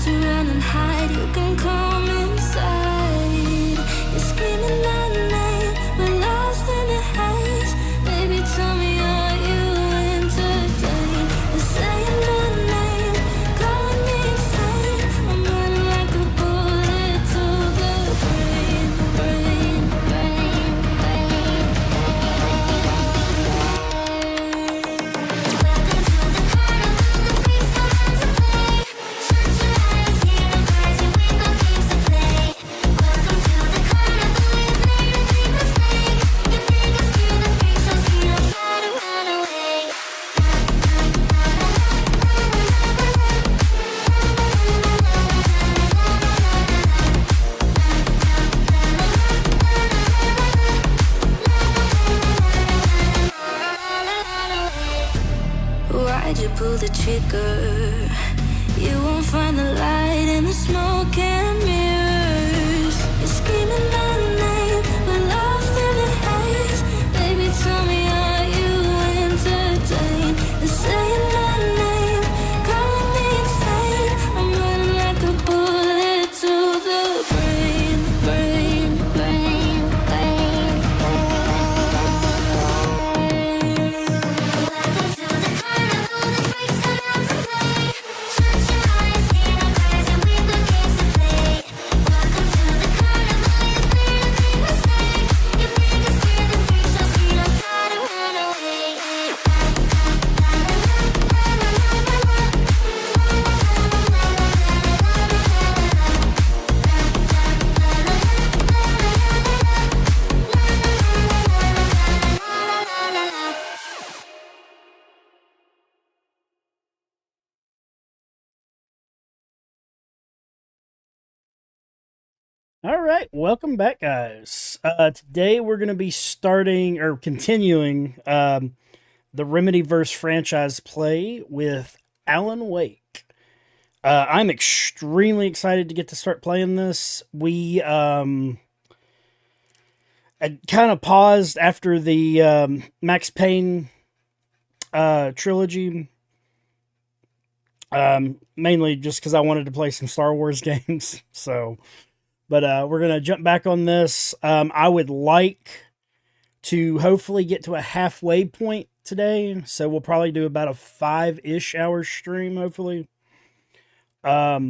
hard to run and hide, you can come inside. You're screaming out name, we're lost in the haze. Baby, tell me, are you entertained? They're saying my name, calling me insane. I'm running like a bullet to the brain, brain, brain, brain. Welcome to the carnival, the freaks come out to play. Shut your eyes, hear the birds, you ain't got games to play. Welcome to the carnival, you've made a big mistake. You think it's cute, the freaks show, so you try to run away. Why'd you pull the trigger? You won't find the light in the smoke and mirrors. You're screaming my name, we're lost in the haze. Baby, tell me, are you entertained? They're saying my name, calling me insane. I'm running like a bullet to the brain, brain, brain, brain, brain. Welcome to the carnival, the freaks come out to play. Shut your eyes, hear the birds, and we've got games to play. Welcome to the carnival, you've made a big mistake. You think it's cute, the freaks show, so you try to run away. All right, welcome back, guys. Today we're going to be starting or continuing the RemedyVerse franchise play with Alan Wake. I'm extremely excited to get to start playing this. We had kind of paused after the Max Payne trilogy, mainly just because I wanted to play some Star Wars games. But we're going to jump back on this. I would like to hopefully get to a halfway point today. So we'll probably do about a 5-ish hour stream, hopefully. But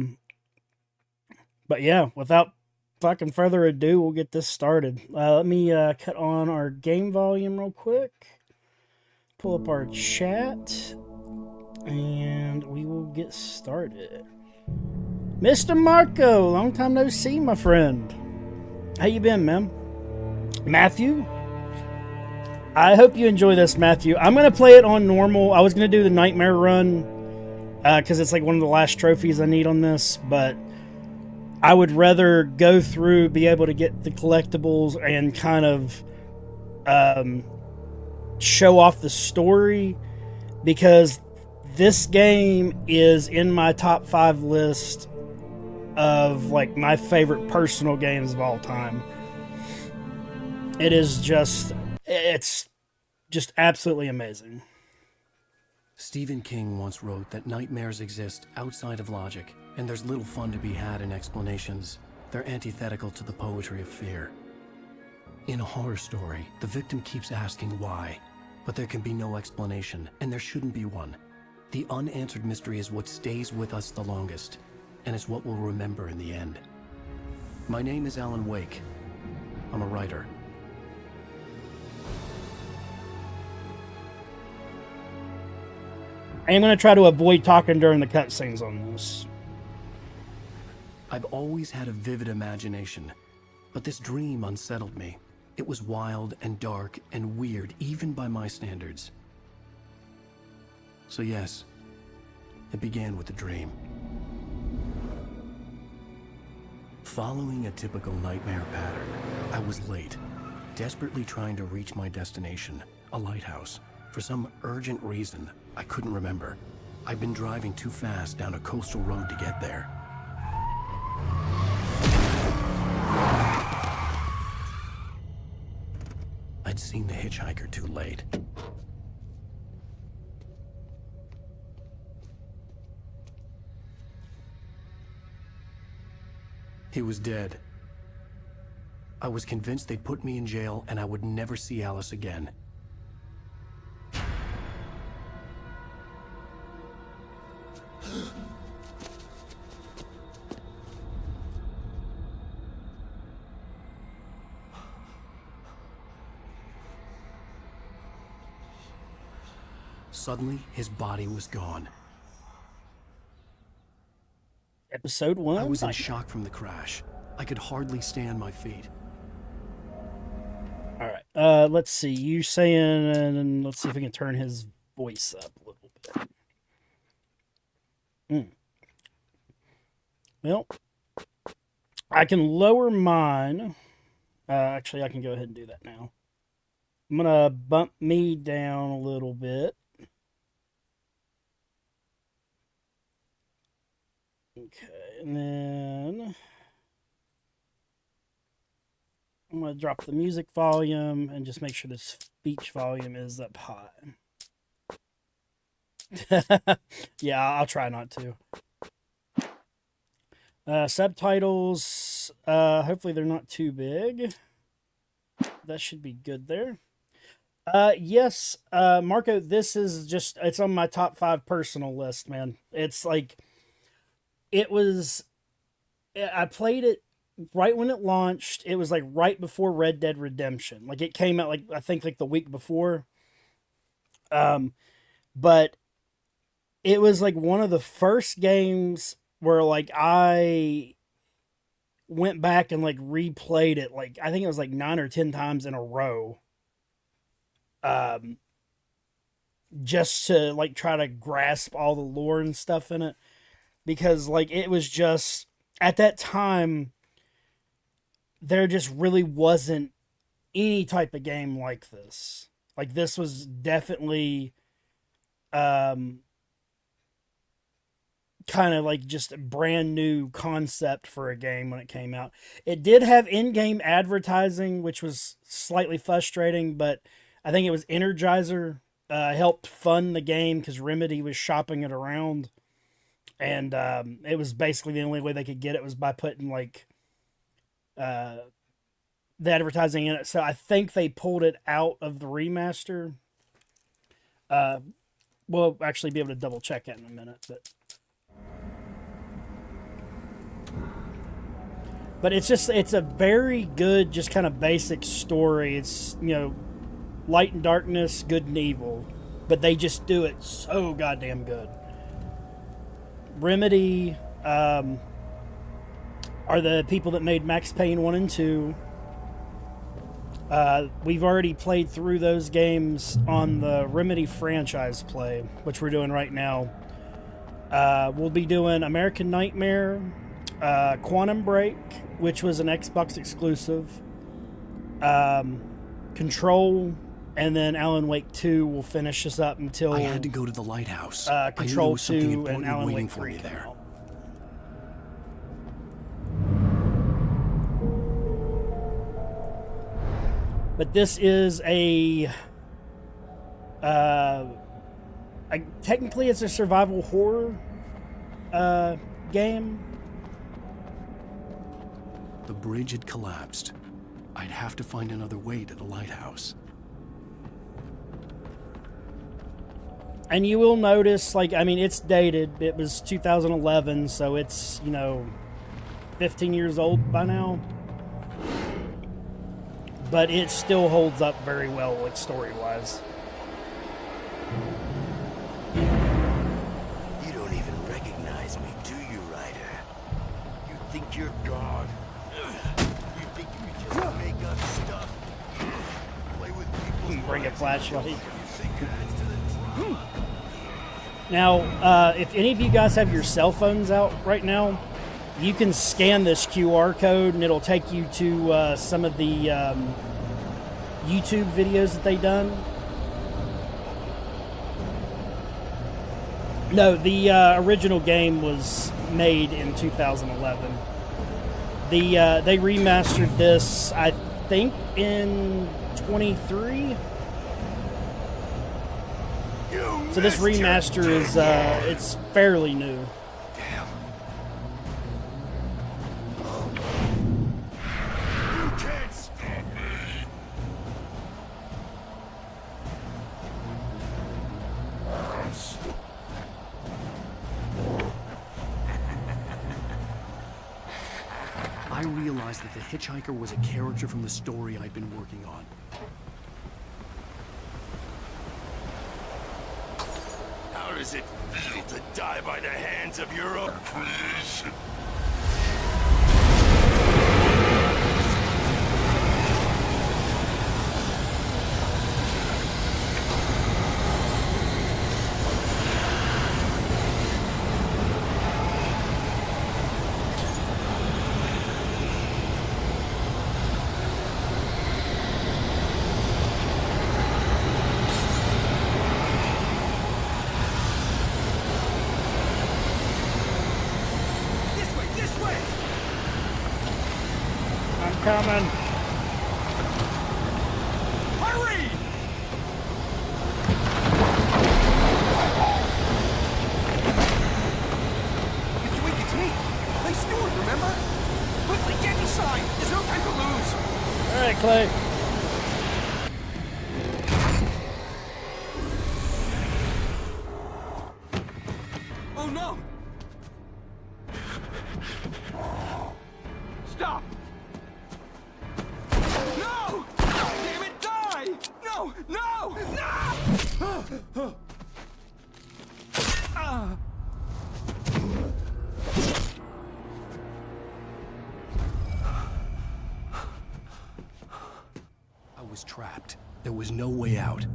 yeah, without fucking further ado, we'll get this started. Let me cut on our game volume real quick. Pull up our chat. And we will get started. Mr. Marco, long time no see, my friend. How you been, man? Matthew? I hope you enjoy this, Matthew. I'm going to play it on normal. I was going to do the Nightmare Run, because it's like one of the last trophies I need on this, but I would rather go through, be able to get the collectibles, and kind of show off the story, because this game is in my top 5 list of like my favorite personal games of all time. It's just absolutely amazing. Stephen King once wrote that nightmares exist outside of logic, and there's little fun to be had in explanations. They're antithetical to the poetry of fear. In a horror story, the victim keeps asking why, but there can be no explanation, and there shouldn't be one. The unanswered mystery is what stays with us the longest, and it's what we'll remember in the end. My name is Alan Wake. I'm a writer. I am going to try to avoid talking during the cutscenes on this. I've always had a vivid imagination, but this dream unsettled me. It was wild and dark and weird, even by my standards. So yes, it began with a dream. Following a typical nightmare pattern, I was late, desperately trying to reach my destination, a lighthouse. For some urgent reason, I couldn't remember. I'd been driving too fast down a coastal road to get there. I'd seen the hitchhiker too late. He was dead. I was convinced they'd put me in jail and I would never see Alice again. Suddenly, his body was gone. Episode 1. I was in shock from the crash. I could hardly stay on my feet. All right. Let's see. You saying, and let's see if we can turn his voice up a little bit. Well, I can lower mine. Actually, I can go ahead and do that now. I'm going to bump me down a little bit. Okay, and then I'm going to drop the music volume and just make sure the speech volume is up high. Yeah, I'll try not to. Subtitles, hopefully they're not too big. That should be good there. Yes, Marco, this is just, it's on my top 5 personal list, man. It's like, I played it right when it launched. It was like right before Red Dead Redemption. Like it came out like, I think like the week before. But it was like one of the first games where like I went back and like replayed it. Like I think it was like 9 or 10 times in a row. Just to like try to grasp all the lore and stuff in it. Because like it was just at that time there just really wasn't any type of game like this. Like this was definitely kind of like just a brand new concept for a game when it came out. It did have in-game advertising, which was slightly frustrating, but I think it was Energizer helped fund the game because Remedy was shopping it around. And it was basically the only way they could get it was by putting like the advertising in it. So I think they pulled it out of the remaster. We'll actually be able to double check that in a minute. But it's a very good, just kind of basic story. It's, you know, light and darkness, good and evil. But they just do it so goddamn good. Remedy are the people that made Max Payne 1 and 2. We've already played through those games on the Remedy franchise play, which we're doing right now. We'll be doing American Nightmare, Quantum Break, which was an Xbox exclusive, Control, and then Alan Wake 2 will finish us up until I had to go to the lighthouse. Control 2 and Alan Wake 3 come there. out. But this is technically it's a survival horror game. The bridge had collapsed. I'd have to find another way to the lighthouse. And you will notice, like, I mean, it's dated. It was 2011, so it's, you know, 15 years old by now. But it still holds up very well, like, story-wise. You don't even recognize me, do you, Ryder? You think you're God? You think you just make up stuff? Play with people. Bring a flashlight. You think it adds to the drama? Now, if any of you guys have your cell phones out right now, you can scan this QR code and it'll take you to some of the YouTube videos that they done. No, the original game was made in 2011. They remastered this, I think, in 23. So this remaster is it's fairly new. Damn. I realized that the hitchhiker was a character from the story I'd been working on. How does it feel to die by the hands of your own creation? Coming. Hurry! Mr. Wake, it's me. Clay Stewart, remember? Quickly, get inside. There's no time to lose. All right, Clay. Oh, no. Stop. No! Damn it, die! No! No! No! I was trapped. There was no way out.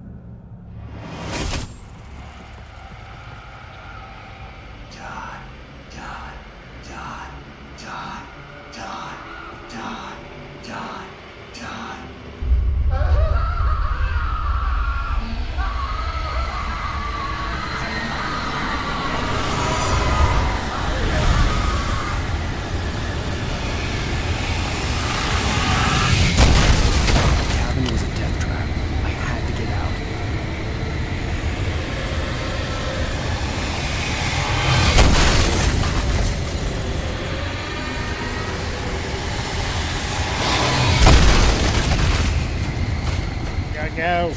Go.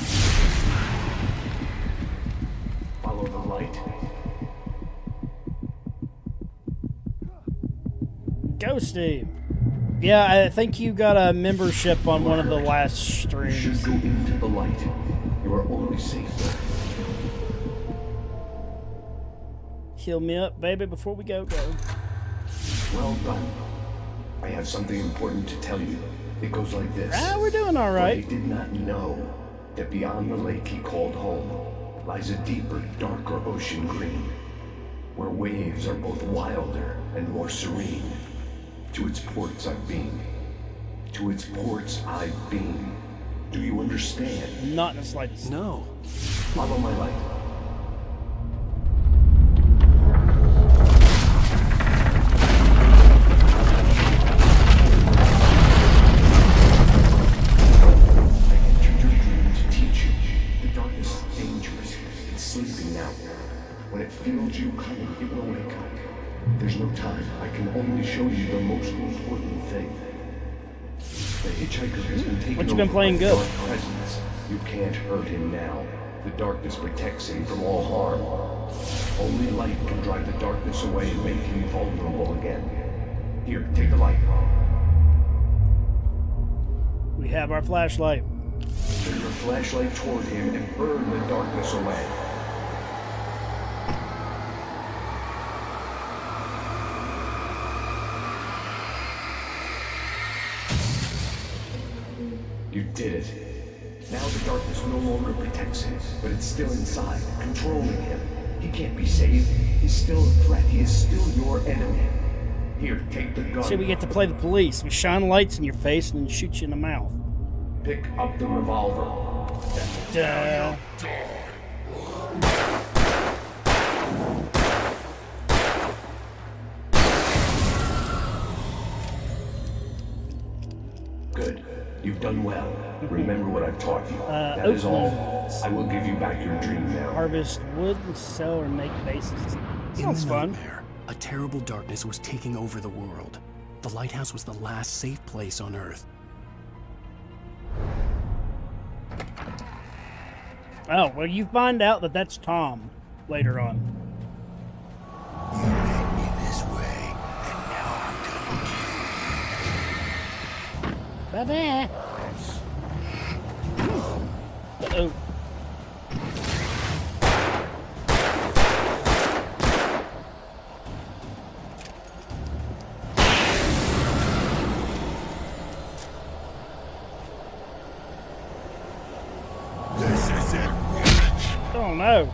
Follow the light. Go, Steve. Yeah, I think you got a membership on one of the last You streams. should go into the light. You are only safe there. Heal me up, baby, before we go. Well done. I have something important to tell you. It goes like this. We're doing all But he right. did not know that beyond the lake he called home lies a deeper, darker ocean green, where waves are both wilder and more serene. To its ports I've been. To its ports I've been. Do you understand? Not in the slightest. No. Follow my light. When it feels you coming, it will wake up. There's no time. I can only show you the most important thing. The hitchhiker has been taken What you been over playing by good? dark presence. You can't hurt him now. The darkness protects him from all harm. Only light can drive the darkness away and make him vulnerable again. Here, take the light. We have our flashlight. Turn your flashlight toward him and burn the darkness away. You did it. Now the darkness no longer protects him, but it's still inside, controlling him. He can't be saved. He's still a threat. He is still your enemy. Here, take the gun. See, we get to play the police. We shine lights in your face and then shoot you in the mouth. Pick up the revolver. Duh. Good. You've done well. Remember what I've taught you. That is all. I will give you back your dream now. Harvest wood and sell or make bases. In Sounds the fun. nightmare, a terrible darkness was taking over the world. The lighthouse was the last safe place on Earth. Oh, well, you find out that that's Tom later on. You led me this way, and now I'm gonna kill you. Bye-bye. Uh-oh. This is it. Oh no.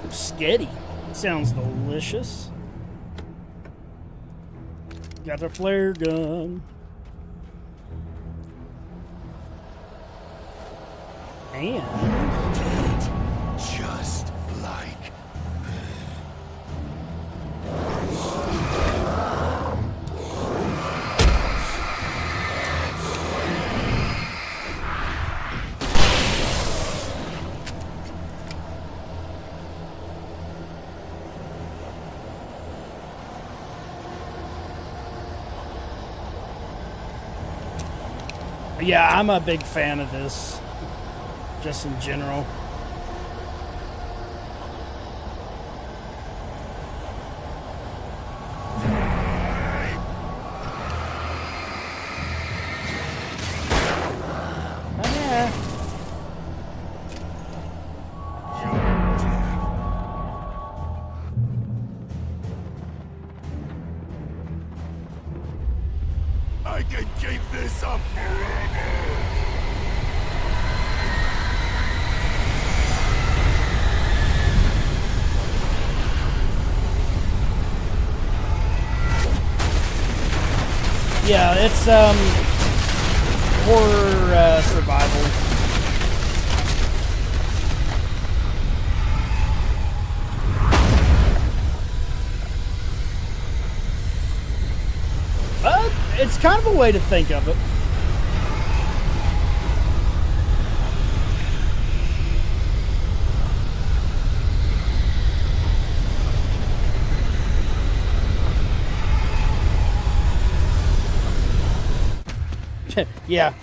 Sketty. Sounds delicious. Got a flare gun. And Just like yeah, I'm a big fan of this. Just in general. I can keep this up forever. Yeah, it's horror survival. It's kind of a way to think of it. Yeah,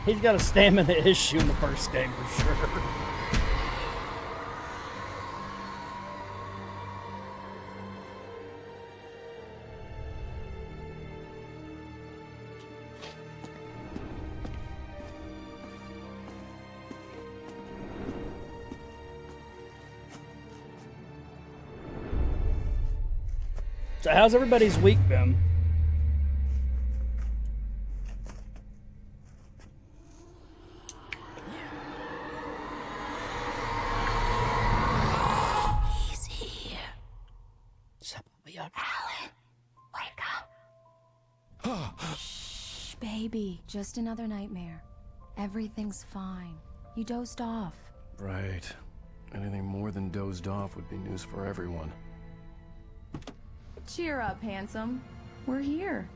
he's got a stamina issue in the first game for sure. So how's everybody's week been? He's here. Alan, wake up. Shh, baby. Just another nightmare. Everything's fine. You dozed off. Right. Anything more than dozed off would be news for everyone. Cheer up, handsome. We're here.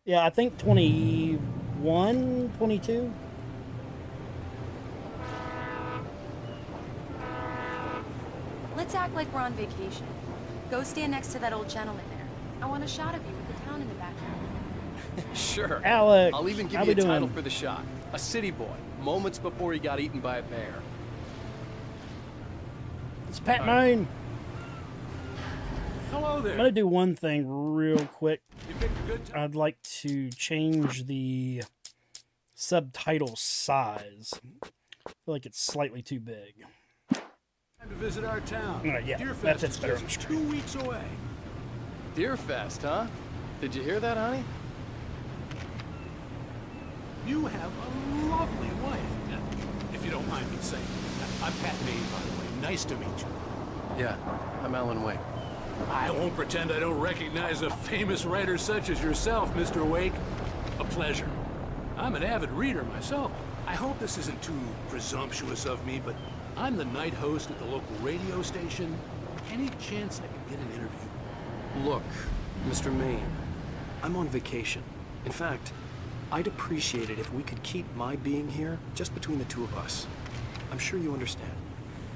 Yeah, I think 21, 22. Let's act like we're on vacation. Go stand next to that old gentleman there. I want a shot of you with the town in the background. Sure. Alex, I'll even give how you a we title doing? for the shot. A city boy, moments before he got eaten by a bear. It's Pat Mine. Hello I'm there. gonna do one thing real quick. You picked a good time. I'd like to change the subtitle size. I feel like it's slightly too big. To visit our town. Yeah, Deer that Fest fits is better on just the screen. 2 weeks away. Deerfest, huh? Did you hear that, honey? You have a lovely wife. if you don't mind me saying. I'm Pat Maine, by the way. Nice to meet you. Yeah, I'm Alan Wake. I won't pretend I don't recognize a famous writer such as yourself, Mr. Wake. A pleasure. I'm an avid reader myself. I hope this isn't too presumptuous of me, but I'm the night host at the local radio station. Any chance I can get an interview? Look, Mr. Maine, I'm on vacation. In fact, I'd appreciate it if we could keep my being here just between the two of us. I'm sure you understand.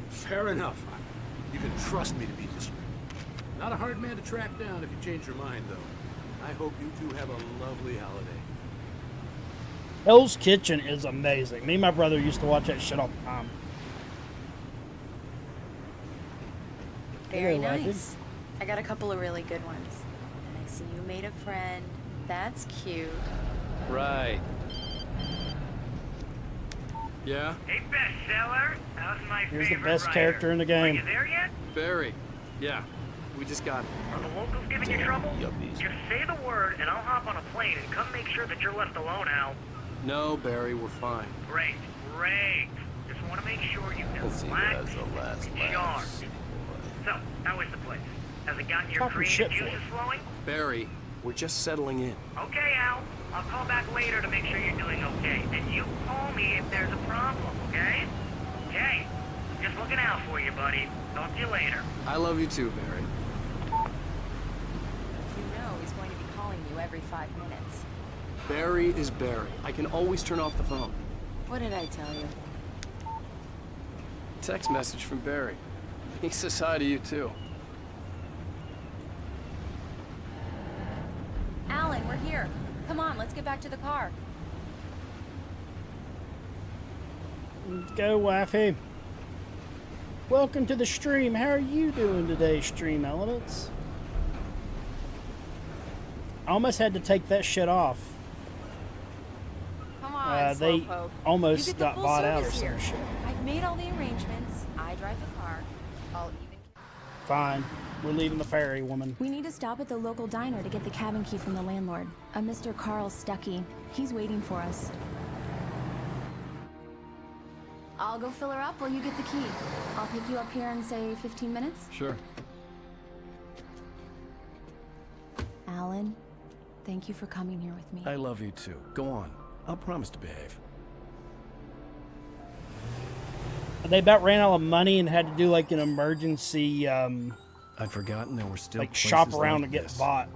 Fair enough. You can trust me to be discreet. Not a hard man to track down if you change your mind, though. I hope you two have a lovely holiday. Hell's Kitchen is amazing. Me and my brother used to watch that shit all the time. Very Hello, nice. I got a couple of really good ones. And I see you made a friend. That's cute. Right. Yeah? Hey, bestseller. How's my Here's the favorite best writer? character in the Are game. you there yet? Barry. Yeah, we just got it. Are the locals giving you trouble? Just say the word, and I'll hop on a plane and come make sure that you're left alone, Al. No, Barry, we're fine. Great, great. Just want to make sure you can relax and charge. So, how is the place? Has it gotten your Talking shit creative for juices flowing? Barry, we're just settling in. Okay, Al. I'll call back later to make sure you're doing okay. And you call me if there's a problem, okay? Okay. Just looking out for you, buddy. Talk to you later. I love you too, Barry. You know he's going to be calling you every 5 minutes. Barry is Barry. I can always turn off the phone. What did I tell you? Text message from Barry. He says hi to you too. Alan, we're here. Come on, let's get back to the car. Let's go, wifey. Welcome to the stream. How are you doing today, Stream Elements? I almost had to take that shit off. Come on, They slowpoke. You almost get the got full bought out or service some here. shit. I've made all the arrangements. I drive the car. I'll even... Fine. We're leaving the ferry, woman. We need to stop at the local diner to get the cabin key from the landlord. A Mr. Carl Stuckey. He's waiting for us. I'll go fill her up while you get the key. I'll pick you up here in, say, 15 minutes? Sure. Alan, thank you for coming here with me. I love you too. Go on. I'll promise to behave. They about ran out of money and had to do like an emergency, I'd forgotten there were still like places shop around like to get this. bought.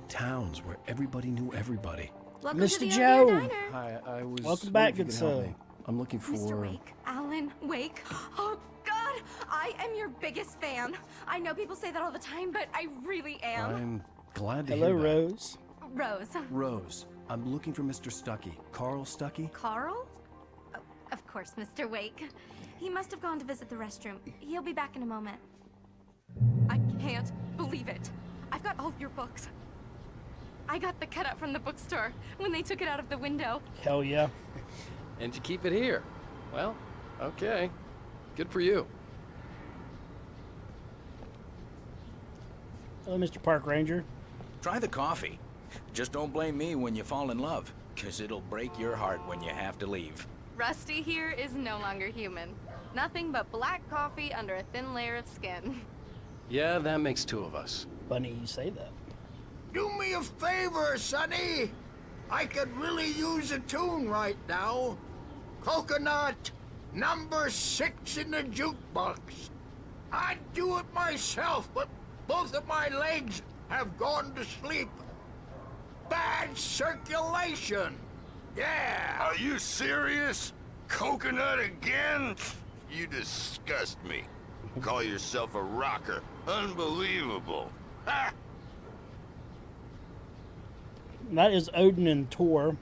Towns where everybody knew everybody. Welcome Mr. to the Joe. O'Dear Diner. Hi, I was. Welcome back, wondering if you good could help sir. me. I'm looking for. Mr. Wake, Alan Wake. Oh, God, I am your biggest fan. I know people say that all the time, but I really am. I'm glad to Hello, hear that. Rose. Rose. Rose, I'm looking for Mr. Stuckey. Carl Stuckey? Carl? Oh, of course, Mr. Wake. He must have gone to visit the restroom. He'll be back in a moment. I can't believe it. I've got all your books. I got the cutout from the bookstore when they took it out of the window. Hell yeah. And you keep it here. Well, okay. Good for you. Hello, Mr. Park Ranger. Try the coffee. Just don't blame me when you fall in love, 'cause it'll break your heart when you have to leave. Rusty here is no longer human. Nothing but black coffee under a thin layer of skin. Yeah, that makes two of us. Funny you say that. Do me a favor, Sonny. I could really use a tune right now. Coconut, number 6 in the jukebox. I'd do it myself, but both of my legs have gone to sleep. Bad circulation. Yeah. Are you serious? Coconut again? You disgust me. Call yourself a rocker. Unbelievable. Ha! That is Odin and Tor.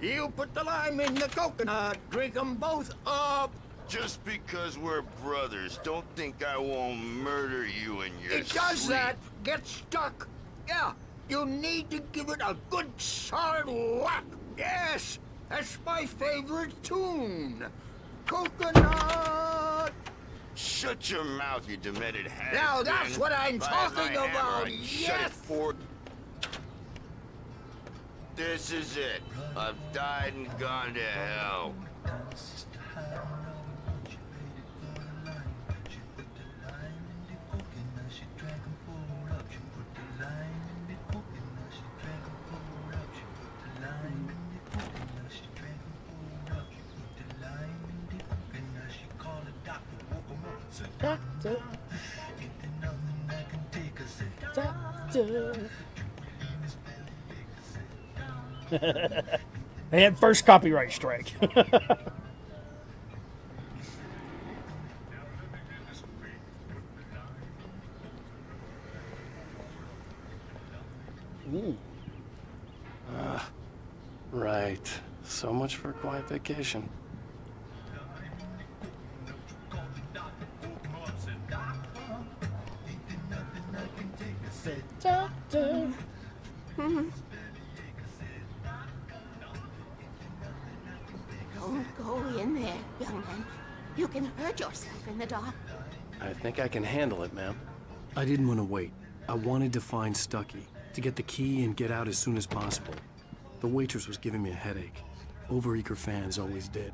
You put the lime in the coconut, drink them both up. Just because we're brothers, don't think I won't murder you in your It does sleep. that. Get stuck. Yeah, you need to give it a good solid whack. Yes, that's my favorite tune. Coconut. Shut your mouth, you demented hag. Now that's what I'm If I had my talking hammer, about. I'd shut it Yes. for... This is it. I've died and gone to hell. Doctor. Doctor. They had first copyright strike. Right. So much for a quiet vacation. Doctor. Don't go in there, young man. You can hurt yourself in the dark. I think I can handle it, ma'am. I didn't want to wait. I wanted to find Stucky, to get the key and get out as soon as possible. The waitress was giving me a headache. Overeager fans always did.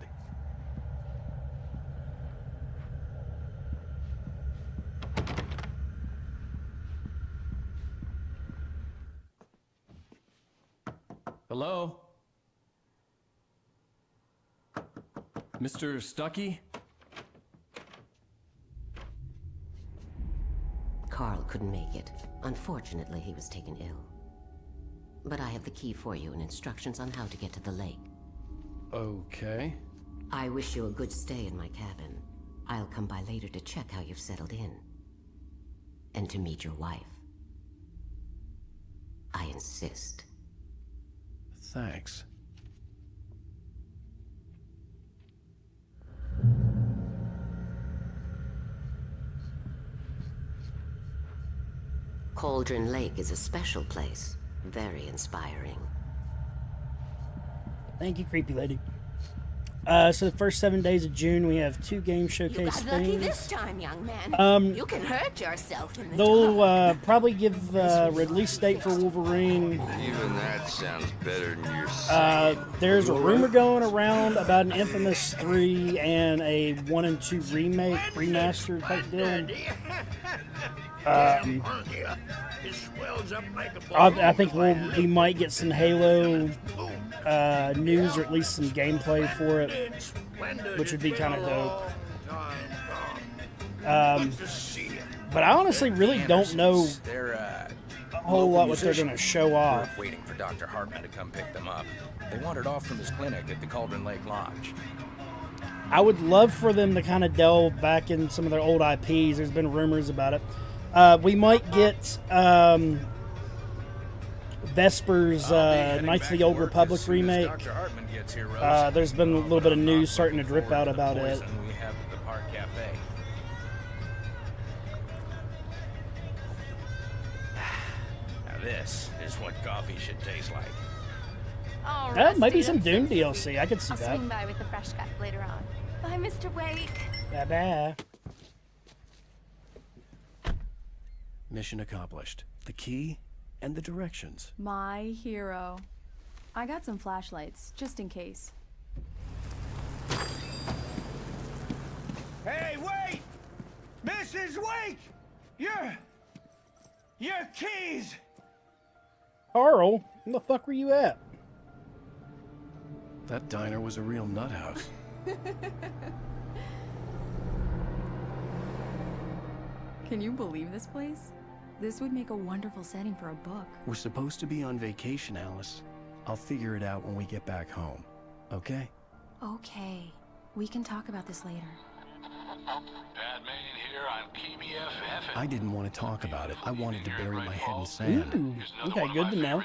Hello? Mr. Stucky? Carl couldn't make it. Unfortunately, he was taken ill. But I have the key for you and instructions on how to get to the lake. Okay. I wish you a good stay in my cabin. I'll come by later to check how you've settled in. And to meet your wife. I insist. Thanks. Cauldron Lake is a special place. Very inspiring. Thank you, creepy lady. So the first 7 days of June, we have 2 game showcase You got lucky things. this time, young man. You can hurt yourself in the dark. They'll probably give release date for Wolverine. Even that sounds better than your There's a rumor going around about an Infamous 3 and a 1 and 2 remake, remastered type deal. I think we might get some Halo news, or at least some gameplay for it, which would be kind of dope. But I honestly really don't know a whole lot what they're going to show off. Waiting for Dr. Hartman to come pick them up. They wandered off from his clinic at the Cauldron Lake Lodge. I would love for them to kind of delve back in some of their old IPs. There's been rumors about it. We might get Vesper's Knights of the Old Republic remake. There's been a little bit of news starting to drip out about it. We have at the Park Cafe. Now this is what coffee should taste like. Oh, Maybe some Doom DLC. I could see I'll that. swing by with the fresh cut later on. Bye, Mr. Wake. Bye-bye. Mission accomplished. The key and the directions. My hero. I got some flashlights, just in case. Hey, wait! Mrs. Wake! Your keys! Carl, where the fuck were you at? That diner was a real nut house. Can you believe this place? This would make a wonderful setting for a book. We're supposed to be on vacation, Alice. I'll figure it out when we get back home. Okay? Okay. We can talk about this later. Batman here on PBFF. I didn't want to talk about it. I wanted to bury my head in sand. Ooh, okay, good to know.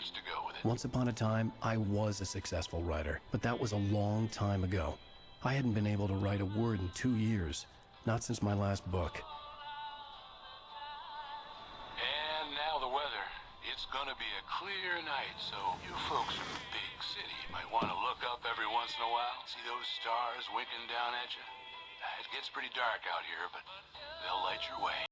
Once upon a time, I was a successful writer, but that was a long time ago. I hadn't been able to write a word in 2 years. Not since my last book. And now the weather. It's gonna be a clear night, so you folks in the big city might want to look up every once in a while. See those stars winking down at you? It gets pretty dark out here, but they'll light your way.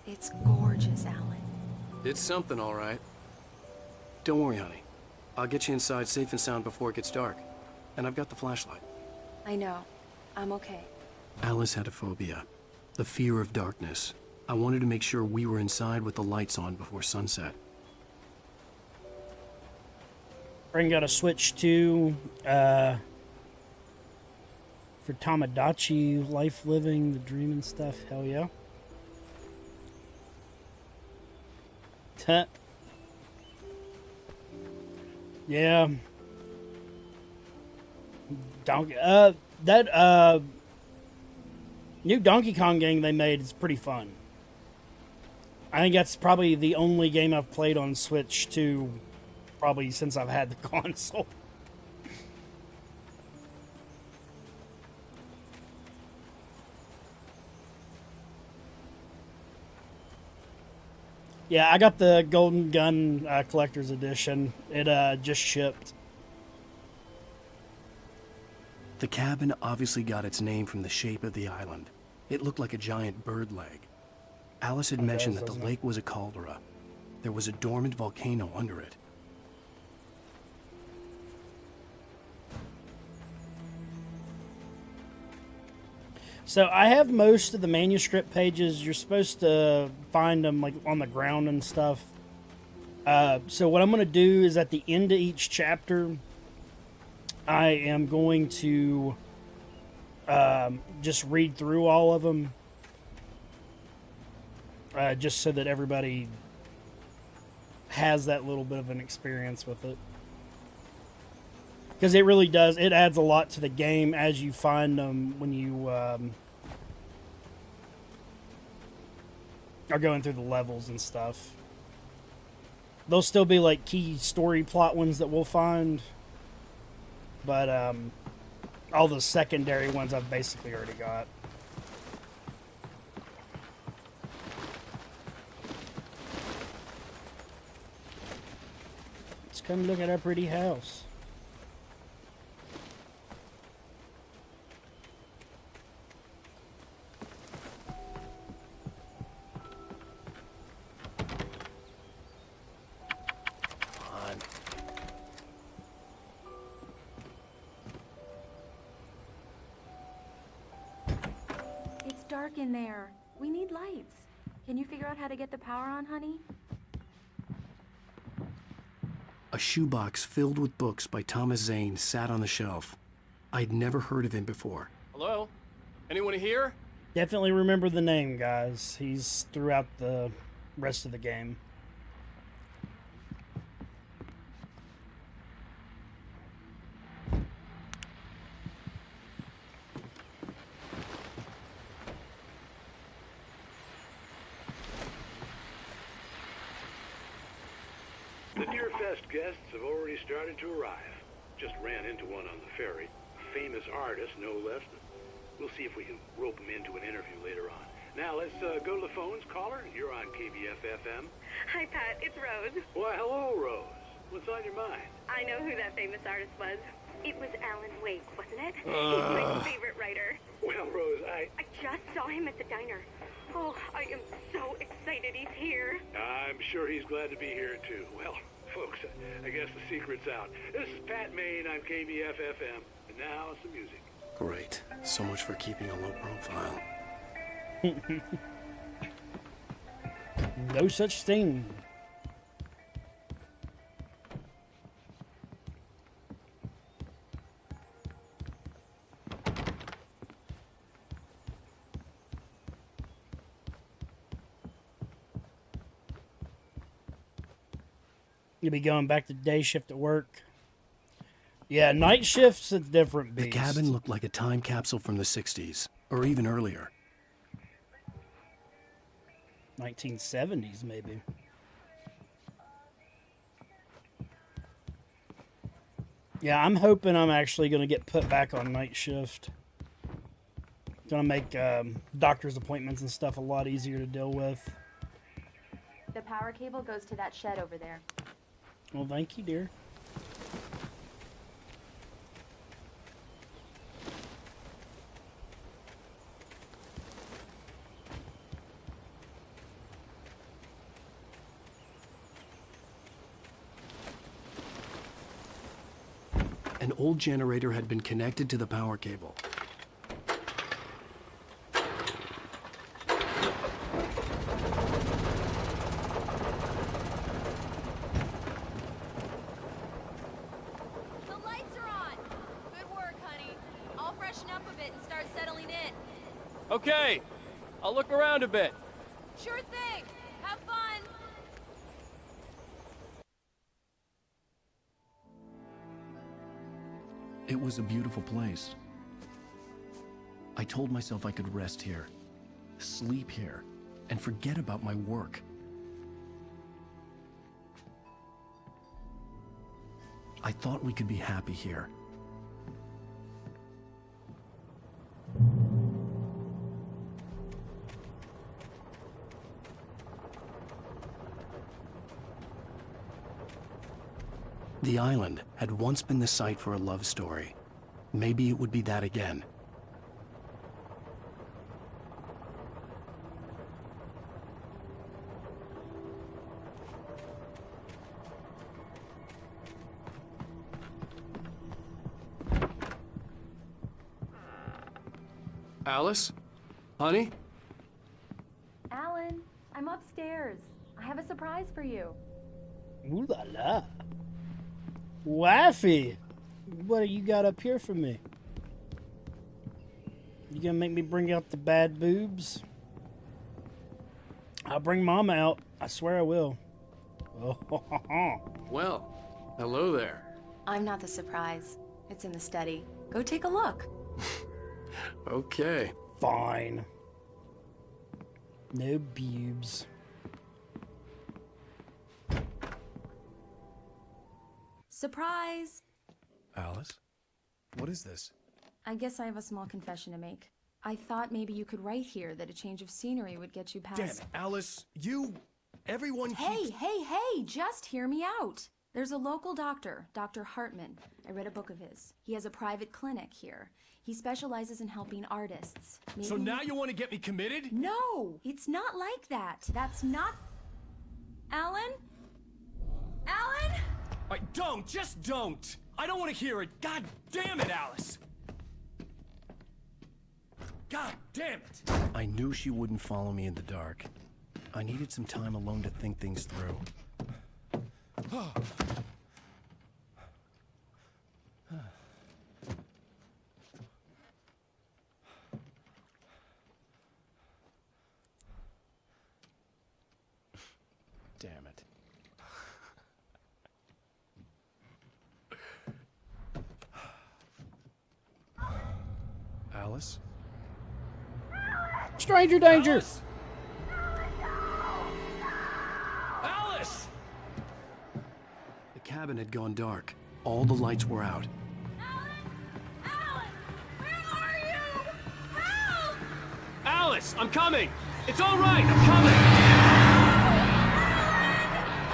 It's gorgeous, Alan. It's something, all right. Don't worry, honey. I'll get you inside safe and sound before it gets dark. And I've got the flashlight. I know. I'm okay. Alice had a phobia. The fear of darkness. I wanted to make sure we were inside with the lights on before sunset. Brain got a switch to, for Tamagotchi, life living, the dream and stuff. Hell yeah. Yeah. Donkey, that, new Donkey Kong game they made is pretty fun. I think that's probably the only game I've played on Switch 2 probably since I've had the console. Yeah, I got the Golden Gun Collector's Edition. It just shipped. The cabin obviously got its name from the shape of the island. It looked like a giant bird leg. Alice had mentioned that the lake was a caldera. There was a dormant volcano under it. So I have most of the manuscript pages. You're supposed to find them like on the ground and stuff. So what I'm going to do is at the end of each chapter, I am going to just read through all of them. Just so that everybody has that little bit of an experience with it. Because it really does. It adds a lot to the game as you find them when you are going through the levels and stuff. There'll still be like key story plot ones that we'll find. But all the secondary ones I've basically already got. Let's come look at our pretty house. It's dark in there. We need lights. Can you figure out how to get the power on, honey? A shoebox filled with books by Thomas Zane sat on the shelf. I'd never heard of him before. Hello? Anyone here? Definitely remember the name, guys. He's throughout the rest of the game. The Deerfest guests have already started to arrive. Just ran into one on the ferry. A famous artist, no less. We'll see if we can rope him into an interview later on. Now, let's go to the phones. Caller, you're on KBF-FM. Hi, Pat. It's Rose. Why, hello, Rose. What's on your mind? I know who that famous artist was. It was Alan Wake, wasn't it? He's my favorite writer. Well, Rose, I just saw him at the diner. Oh, I am so excited he's here. I'm sure he's glad to be here, too. Well, folks, I guess the secret's out. This is Pat Maine on KBF-FM. And now, some music. Great. So much for keeping a low profile. No such thing. You'll be going back to day shift at work. Yeah, night shift's a different beast. The cabin looked like a time capsule from the 60s, or even earlier. 1970s, maybe. Yeah, I'm hoping I'm actually going to get put back on night shift. Going to make doctor's appointments and stuff a lot easier to deal with. The power cable goes to that shed over there. Well, thank you, dear. An old generator had been connected to the power cable. The lights are on! Good work, honey. I'll freshen up a bit and start settling in. Okay, I'll look around a bit. Sure thing! Have fun! It was a beautiful place. I told myself I could rest here, sleep here, and forget about my work. I thought we could be happy here. The island had once been the site for a love story. Maybe it would be that again. Alice? Honey? Alan, I'm upstairs. I have a surprise for you. Ooh la la. Wifey, what do you got up here for me? You gonna make me bring out the bad boobs? I'll bring Mama out. I swear I will. Oh, Well, hello there. I'm not the surprise. It's in the study. Go take a look. Okay. fine. No boobs. Surprise! Alice? What is this? I guess I have a small confession to make. I thought maybe you could write here that a change of scenery would get you past... Damn it, Alice, everyone Hey, just hear me out. There's a local doctor, Dr. Hartman. I read a book of his. He has a private clinic here. He specializes in helping artists. So now you want to get me committed? No, it's not like that. That's not... Alan? Alan? Just don't! I don't want to hear it! God damn it, Alice! God damn it! I knew she wouldn't follow me in the dark. I needed some time alone to think things through. Damn it. Alice? Stranger danger! Alice! Alice! The cabin had gone dark. All the lights were out. Alice, I'm coming! It's all right, I'm coming!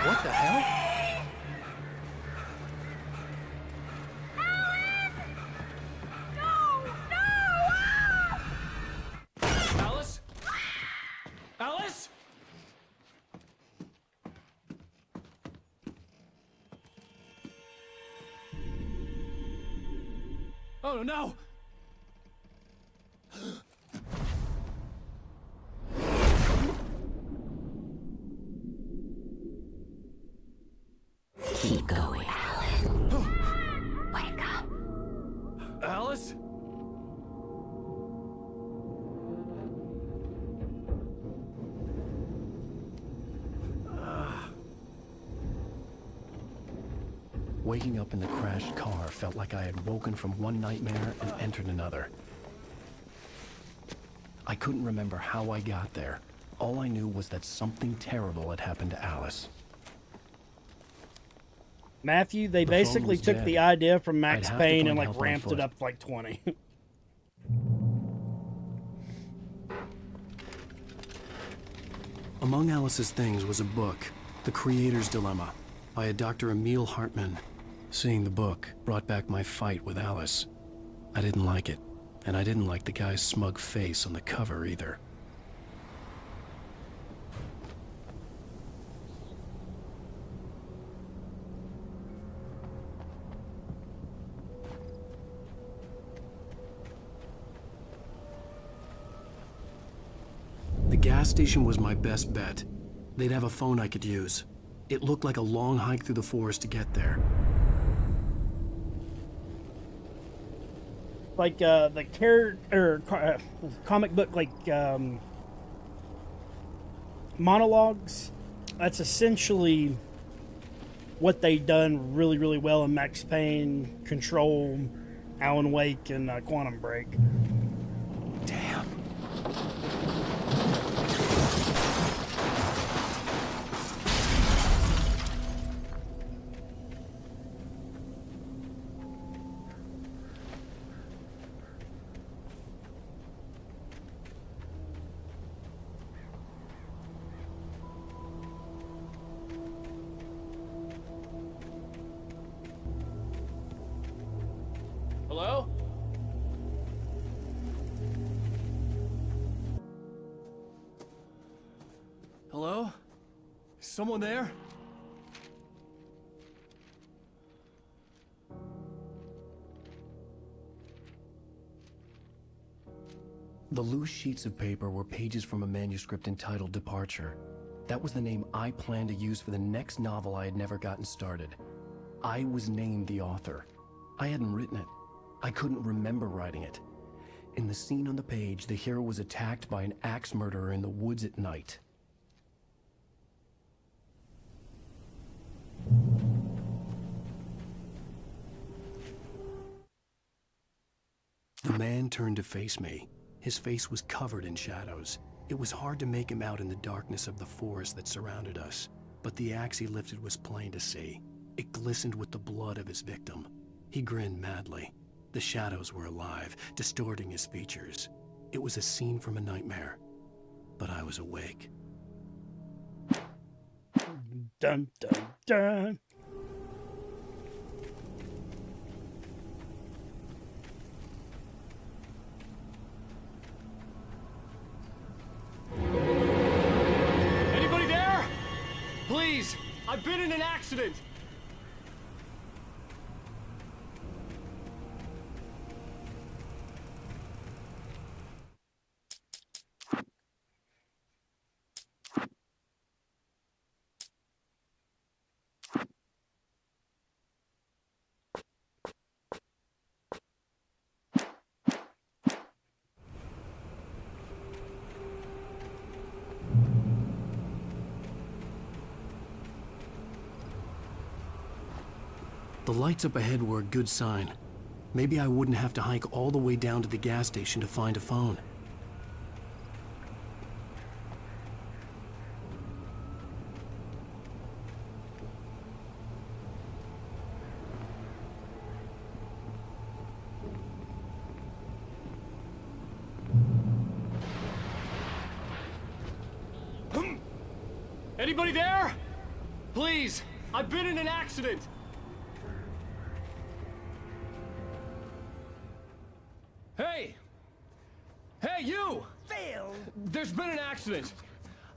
What the hell? Alice? Alice? Oh no! Keep going, Alan. Wake up. Alice? Waking up in the crashed car felt like I had woken from one nightmare and entered another. I couldn't remember how I got there. All I knew was that something terrible had happened to Alice. Matthew, they The basically phone was took dead. the idea from I'd Max have to Payne find and like help on ramped foot. it up to like 20. Among Alice's things was a book, The Creator's Dilemma, by a Dr. Emil Hartman. Seeing the book brought back my fight with Alice. I didn't like it, and I didn't like the guy's smug face on the cover either. gas station was my best bet. They'd have a phone I could use. It looked like a long hike through the forest to get there. Like the comic book, like monologues. That's essentially what they done really, really well in Max Payne, Control, Alan Wake, and Quantum Break. Damn. Hello? Hello? Is someone there? The loose sheets of paper were pages from a manuscript entitled Departure. That was the name I planned to use for the next novel I had never gotten started. I was named the author. I hadn't written it. I couldn't remember writing it. In the scene on the page, the hero was attacked by an axe murderer in the woods at night. The man turned to face me. His face was covered in shadows. It was hard to make him out in the darkness of the forest that surrounded us, but the axe he lifted was plain to see. It glistened with the blood of his victim. He grinned madly. The shadows were alive, distorting his features. It was a scene from a nightmare, but I was awake. Dun, dun, dun. Anybody there? Please, I've been in an accident. The lights up ahead were a good sign. Maybe I wouldn't have to hike all the way down to the gas station to find a phone. Anybody there? Please, I've been in an accident. Hey! Hey, you! Phil! There's been an accident.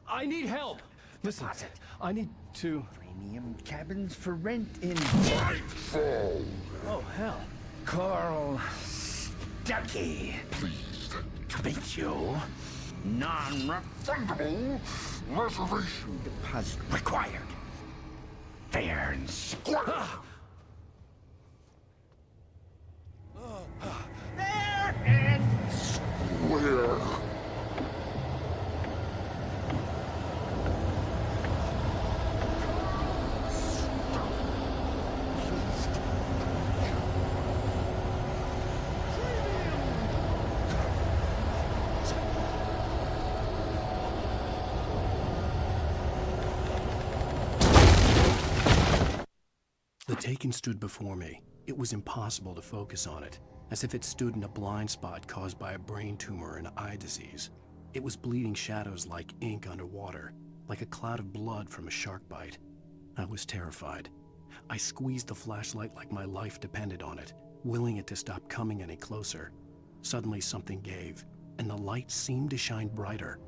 I need help. Listen, I need to... Premium cabins for rent in Nightfall. Oh, hell. Carl Stuckey. Pleased to meet you. Non-refundable reservation deposit required. Fair and square. Fair and square. The Taken stood before me. It was impossible to focus on it, as if it stood in a blind spot caused by a brain tumor and eye disease. It was bleeding shadows like ink underwater, like a cloud of blood from a shark bite. I was terrified. I squeezed the flashlight like my life depended on it, willing it to stop coming any closer. Suddenly something gave, and the light seemed to shine brighter.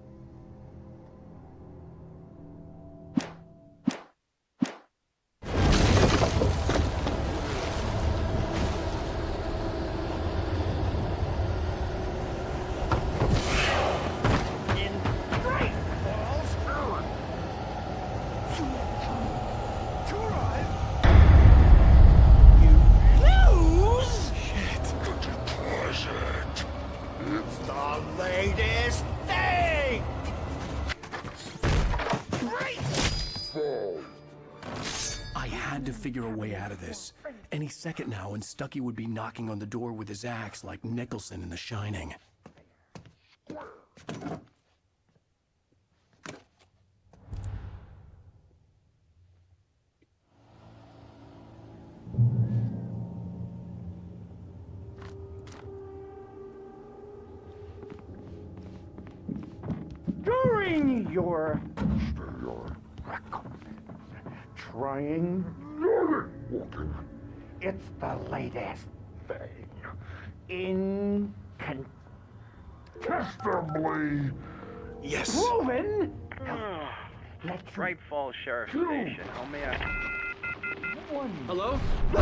figure a way out of this. Any second now, and Stucky would be knocking on the door with his axe like Nicholson in The Shining. During your trying, it's the latest thing. Incontestably yes. proven. Bright Falls Sheriff Station. How may I... Hello? You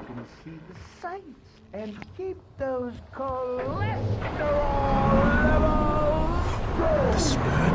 can see the sights and keep those cholesterol levels. This is bad.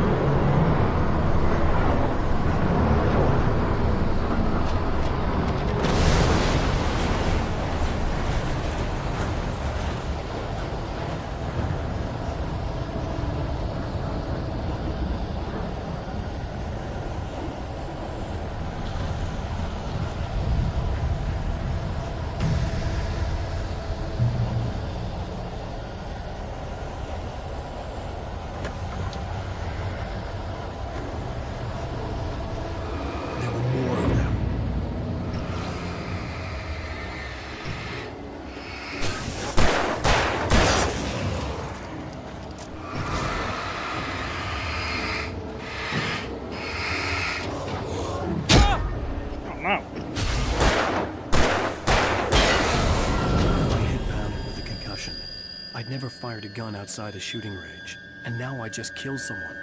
I'd never fired a gun outside a shooting range, and now I just killed someone.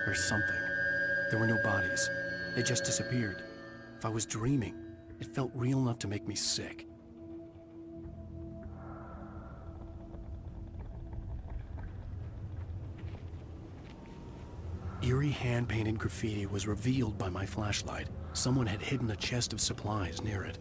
Or something. There were no bodies. They just disappeared. If I was dreaming, it felt real enough to make me sick. Eerie hand-painted graffiti was revealed by my flashlight. Someone had hidden a chest of supplies near it.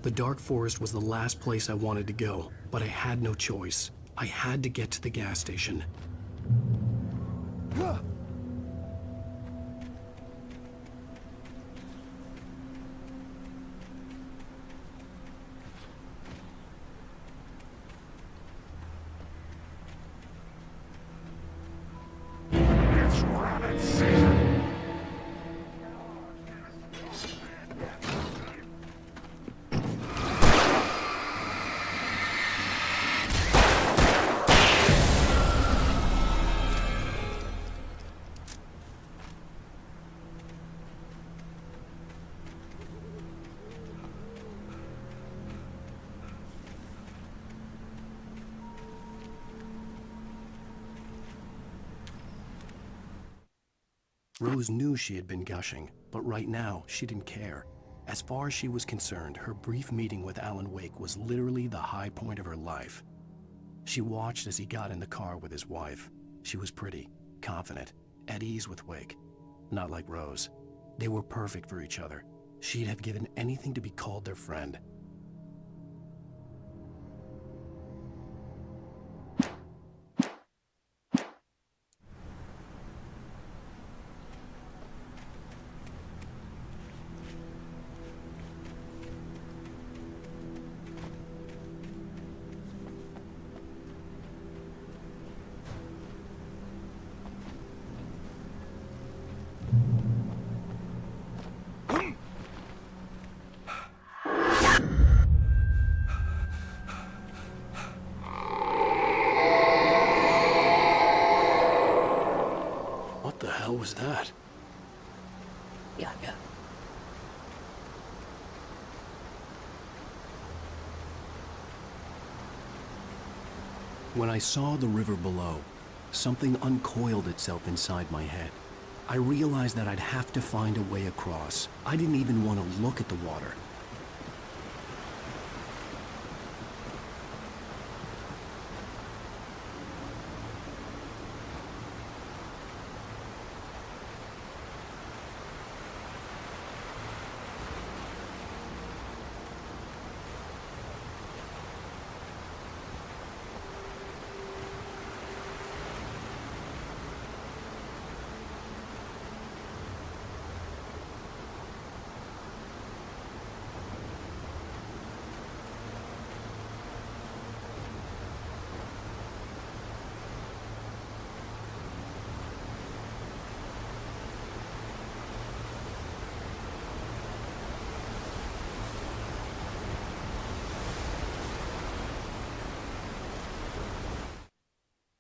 The dark forest was the last place I wanted to go, but I had no choice. I had to get to the gas station. It's rabbit season. Rose knew she had been gushing, but right now, she didn't care. As far as she was concerned, her brief meeting with Alan Wake was literally the high point of her life. She watched as he got in the car with his wife. She was pretty, confident, at ease with Wake. Not like Rose. They were perfect for each other. She'd have given anything to be called their friend. What the hell was that? Yeah. When I saw the river below, something uncoiled itself inside my head. I realized that I'd have to find a way across. I didn't even want to look at the water.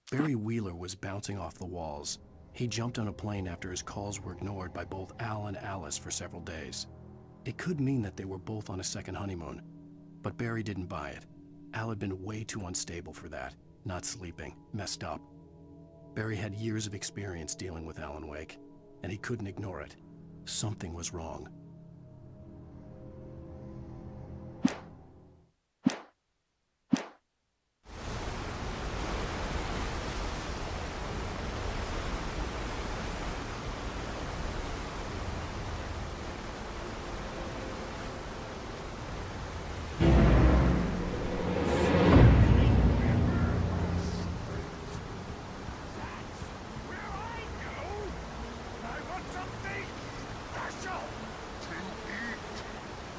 Barry Wheeler was bouncing off the walls. He jumped on a plane after his calls were ignored by both Al and Alice for several days. It could mean that they were both on a second honeymoon, but Barry didn't buy it. Al had been way too unstable for that, not sleeping, messed up. Barry had years of experience dealing with Alan Wake, and he couldn't ignore it. Something was wrong.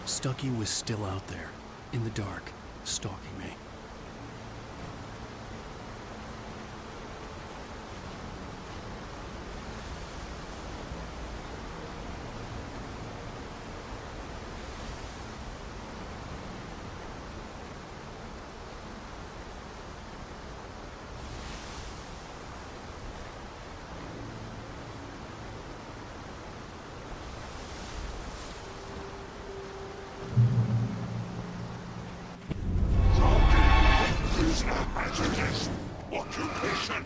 Stucky was still out there, in the dark, stalking me. Occupation.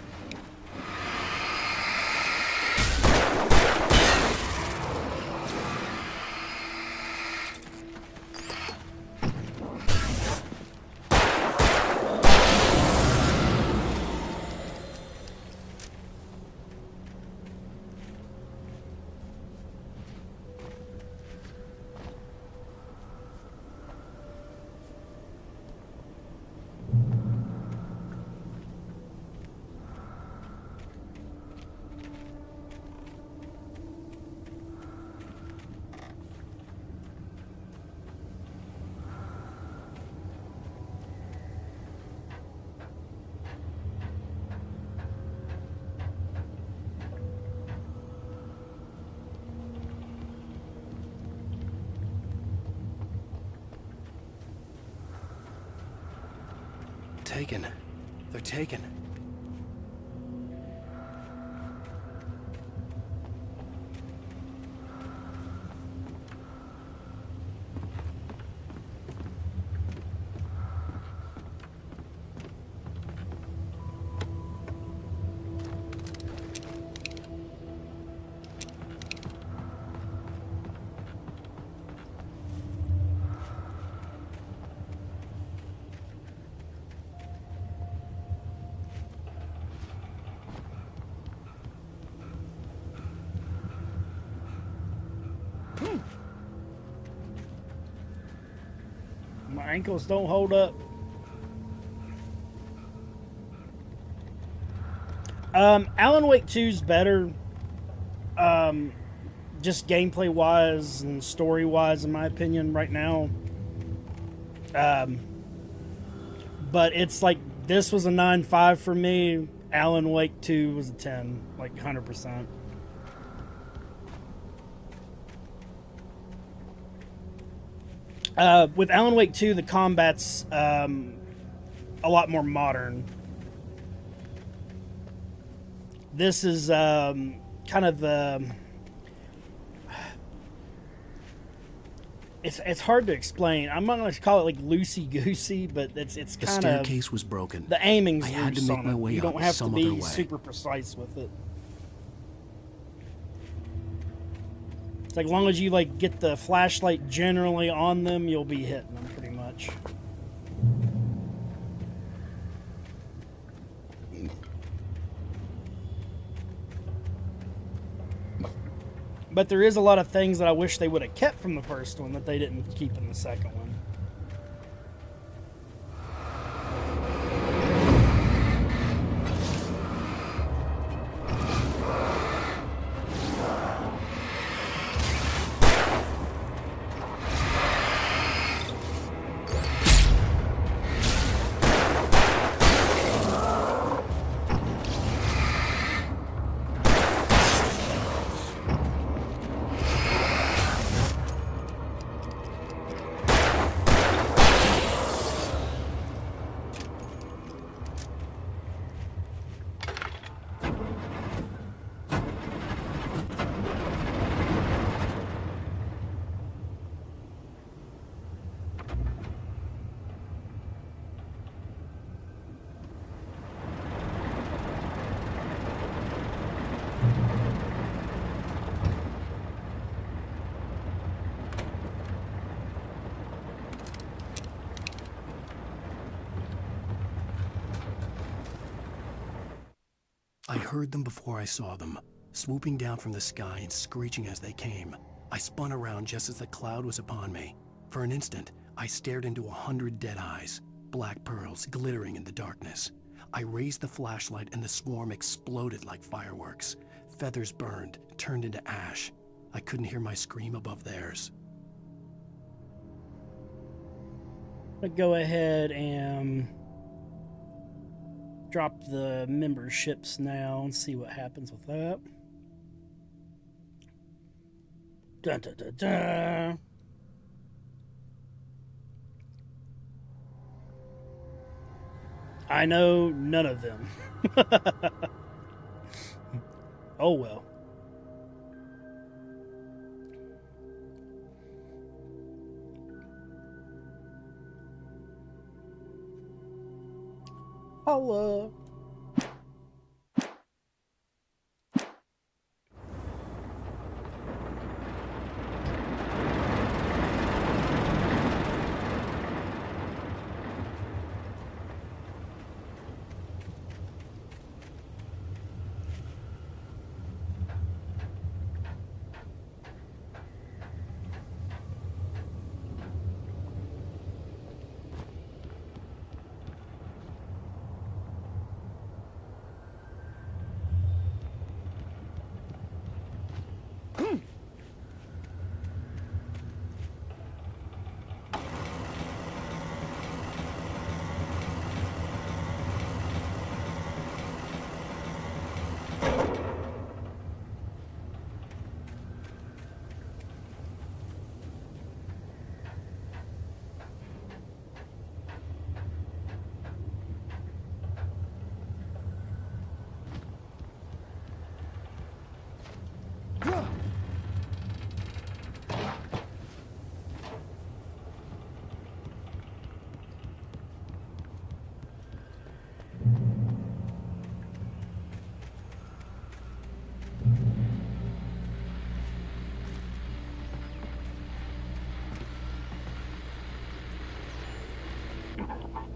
Taken. They're taken. My ankles don't hold up. Alan Wake 2's better. Just gameplay wise and story wise, in my opinion, right now. But it's like, this was a 9.5 for me. Alan Wake 2 was a 10, like 100%. With Alan Wake 2, the combat's a lot more modern. This is kind of the... It's hard to explain. I'm not going to call it like loosey-goosey, but it's kind of... The staircase was broken. The aiming's I had to make my way You up don't have to some be other way. super precise with it. It's like, as long as you like get the flashlight generally on them, you'll be hitting them pretty much. But there is a lot of things that I wish they would have kept from the first one that they didn't keep in the second one. I heard them before I saw them, swooping down from the sky and screeching as they came. I spun around just as the cloud was upon me. For an instant, I stared into 100 dead eyes, black pearls glittering in the darkness. I raised the flashlight and the swarm exploded like fireworks. Feathers burned, turned into ash. I couldn't hear my scream above theirs. I'll go ahead and drop the memberships now and see what happens with that. Dun, dun, dun, dun. I know none of them. Oh well. Holla.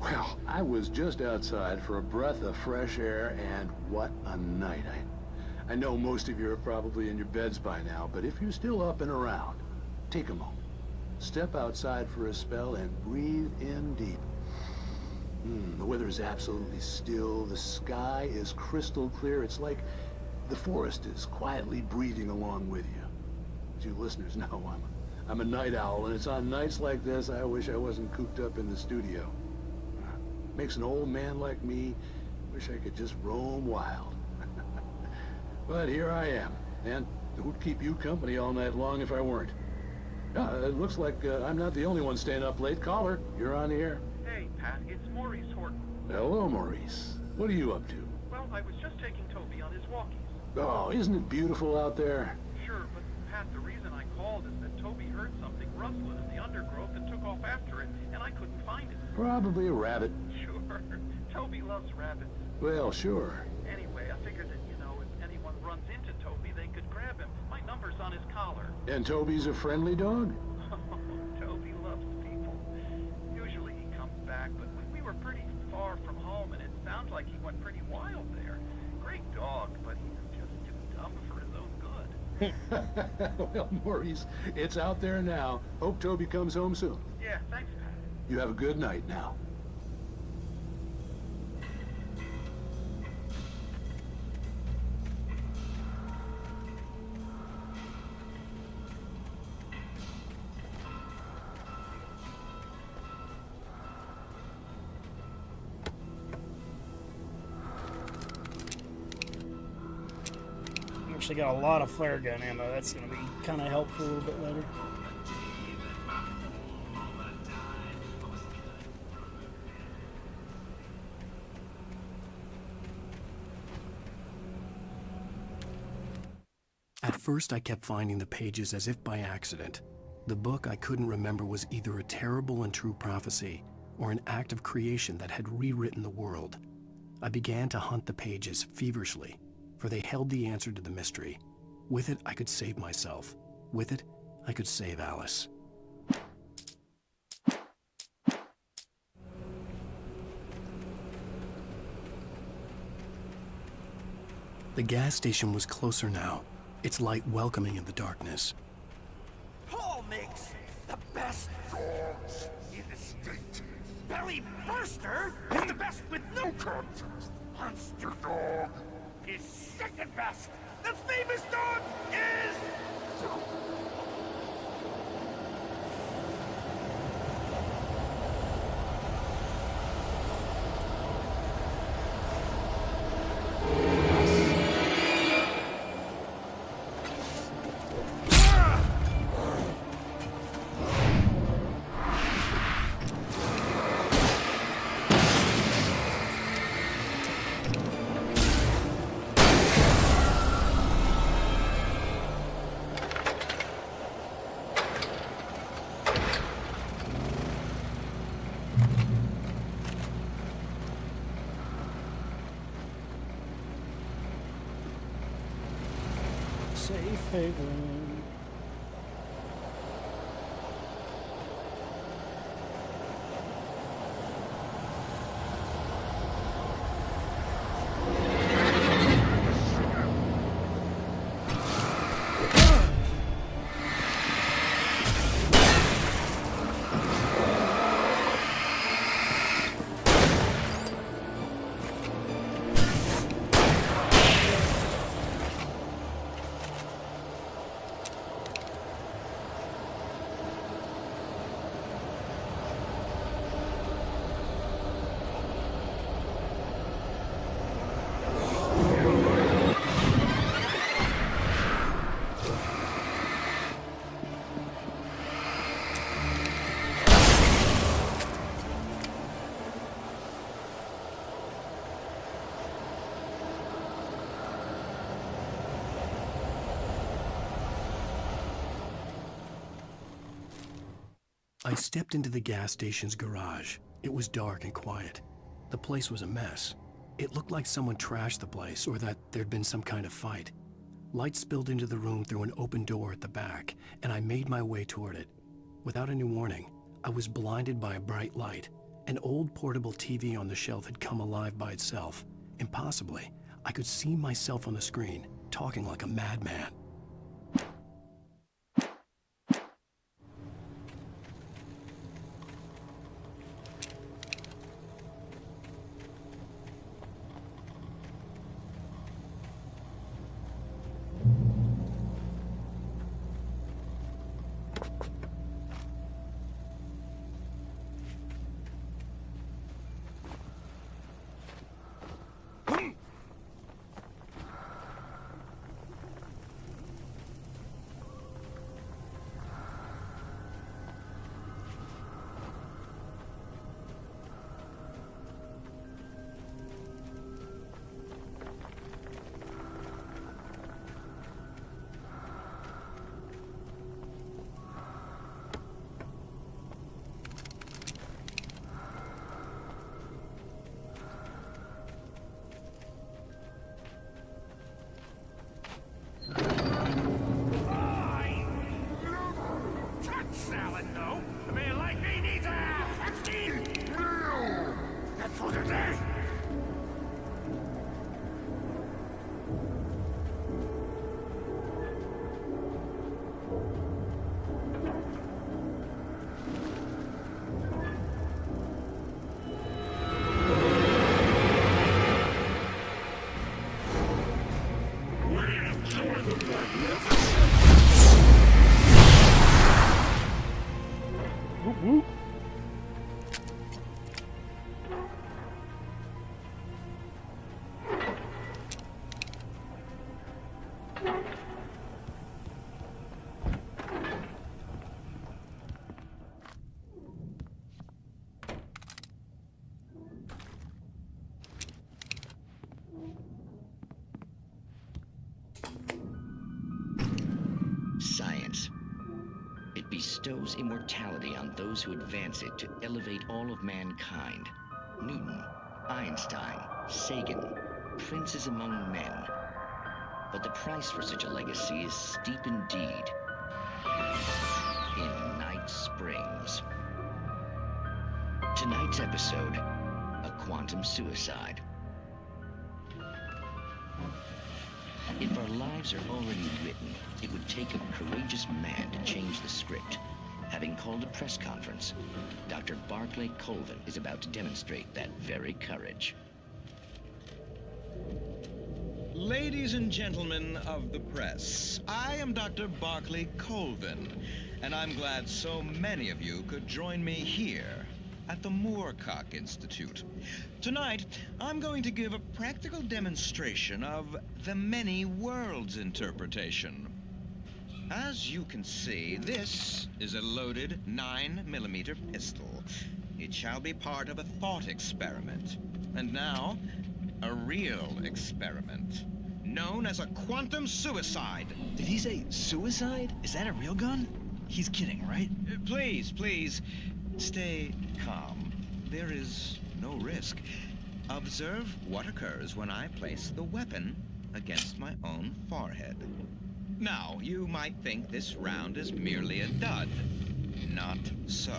Well, I was just outside for a breath of fresh air, and what a night. I know most of you are probably in your beds by now, but if you're still up and around, take a moment. Step outside for a spell and breathe in deep. The weather is absolutely still. The sky is crystal clear. It's like the forest is quietly breathing along with you. As you listeners know, I'm a night owl, and it's on nights like this I wish I wasn't cooped up in the studio. Makes an old man like me wish I could just roam wild. But here I am, and who'd keep you company all night long if I weren't? It looks like I'm not the only one staying up late. Caller, you're on the air. Hey, Pat, it's Maurice Horton. Hello, Maurice. What are you up to? Well, I was just taking Toby on his walkies. Oh, isn't it beautiful out there? Sure, but Pat, the reason I called is that Toby heard something rustling in the undergrowth and took off after it, and I couldn't find it. Probably a rabbit. Sure. Toby loves rabbits. Well, sure. Anyway, I figured that, if anyone runs runs into Toby, they could grab him. My number's on his collar. And Toby's a friendly dog? Toby loves people. Usually he comes back, but we were pretty far from home, and it sounds like he went pretty wild there. Great dog, but he's just too dumb for his own good. Well, Maurice, it's out there now. Hope Toby comes home soon. Yeah, thanks, Pat. You have a good night now. Actually got a lot of flare gun ammo. That's going to be kind of helpful a little bit later. At first, I kept finding the pages as if by accident. The book I couldn't remember was either a terrible and true prophecy or an act of creation that had rewritten the world. I began to hunt the pages feverishly, for they held the answer to the mystery. With it, I could save myself. With it, I could save Alice. The gas station was closer now, its light welcoming in the darkness. Paul makes the best dogs in the state. Belly Burster is the best with no contest. Monster Dog is second best. The famous dog is... Safe haven. I stepped into the gas station's garage. It was dark and quiet. The place was a mess. It looked like someone trashed the place or that there'd been some kind of fight. Light spilled into the room through an open door at the back, and I made my way toward it. Without any warning, I was blinded by a bright light. An old portable TV on the shelf had come alive by itself. Impossibly, I could see myself on the screen, talking like a madman. like me needs a hefty meal. That's for the day. Whoop, whoop. Science. It bestows immortality on those who advance it to elevate all of mankind. Newton, Einstein, Sagan, princes among men. But the price for such a legacy is steep indeed. In Night Springs. Tonight's episode, a quantum suicide. If our lives are already written, it would take a courageous man to change the script. Having called a press conference, Dr. Barclay Colvin is about to demonstrate that very courage. Ladies and gentlemen of the press, I am Dr. Barclay Colvin, and I'm glad so many of you could join me here at the Moorcock Institute. Tonight, I'm going to give a practical demonstration of the many worlds interpretation. As you can see, this is a loaded 9mm pistol. It shall be part of a thought experiment. And now, a real experiment, known as a quantum suicide. Did he say suicide? Is that a real gun? He's kidding, right? Please, please, stay calm. There is no risk. Observe what occurs when I place the weapon against my own forehead. Now, you might think this round is merely a dud. Not so.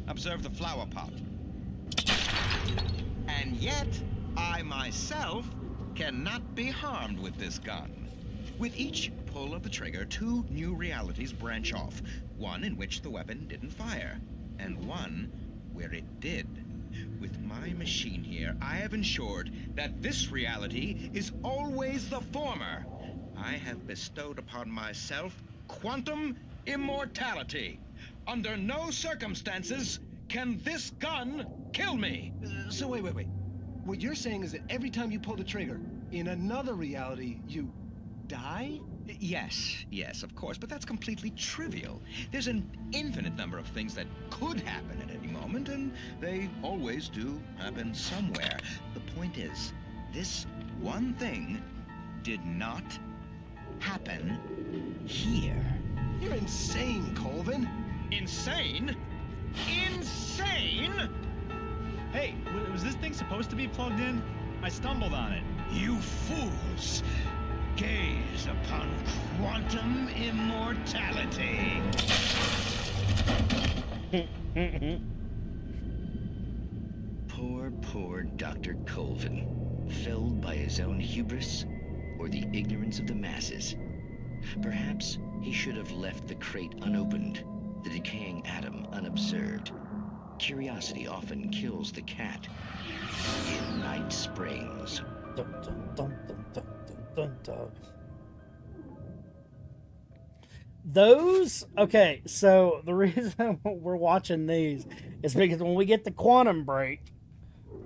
Observe the flower pot. And yet, I myself cannot be harmed with this gun. With each pull of the trigger, two new realities branch off. One in which the weapon didn't fire, and one where it did. With my machine here, I have ensured that this reality is always the former. I have bestowed upon myself quantum immortality. Under no circumstances can this gun kill me. So wait. What you're saying is that every time you pull the trigger, in another reality, you die? Yes, of course, but that's completely trivial. There's an infinite number of things that could happen at any moment, and they always do happen somewhere. The point is, this one thing did not happen here. You're insane, Colvin. Insane? Insane? Hey, was this thing supposed to be plugged in? I stumbled on it. You fools! Gaze upon quantum immortality. Poor Dr. Colvin, felled by his own hubris or the ignorance of the masses. Perhaps he should have left the crate unopened, the decaying atom unobserved. Curiosity often kills the cat. In Night Springs. Dun, dun, dun, dun, dun, dun, dun. Those, okay, so the reason we're watching these is because when we get the quantum break,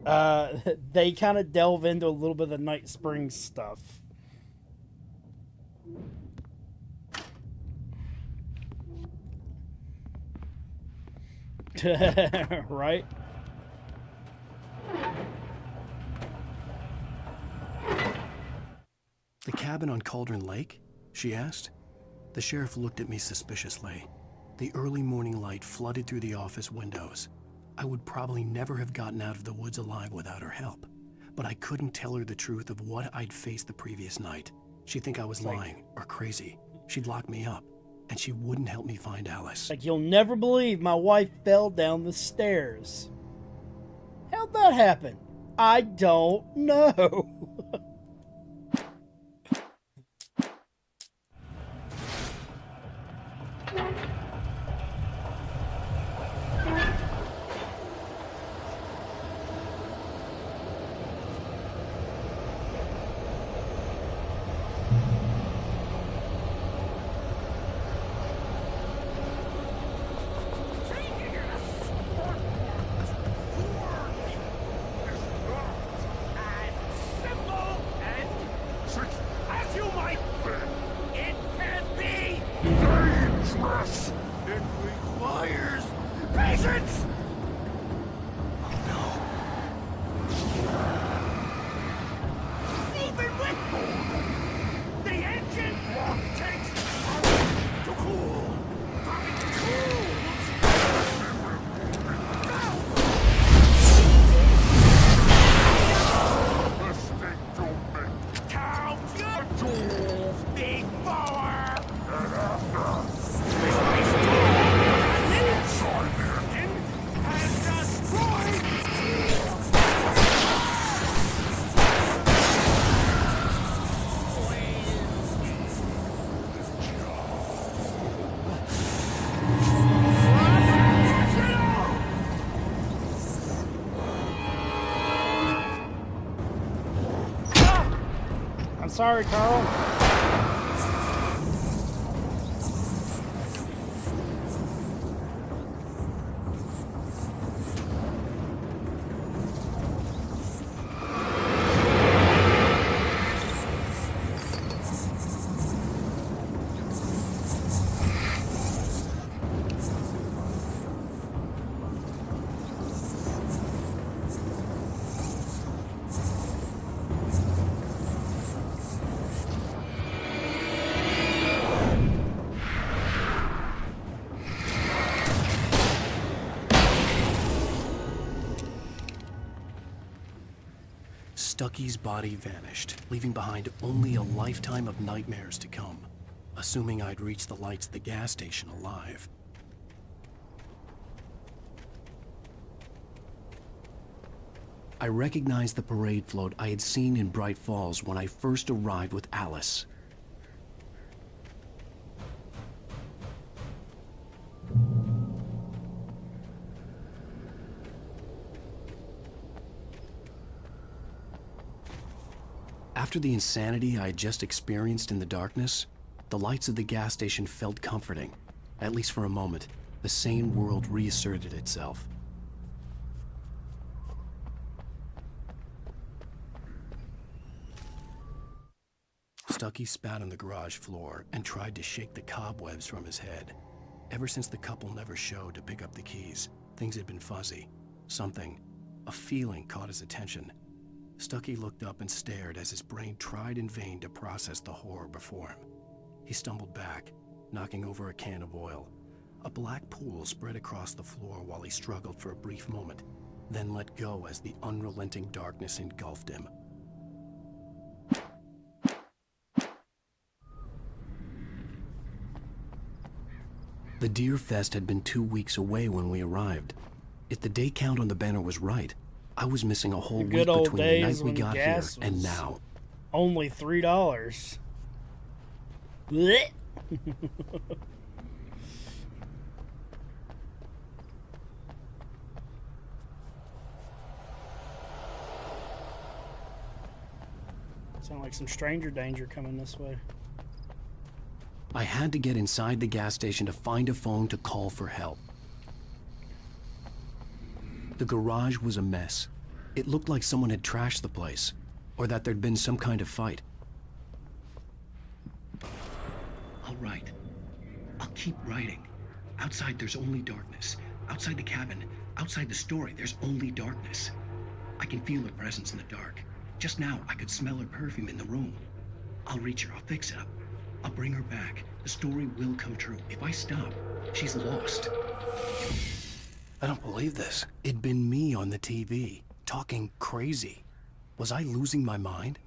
they kind of delve into a little bit of the Night Springs stuff. Right? The cabin on Cauldron Lake? She asked. The sheriff looked at me suspiciously. The early morning light flooded through the office windows. I would probably never have gotten out of the woods alive without her help, but I couldn't tell her the truth of what I'd faced the previous night. She'd think I was lying or crazy. She'd lock me up. and she wouldn't help me find Alice. Like, you'll never believe my wife fell down the stairs. How'd that happen? I don't know. As you might think, it can be dangerous. It requires patience. Even with the engine takes to cool. I'm sorry, Carl. Stucky's body vanished, leaving behind only a lifetime of nightmares to come, assuming I'd reached the lights at the gas station alive. I recognized the parade float I had seen in Bright Falls when I first arrived with Alice. After the insanity I had just experienced in the darkness, the lights of the gas station felt comforting. At least for a moment, the sane world reasserted itself. Stucky spat on the garage floor and tried to shake the cobwebs from his head. Ever since the couple never showed to pick up the keys, things had been fuzzy. Something, a feeling caught his attention. Stucky looked up and stared as his brain tried in vain to process the horror before him. He stumbled back, knocking over a can of oil. A black pool spread across the floor while he struggled for a brief moment, then let go as the unrelenting darkness engulfed him. The Deer Fest had been 2 weeks away when we arrived. If the day count on the banner was right, I was missing a whole week between the night we got here and now. Only $3. Blech. Sound like some stranger danger coming this way. I had to get inside the gas station to find a phone to call for help. The garage was a mess. It looked like someone had trashed the place, or that there'd been some kind of fight. All right. I'll keep writing. Outside, there's only darkness. Outside the cabin, outside the story, there's only darkness. I can feel her presence in the dark. Just now, I could smell her perfume in the room. I'll reach her. I'll fix it up. I'll bring her back. The story will come true. If I stop, she's lost. I don't believe this. It'd been me on the TV, talking crazy. Was I losing my mind?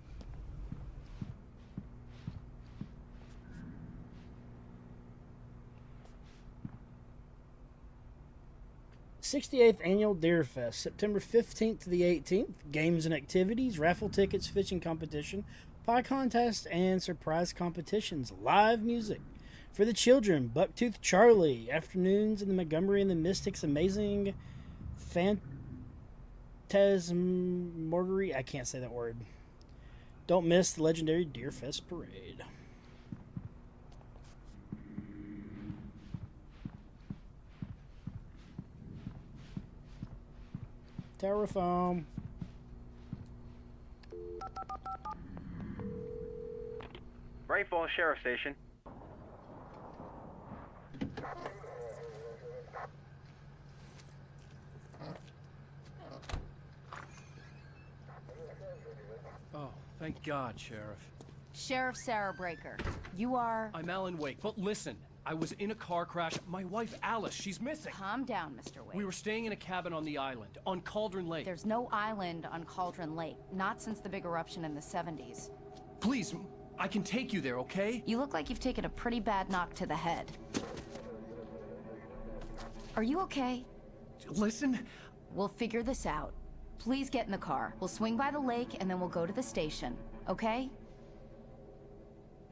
68th Annual Deer Fest, September 15th to the 18th. Games and activities, raffle tickets, fishing competition, pie contest, and surprise competitions. Live music for the children, Bucktooth Charlie. Afternoons in the Montgomery and the Mystics Amazing Phantasmagorie. I can't say that word. Don't miss the legendary Deer Fest Parade. Tower foam. Bright Falls Sheriff Station. Oh, thank God, Sheriff. Sheriff Sarah Breaker. You are... I'm Alan Wake, but listen. I was in a car crash. My wife, Alice, she's missing. Calm down, Mr. Wake. We were staying in a cabin on the island, on Cauldron Lake. There's no island on Cauldron Lake. Not since the big eruption in the 70s. Please, I can take you there, okay? You look like you've taken a pretty bad knock to the head. Are you okay? Listen. We'll figure this out. Please get in the car. We'll swing by the lake and then we'll go to the station, okay?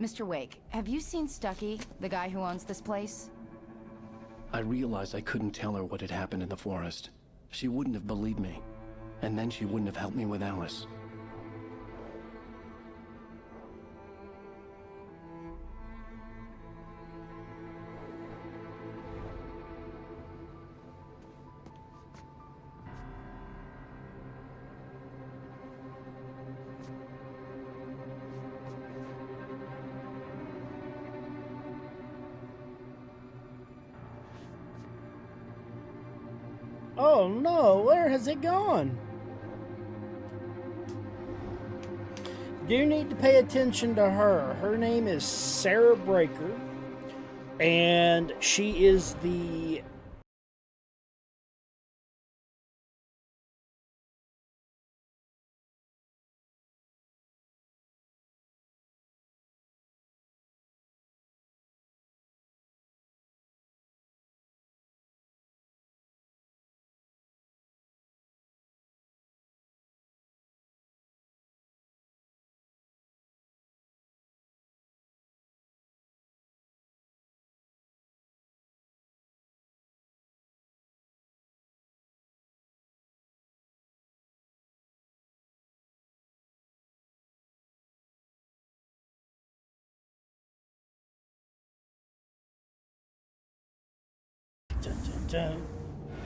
Mr. Wake, have you seen Stucky, the guy who owns this place? I realized I couldn't tell her what had happened in the forest. She wouldn't have believed me. And then she wouldn't have helped me with Alice. Oh no, where has it gone? Do need to pay attention to her. Her name is Sarah Breaker, and she is the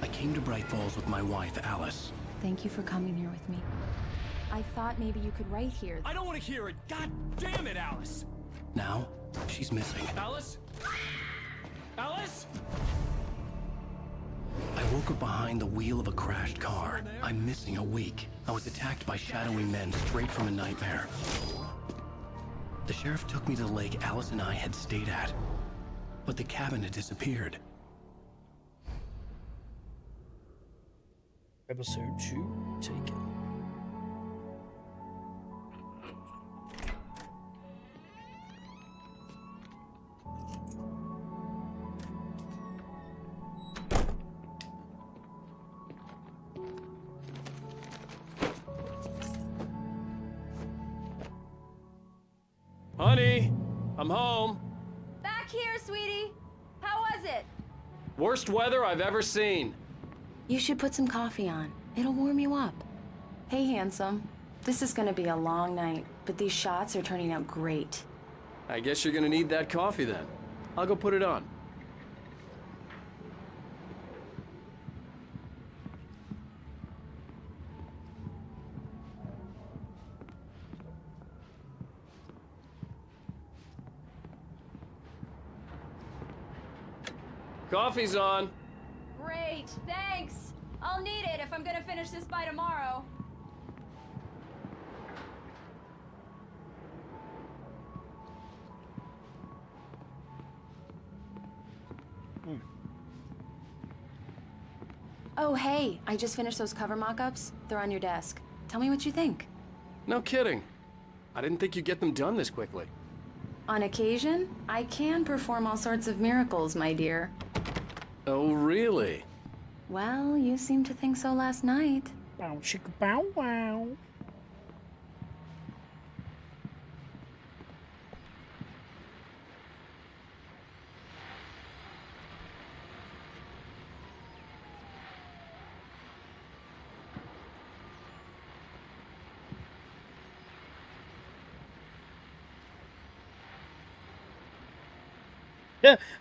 I came to Bright Falls with my wife, Alice. Thank you for coming here with me. I thought maybe you could write here. I don't want to hear it. God damn it, Alice. Now, she's missing. Alice? Alice? I woke up behind the wheel of a crashed car. I'm missing a week. I was attacked by shadowy men straight from a nightmare. The sheriff took me to the lake Alice and I had stayed at. But the cabin had disappeared. Episode 2 taken. Honey, I'm home. Back here, sweetie. How was it? Worst weather I've ever seen. You should put some coffee on. It'll warm you up. Hey, handsome. This is gonna be a long night, but these shots are turning out great. I guess you're gonna need that coffee then. I'll go put it on. Coffee's on. Great, thanks. I'll need it if I'm gonna finish this by tomorrow. Oh, hey, I just finished those cover mock-ups. They're on your desk. Tell me what you think. No kidding. I didn't think you'd get them done this quickly. On occasion, I can perform all sorts of miracles, my dear. Oh, really? Well, you seemed to think so last night. Bow chicka bow wow.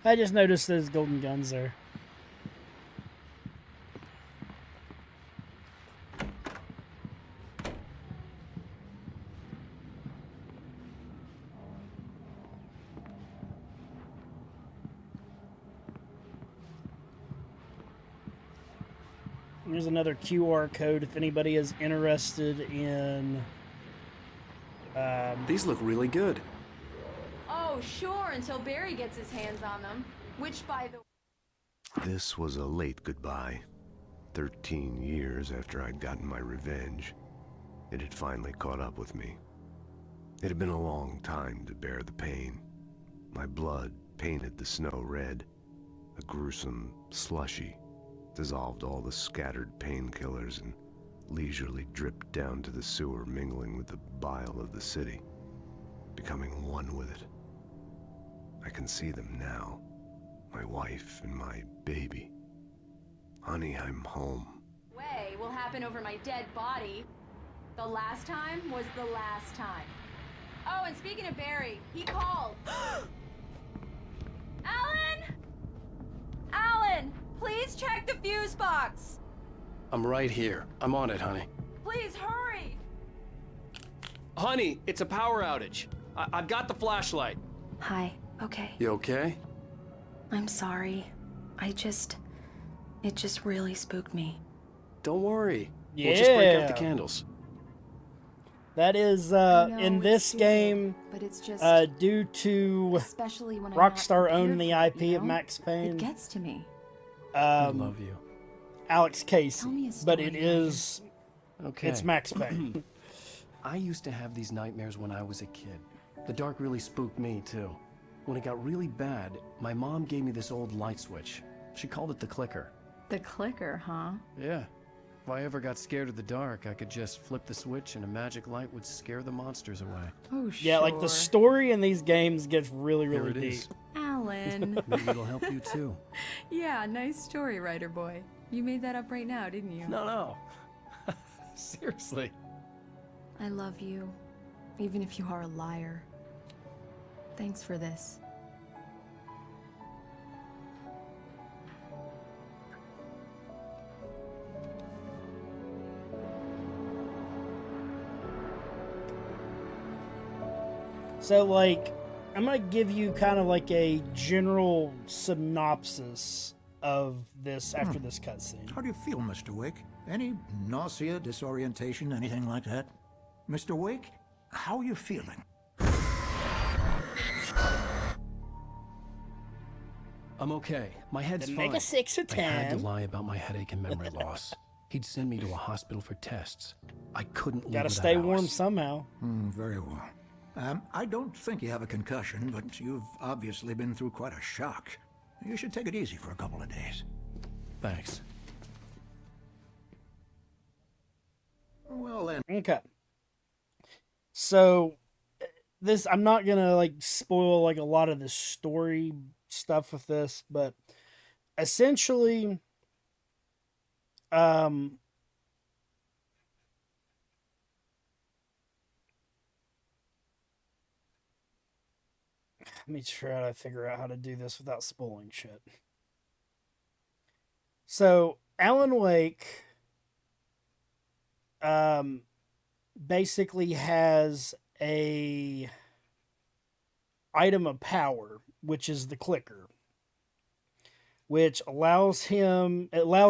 I just noticed those golden guns there. Here's another QR code if anybody is interested in... These look really good. Oh, sure, until Barry gets his hands on them. Which, by the This was a late goodbye. 13 years after I'd gotten my revenge, it had finally caught up with me. It had been a long time to bear the pain. My blood painted the snow red. A gruesome slushy dissolved all the scattered painkillers and leisurely dripped down to the sewer, mingling with the bile of the city, becoming one with it. I can see them now, my wife and my baby. Honey, I'm home. way will happen over my dead body. The last time was the last time. Oh, and speaking of Barry, he called. Alan! Alan! Please check the fuse box! I'm right here. I'm on it, honey. Please hurry! Honey, it's a power outage. I've got the flashlight. Hi, okay. You okay? I'm sorry. It just really spooked me. Don't worry. Yeah. We'll just break out the candles. That is, in this game, but it's just, due to especially when I'm Rockstar not owning the prepared IP for it, you of know? Max Payne. It gets to me. I love you. Alex Casey, Tell me a but story, it is, Okay. it's Max Payne. I used to have these nightmares when I was a kid. The dark really spooked me, too. When it got really bad, my mom gave me this old light switch. She called it the clicker. The clicker, huh? Yeah. If I ever got scared of the dark, I could just flip the switch and a magic light would scare the monsters away. Oh, Yeah, like the story in these games gets really, really Here it deep. is. Alan. Maybe it'll help you, too. Yeah, nice story, writer boy. You made that up right now, didn't you? No. Seriously. I love you, even if you are a liar. Thanks for this. So, like, I'm going to give you kind of like a general synopsis of this after this cutscene. How do you feel, Mr. Wake? Any nausea, disorientation, anything like that? Mr. Wake, how are you feeling? I'm okay. My head's Then fine. make a 6 or I had to 10. lie about my headache and memory loss. He'd send me to a hospital for tests. I couldn't leave Gotta without stay warm hours. somehow. Very well. I don't think you have a concussion, but you've obviously been through quite a shock. You should take it easy for a couple of days. Thanks. Well then. Okay. So, this, I'm not gonna, like, spoil, like, a lot of the story stuff with this, but essentially, let me try to figure out how to do this without spoiling shit. So, Alan Wake basically has a item of power, which is the clicker, which allows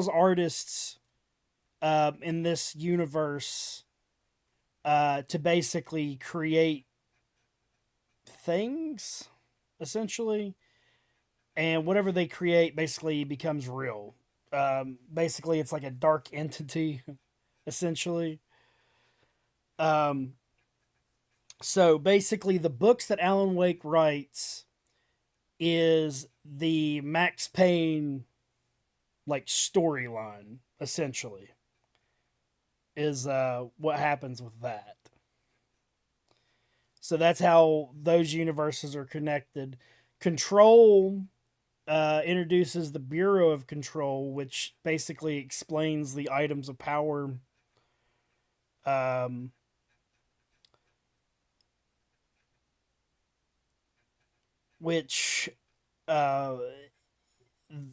artists in this universe to basically create things, essentially, and whatever they create basically becomes real. Basically, it's like a dark entity, essentially. So basically, the books that Alan Wake writes is the Max Payne like storyline, essentially, is what happens with that. So that's how those universes are connected. Control introduces the Bureau of Control, which basically explains the items of power. Which, when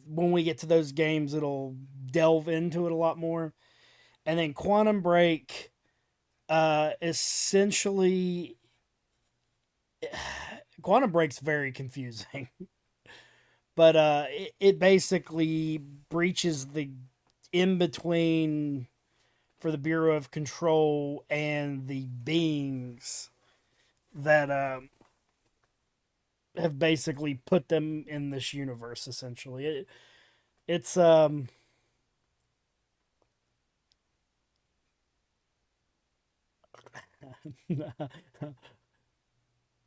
we get to those games, it'll delve into it a lot more. And then Quantum Break, essentially, Quantum Break's very confusing. But it basically breaches the in-between for the Bureau of Control and the beings that have basically put them in this universe, essentially. It's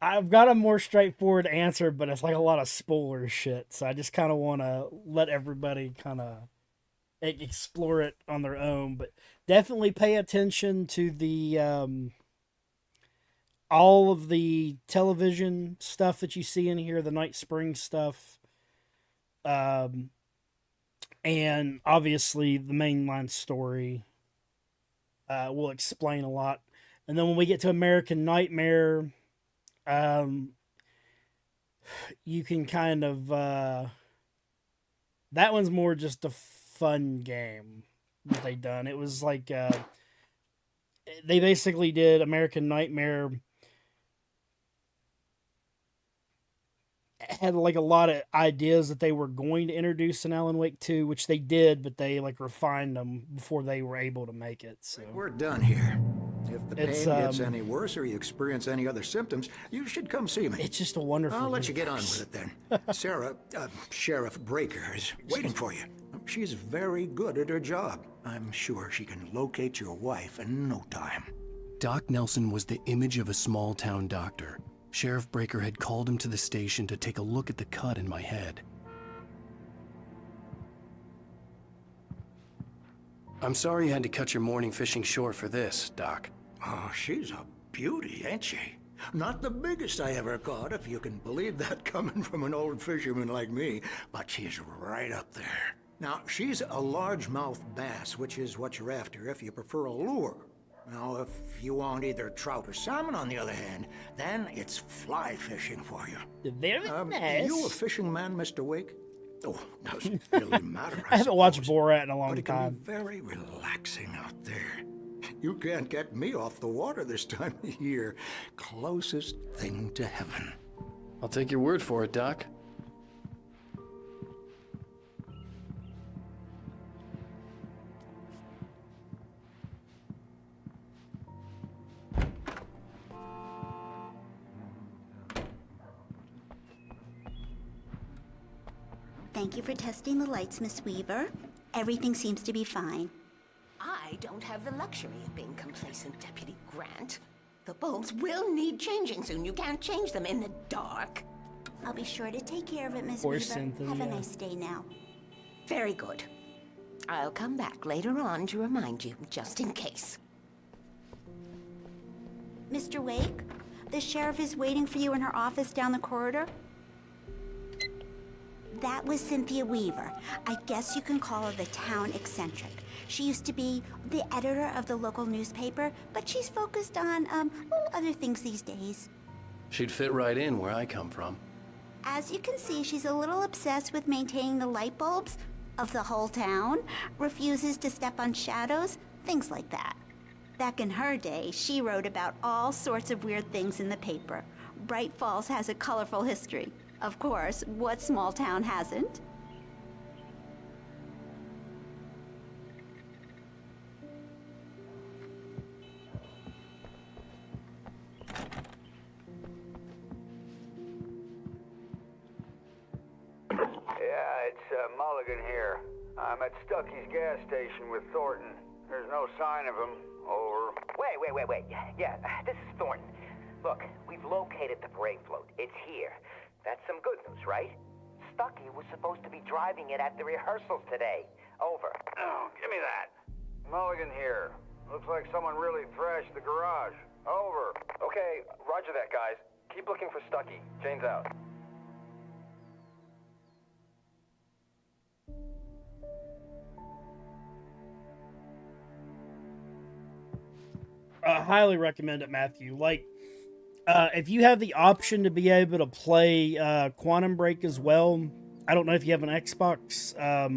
I've got a more straightforward answer, but it's like a lot of spoiler shit, so I just kind of want to let everybody kind of explore it on their own. But definitely pay attention to the all of the television stuff that you see in here, the Night Spring stuff, and obviously the mainline story will explain a lot. And then when we get to American Nightmare, you can kind of that one's more just a fun game that they done. It was like they basically did American Nightmare, had like a lot of ideas that they were going to introduce in Alan Wake 2, which they did, but they like refined them before they were able to make it. So we're done here. If the pain gets any worse or you experience any other symptoms, you should come see me. It's just a wonderful I'll let you get on with it then. Sarah, Sheriff Breaker is waiting for you. She's very good at her job. I'm sure she can locate your wife in no time. Doc Nelson was the image of a small-town doctor. Sheriff Breaker had called him to the station to take a look at the cut in my head. I'm sorry you had to cut your morning fishing short for this, Doc. Oh, she's a beauty, ain't she? Not the biggest I ever caught, if you can believe that coming from an old fisherman like me, but she's right up there. Now, she's a largemouth bass, which is what you're after if you prefer a lure. Now, if you want either trout or salmon, on the other hand, then it's fly fishing for you. Very nice. Are you a fishing man, Mr. Wake? Oh, doesn't really matter, I haven't watched Borat in a long but it time. can be very relaxing out there. You can't get me off the water this time of year. Closest thing to heaven. I'll take your word for it, Doc. Thank you for testing the lights, Miss Weaver. Everything seems to be fine. I don't have the luxury of being complacent, Deputy Grant. The bulbs will need changing soon. You can't change them in the dark. I'll be sure to take care of it, Miss Poor Weaver. Cynthia. Have a nice day now. Very good. I'll come back later on to remind you, just in case. Mr. Wake, the sheriff is waiting for you in her office down the corridor. That was Cynthia Weaver. I guess you can call her the town eccentric. She used to be the editor of the local newspaper, but she's focused on, other things these days. She'd fit right in where I come from. As you can see, she's a little obsessed with maintaining the light bulbs of the whole town, refuses to step on shadows, things like that. Back in her day, she wrote about all sorts of weird things in the paper. Bright Falls has a colorful history. Of course, what small town hasn't? Yeah, it's Mulligan here. I'm at Stucky's gas station with Thornton. There's no sign of him. Over. Wait. Yeah, this is Thornton. Look, we've located the brake float. It's here. That's some good news, right? Stucky was supposed to be driving it at the rehearsals today. Over. Oh, give me that. Mulligan here. Looks like someone really thrashed the garage. Over. Okay, roger that, guys. Keep looking for Stucky. Jane's out. I highly recommend it, Matthew. Like, if you have the option to be able to play Quantum Break as well, I don't know if you have an Xbox. I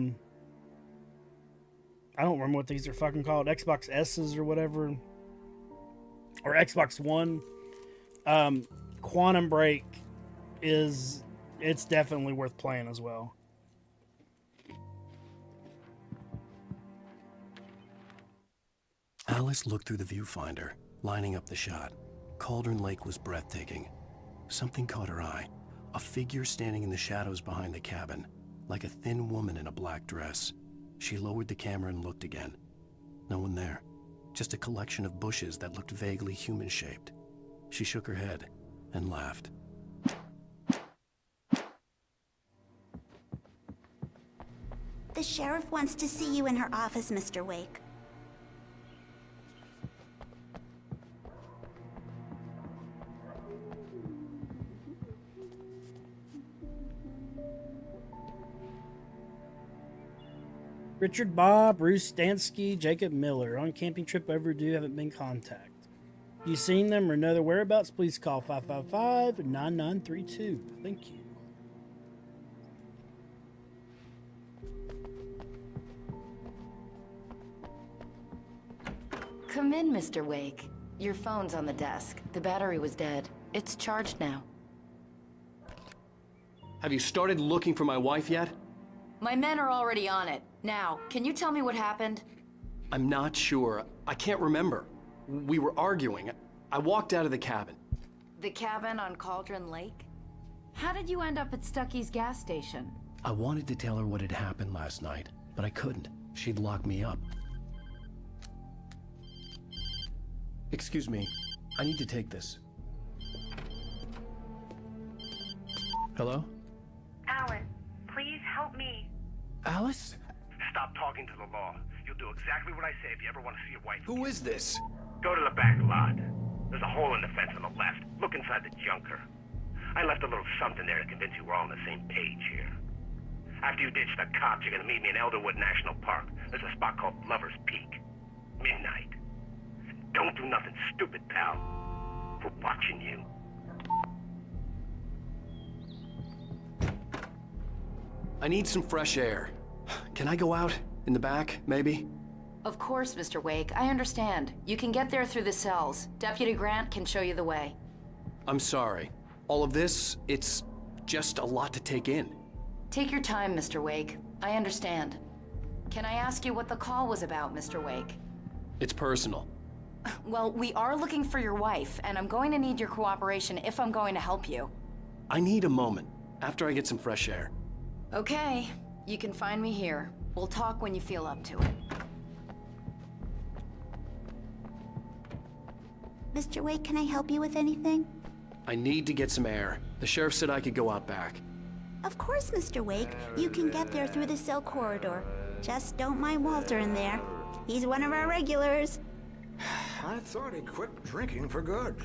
don't remember what these are fucking called. Xbox S's or whatever. Or Xbox One. Quantum Break it's definitely worth playing as well. Alice looked through the viewfinder, lining up the shot. Cauldron Lake was breathtaking. Something caught her eye. A figure standing in the shadows behind the cabin, like a thin woman in a black dress. She lowered the camera and looked again. No one there. Just a collection of bushes that looked vaguely human-shaped. She shook her head and laughed. The sheriff wants to see you in her office, Mr. Wake. Richard Bob, Bruce Stansky, Jacob Miller. On camping trip overdue, haven't been contacted. If you've seen them or know their whereabouts, please call 555-9932. Thank you. Come in, Mr. Wake. Your phone's on the desk. The battery was dead. It's charged now. Have you started looking for my wife yet? My men are already on it. Now, can you tell me what happened? I'm not sure. I can't remember. We were arguing. I walked out of the cabin. The cabin on Cauldron Lake? How did you end up at Stucky's gas station? I wanted to tell her what had happened last night, but I couldn't. She'd lock me up. Excuse me. I need to take this. Hello? Alan, please help me. Alice? Stop talking to the law. You'll do exactly what I say if you ever want to see your wife. Who is this? Go to the back lot. There's a hole in the fence on the left. Look inside the junker. I left a little something there to convince you we're all on the same page here. After you ditch the cops, you're gonna meet me in Elderwood National Park. There's a spot called Lover's Peak. Midnight. Don't do nothing stupid, pal. We're watching you. I need some fresh air. Can I go out? In the back, maybe? Of course, Mr. Wake. I understand. You can get there through the cells. Deputy Grant can show you the way. I'm sorry. All of this, it's just a lot to take in. Take your time, Mr. Wake. I understand. Can I ask you what the call was about, Mr. Wake? It's personal. Well, we are looking for your wife, and I'm going to need your cooperation if I'm going to help you. I need a moment, after I get some fresh air. Okay. You can find me here. We'll talk when you feel up to it. Mr. Wake, can I help you with anything? I need to get some air. The sheriff said I could go out back. Of course, Mr. Wake. You can get there through the cell corridor. Just don't mind Walter in there. He's one of our regulars. I thought he quit drinking for good.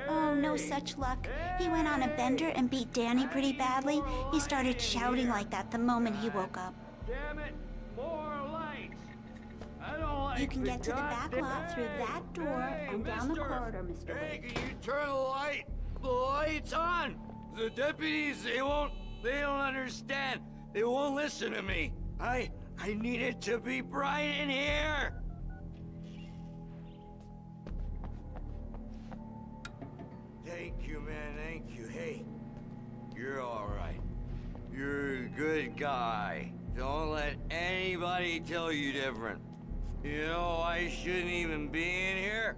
Oh, no such luck. He went on a bender and beat Danny pretty badly. He started shouting like that the moment he woke up. Damn it! More lights! I don't like You can get to the back lot through that door and down the corridor, Mr. Hey, Wake. can you turn the lights on? The deputies, they don't understand. They won't listen to me. I need it to be bright in here. Thank you, man, thank you. Hey, you're all right. You're a good guy. Don't let anybody tell you different. You know, I shouldn't even be in here.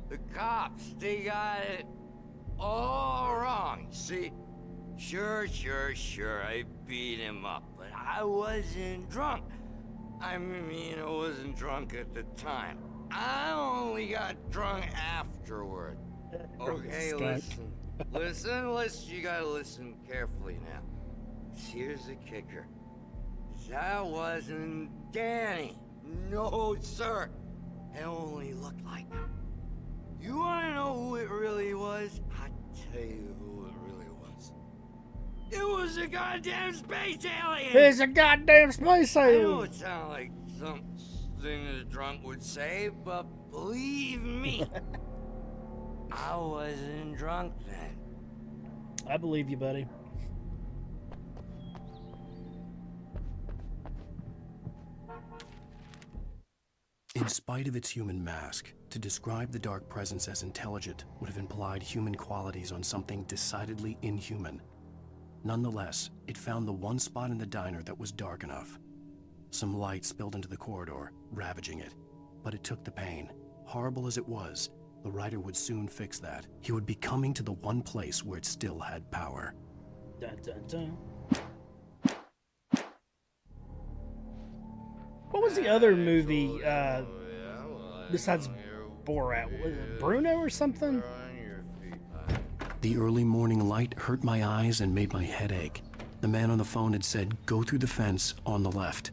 The cops, they got it all wrong. See, sure, I beat him up, but I wasn't drunk. I mean, I wasn't drunk at the time. I only got drunk afterward. Okay, listen, you gotta listen carefully now. here's the kicker. That wasn't Danny. No, sir. It only looked like him. You wanna know who it really was? I'll tell you who it really was. It was a goddamn space alien! It's a goddamn space I know alien! it sounds like something a drunk would say, but believe me, I wasn't drunk then. I believe you, buddy. In spite of its human mask, to describe the dark presence as intelligent would have implied human qualities on something decidedly inhuman. Nonetheless, it found the one spot in the diner that was dark enough. Some light spilled into the corridor, ravaging it. But it took the pain. Horrible as it was, the writer would soon fix that. He would be coming to the one place where it still had power. Dun, dun, dun. What was the other movie besides Borat? Was it Bruno or something? The early morning light hurt my eyes and made my head ache. The man on the phone had said, "Go through the fence on the left."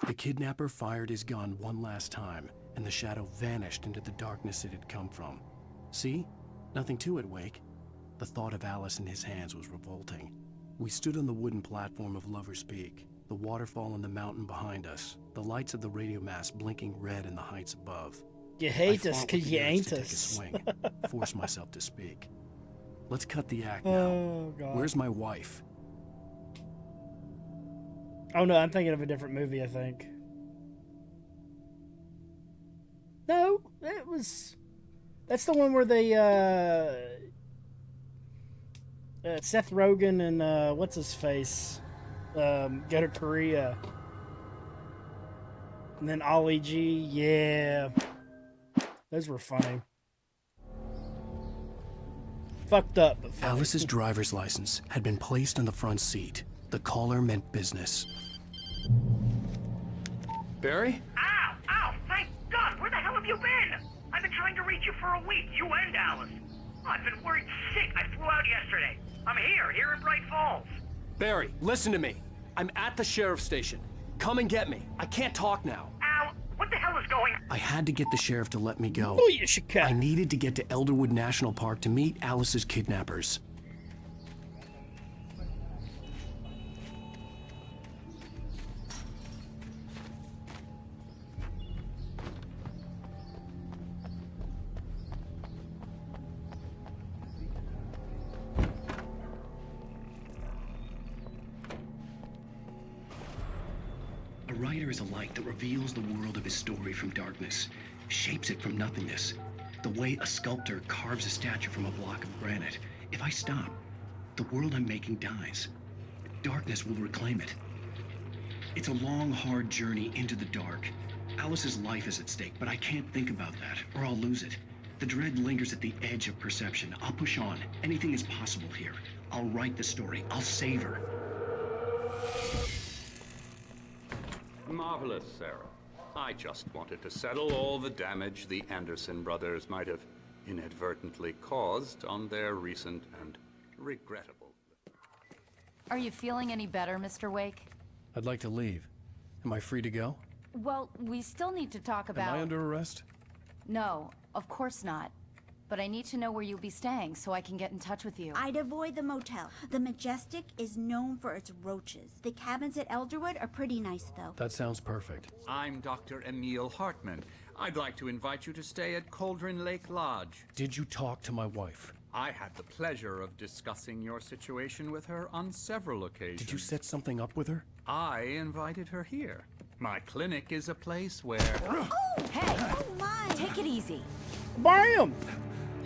The kidnapper fired his gun one last time, and the shadow vanished into the darkness it had come from. See? Nothing to it, Wake. The thought of Alice in his hands was revolting. We stood on the wooden platform of Lover's Peak, the waterfall on the mountain behind us, the lights of the radio mast blinking red in the heights above. You hate I us fought because with you the urge ain't to take a us. swing, force myself to speak. Let's cut the act now. Oh, God. Where's my wife? Oh, no, I'm thinking of a different movie, I think. No, it was... That's the one where they, Seth Rogen and, what's-his-face, go to Korea. And then Ollie G, yeah. Those were funny. Fucked up, but funny. Alice's driver's license had been placed on the front seat. The caller meant business. Barry? Ow! Ow! Thank God! Where the hell have you been? I've been trying to reach you for a week, you and Alice. Oh, I've been worried sick. I flew out yesterday. I'm here in Bright Falls. Barry, listen to me. I'm at the sheriff's station. Come and get me. I can't talk now. Ow! What the hell is going on? I had to get the sheriff to let me go. Oh, you should cut. I needed to get to Elderwood National Park to meet Alice's kidnappers. A writer is a light that reveals the world of his story from darkness, shapes it from nothingness. The way a sculptor carves a statue from a block of granite. If I stop, the world I'm making dies. Darkness will reclaim it. It's a long, hard journey into the dark. Alice's life is at stake, but I can't think about that, or I'll lose it. The dread lingers at the edge of perception. I'll push on. Anything is possible here. I'll write the story. I'll save her. Marvelous, Sarah. I just wanted to settle all the damage the Anderson brothers might have inadvertently caused on their recent and regrettable... Are you feeling any better, Mr. Wake? I'd like to leave. Am I free to go? Well, we still need to talk about... Am I under arrest? No, of course not. But I need to know where you'll be staying so I can get in touch with you. I'd avoid the motel. The Majestic is known for its roaches. The cabins at Elderwood are pretty nice, though. That sounds perfect. I'm Dr. Emil Hartman. I'd like to invite you to stay at Cauldron Lake Lodge. Did you talk to my wife? I had the pleasure of discussing your situation with her on several occasions. Did you set something up with her? I invited her here. My clinic is a place where... Oh, hey! Oh, my! Take it easy. Bam!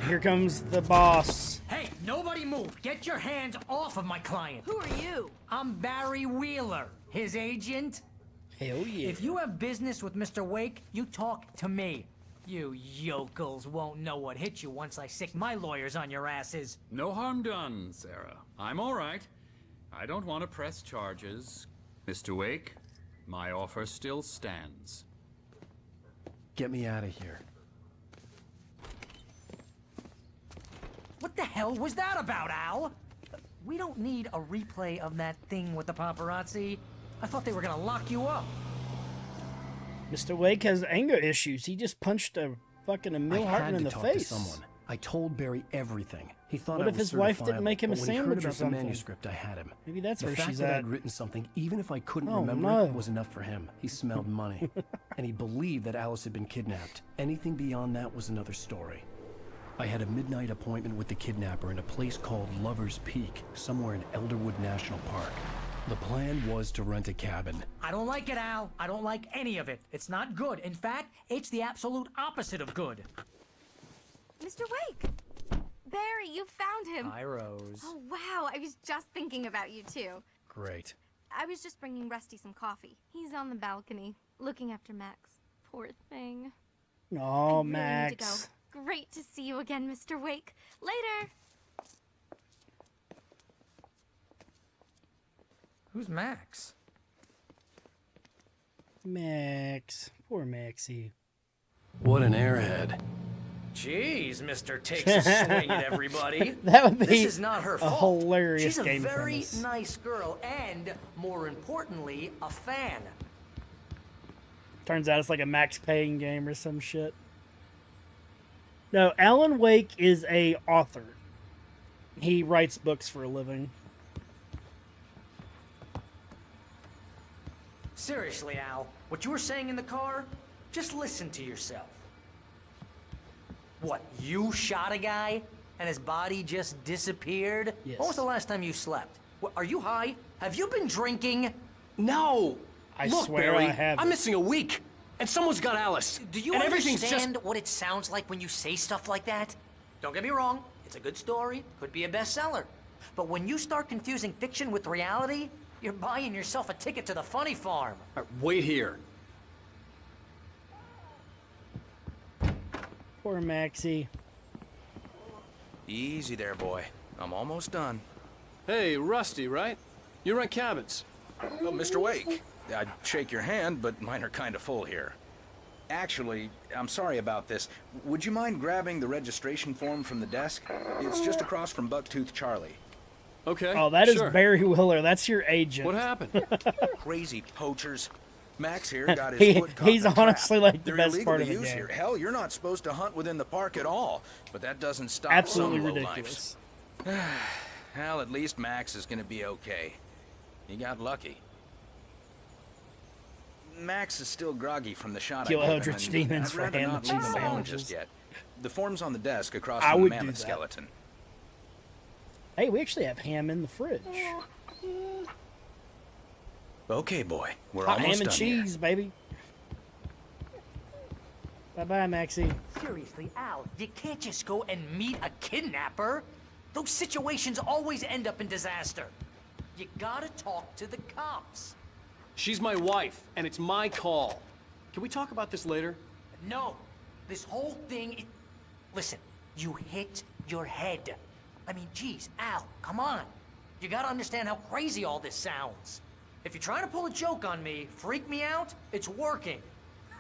Here comes the boss. Hey, nobody move. Get your hands off of my client. Who are you? I'm Barry Wheeler, his agent. Hell yeah. If you have business with Mr. Wake, you talk to me. You yokels won't know what hit you once I sick my lawyers on your asses. No harm done, Sarah. I'm all right. I don't want to press charges. Mr. Wake, my offer still stands. Get me out of here. What the hell was that about, Al? We don't need a replay of that thing with the paparazzi. I thought they were gonna lock you up. Mr. Wake has anger issues. He just punched a fucking Emil Hartman in the face. To someone. I told Barry everything. He thought What I if was his wife didn't certifiable, make him a but when he heard sandwich or about the something? manuscript, I had him. Maybe that's the where fact she's that at. I'd written something, even if I couldn't Oh, remember no. it, was enough for him. He smelled money. And he believed that Alice had been kidnapped. Anything beyond that was another story. I had a midnight appointment with the kidnapper in a place called Lover's Peak, somewhere in Elderwood National Park. The plan was to rent a cabin. I don't like it, Al. I don't like any of it. It's not good. In fact, it's the absolute opposite of good. Mr. Wake! Barry, you found him. Hi, Rose. Oh, wow. I was just thinking about you, too. Great. I was just bringing Rusty some coffee. He's on the balcony, looking after Max. Poor thing. Oh, I really Max. need to go. Great to see you again, Mr. Wake. Later! Who's Max? Max. Poor Maxie. What an airhead. Jeez, Mr. Takes a swing at everybody. That would be This is not her a fault. hilarious She's a game very premise. nice girl and, more importantly, a fan. Turns out it's like a Max Payne game or some shit. No, Alan Wake is a author. He writes books for a living. Seriously, Al, what you were saying in the car, just listen to yourself. What, you shot a guy and his body just disappeared? Yes. When was the last time you slept? What, are you high? Have you been drinking? No! I Look, swear Barry, I haven't. I'm missing a week, and someone's got Alice. Do you and everything's understand just... what it sounds like when you say stuff like that? Don't get me wrong, it's a good story, could be a bestseller. But when you start confusing fiction with reality, you're buying yourself a ticket to the funny farm. Wait here. Poor Maxie. Easy there, boy. I'm almost done. Hey, Rusty, right? You rent cabins. Oh, Mr. Wake. I'd shake your hand, but mine are kind of full here. Actually, I'm sorry about this. Would you mind grabbing the registration form from the desk? It's just across from Bucktooth Charlie. Okay, Oh, that is sure. Barry Willer. That's your agent. What happened? Crazy poachers. Max here got his He- foot caught he's in a trap. honestly, like, the They're best illegal part to of the use game. here. Hell, you're not supposed to hunt within the park at all. But that doesn't stop Absolutely some ridiculous. lowlifes. Well, at least Max is gonna be okay. He got lucky. Max is still groggy from the shot Kill I gave Eldritch him, demons I'd for rather ham not and leave cheese him alone sandwiches. just yet. The form's on the desk across I from the would do mammoth that. skeleton. Hey, we actually have ham in the fridge. Okay, boy. We're Hot almost ham and done here. cheese, baby. Bye-bye, Maxie. Seriously, Al, you can't just go and meet a kidnapper. Those situations always end up in disaster. You gotta talk to the cops. She's my wife, and it's my call. Can we talk about this later? No, this whole thing. Listen, you hit your head. I mean, geez, Al, come on. You gotta understand how crazy all this sounds. If you're trying to pull a joke on me, freak me out, it's working.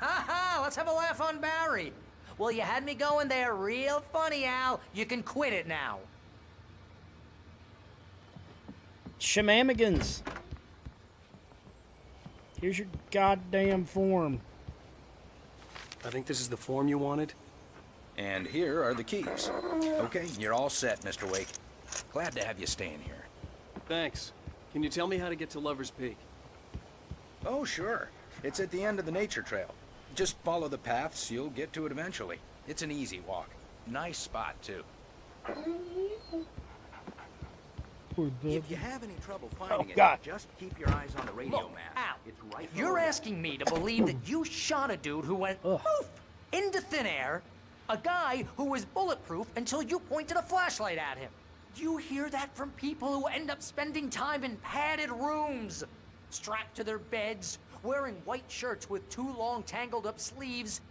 Ha ha, let's have a laugh on Barry. Well, you had me going there real funny, Al. You can quit it now. Shenanigans. Here's your goddamn form. I think this is the form you wanted. And here are the keys. Okay, you're all set, Mr. Wake. Glad to have you staying here. Thanks. Can you tell me how to get to Lover's Peak? Oh, sure. It's at the end of the nature trail. Just follow the paths, you'll get to it eventually. It's an easy walk. Nice spot, too. Poor baby. If you have any trouble finding God. it, just keep your eyes on the radio Look, map. Al, It's right you're below. asking me to believe that you shot a dude who went poof into thin air, a guy who was bulletproof until you pointed a flashlight at him. You hear that from people who end up spending time in padded rooms, strapped to their beds, wearing white shirts with too long tangled up sleeves,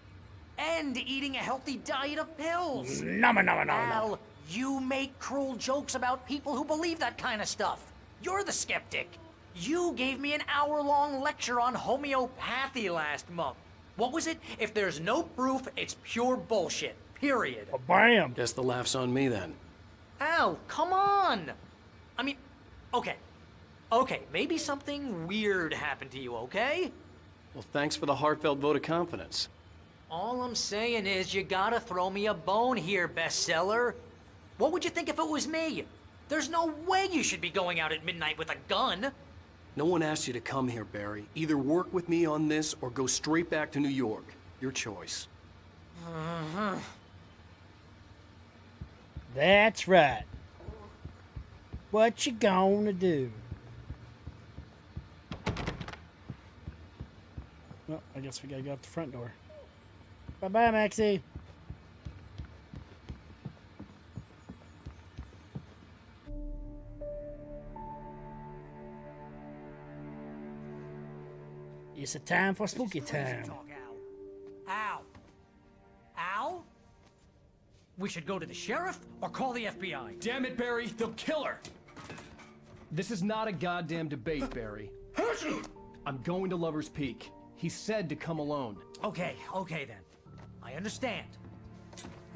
and eating a healthy diet of pills. No. Al, you make cruel jokes about people who believe that kind of stuff. You're the skeptic. You gave me an hour-long lecture on homeopathy last month. What was it? If there's no proof, it's pure bullshit. Period. Bam! Guess the laugh's on me then. Al, come on! I mean, okay. Okay, maybe something weird happened to you, okay? Well, thanks for the heartfelt vote of confidence. All I'm saying is you gotta throw me a bone here, bestseller. What would you think if it was me? There's no way you should be going out at midnight with a gun. No one asked you to come here, Barry. Either work with me on this or go straight back to New York. Your choice. That's right. What you gonna do? Well, I guess we gotta go out the front door. Bye-bye, Maxie. It's a time for spooky time. Al. Al? We should go to the sheriff or call the FBI. Damn it, Barry, they'll kill her. This is not a goddamn debate, Barry. I'm going to Lover's Peak. He said to come alone. Okay then. I understand.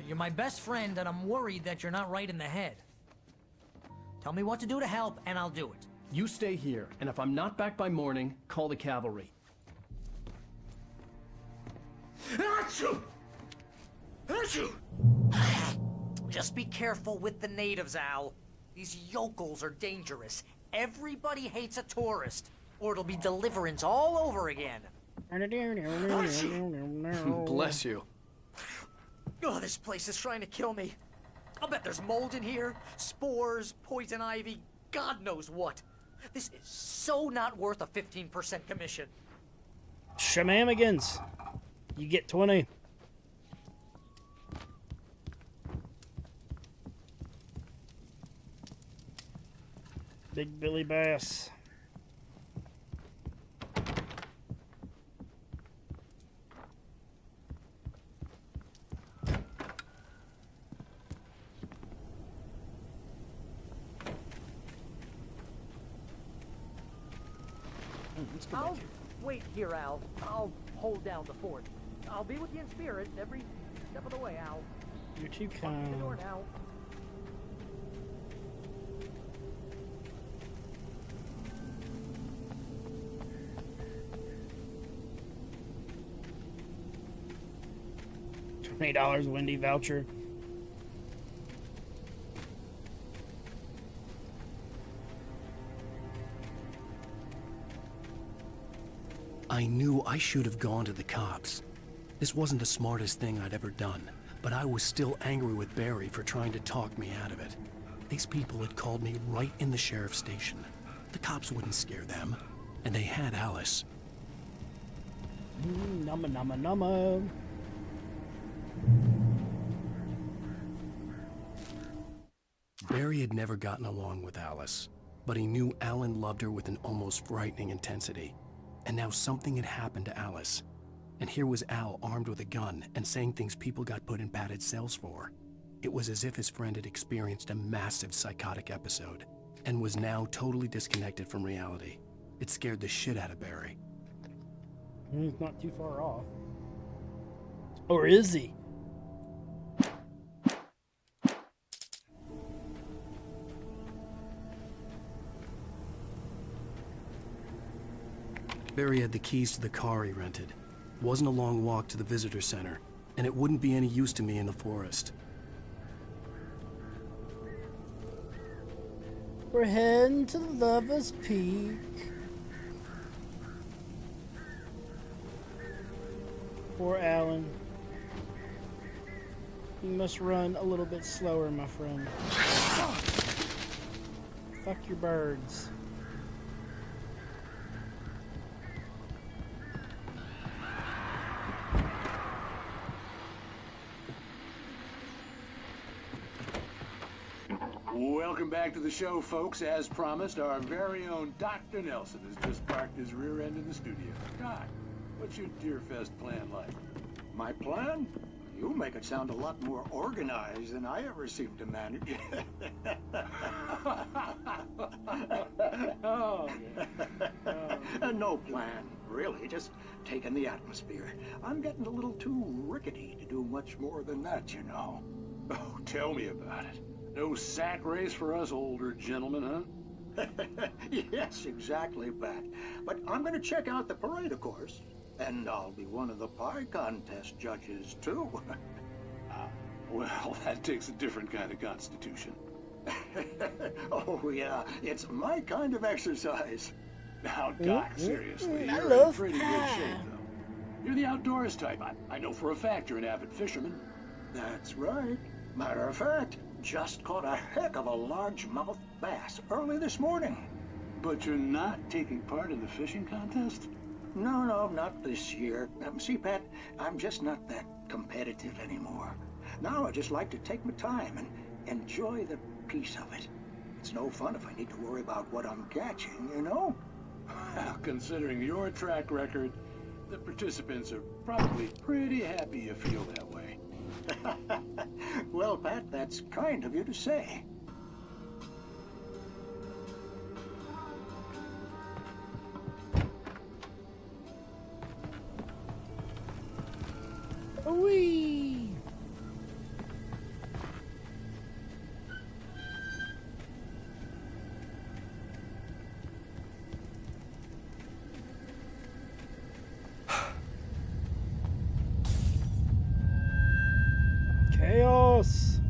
You're my best friend, and I'm worried that you're not right in the head. Tell me what to do to help, and I'll do it. You stay here, and if I'm not back by morning, call the cavalry. Just be careful with the natives, Al. These yokels are dangerous. Everybody hates a tourist, or it'll be Deliverance all over again. Bless you. Oh, this place is trying to kill me. I'll bet there's mold in here, spores, poison ivy, God knows what. This is so not worth a 15% commission. Shamamigans. You get 20. Big Billy Bass. I'll wait here, Al. I'll hold down the fort. I'll be with you in spirit every step of the way, Al. You're too Walk kind. through the door now. $20 Wendy voucher. I knew I should have gone to the cops. This wasn't the smartest thing I'd ever done, but I was still angry with Barry for trying to talk me out of it. These people had called me right in the sheriff's station. The cops wouldn't scare them, and they had Alice. Numma. Barry had never gotten along with Alice, but he knew Alan loved her with an almost frightening intensity. And now something had happened to Alice. And here was Al armed with a gun and saying things people got put in padded cells for. It was as if his friend had experienced a massive psychotic episode and was now totally disconnected from reality. It scared the shit out of Barry. He's not too far off. Or is he? Barry had the keys to the car he rented. It wasn't a long walk to the visitor center, and it wouldn't be any use to me in the forest. We're heading to the Lover's Peak. Poor Alan. You must run a little bit slower, my friend. Fuck your birds. Welcome back to the show, folks. As promised, our very own Dr. Nelson has just parked his rear end in the studio. Doc, what's your Deer Fest plan like? My plan? You make it sound a lot more organized than I ever seem to manage. Oh, yeah. No plan, really, just taking the atmosphere. I'm getting a little too rickety to do much more than that, you know. Oh, tell me about it. No sack race for us older gentlemen, huh? Yes, exactly, Pat. But I'm gonna check out the parade, of course. And I'll be one of the pie contest judges, too. Well, that takes a different kind of constitution. Oh, yeah, it's my kind of exercise. Now, Doc, seriously, I you're love in pretty pie. good shape, though. You're the outdoors type. I know for a fact you're an avid fisherman. That's right. Matter of fact, just caught a heck of a largemouth bass early this morning. But you're not taking part in the fishing contest? No, not this year. See, Pat, I'm just not that competitive anymore. Now I just like to take my time and enjoy the peace of it. It's no fun if I need to worry about what I'm catching, you know? Well, considering your track record, the participants are probably pretty happy you feel that way. Well, Pat, that's kind of you to say. Whee! Chaos!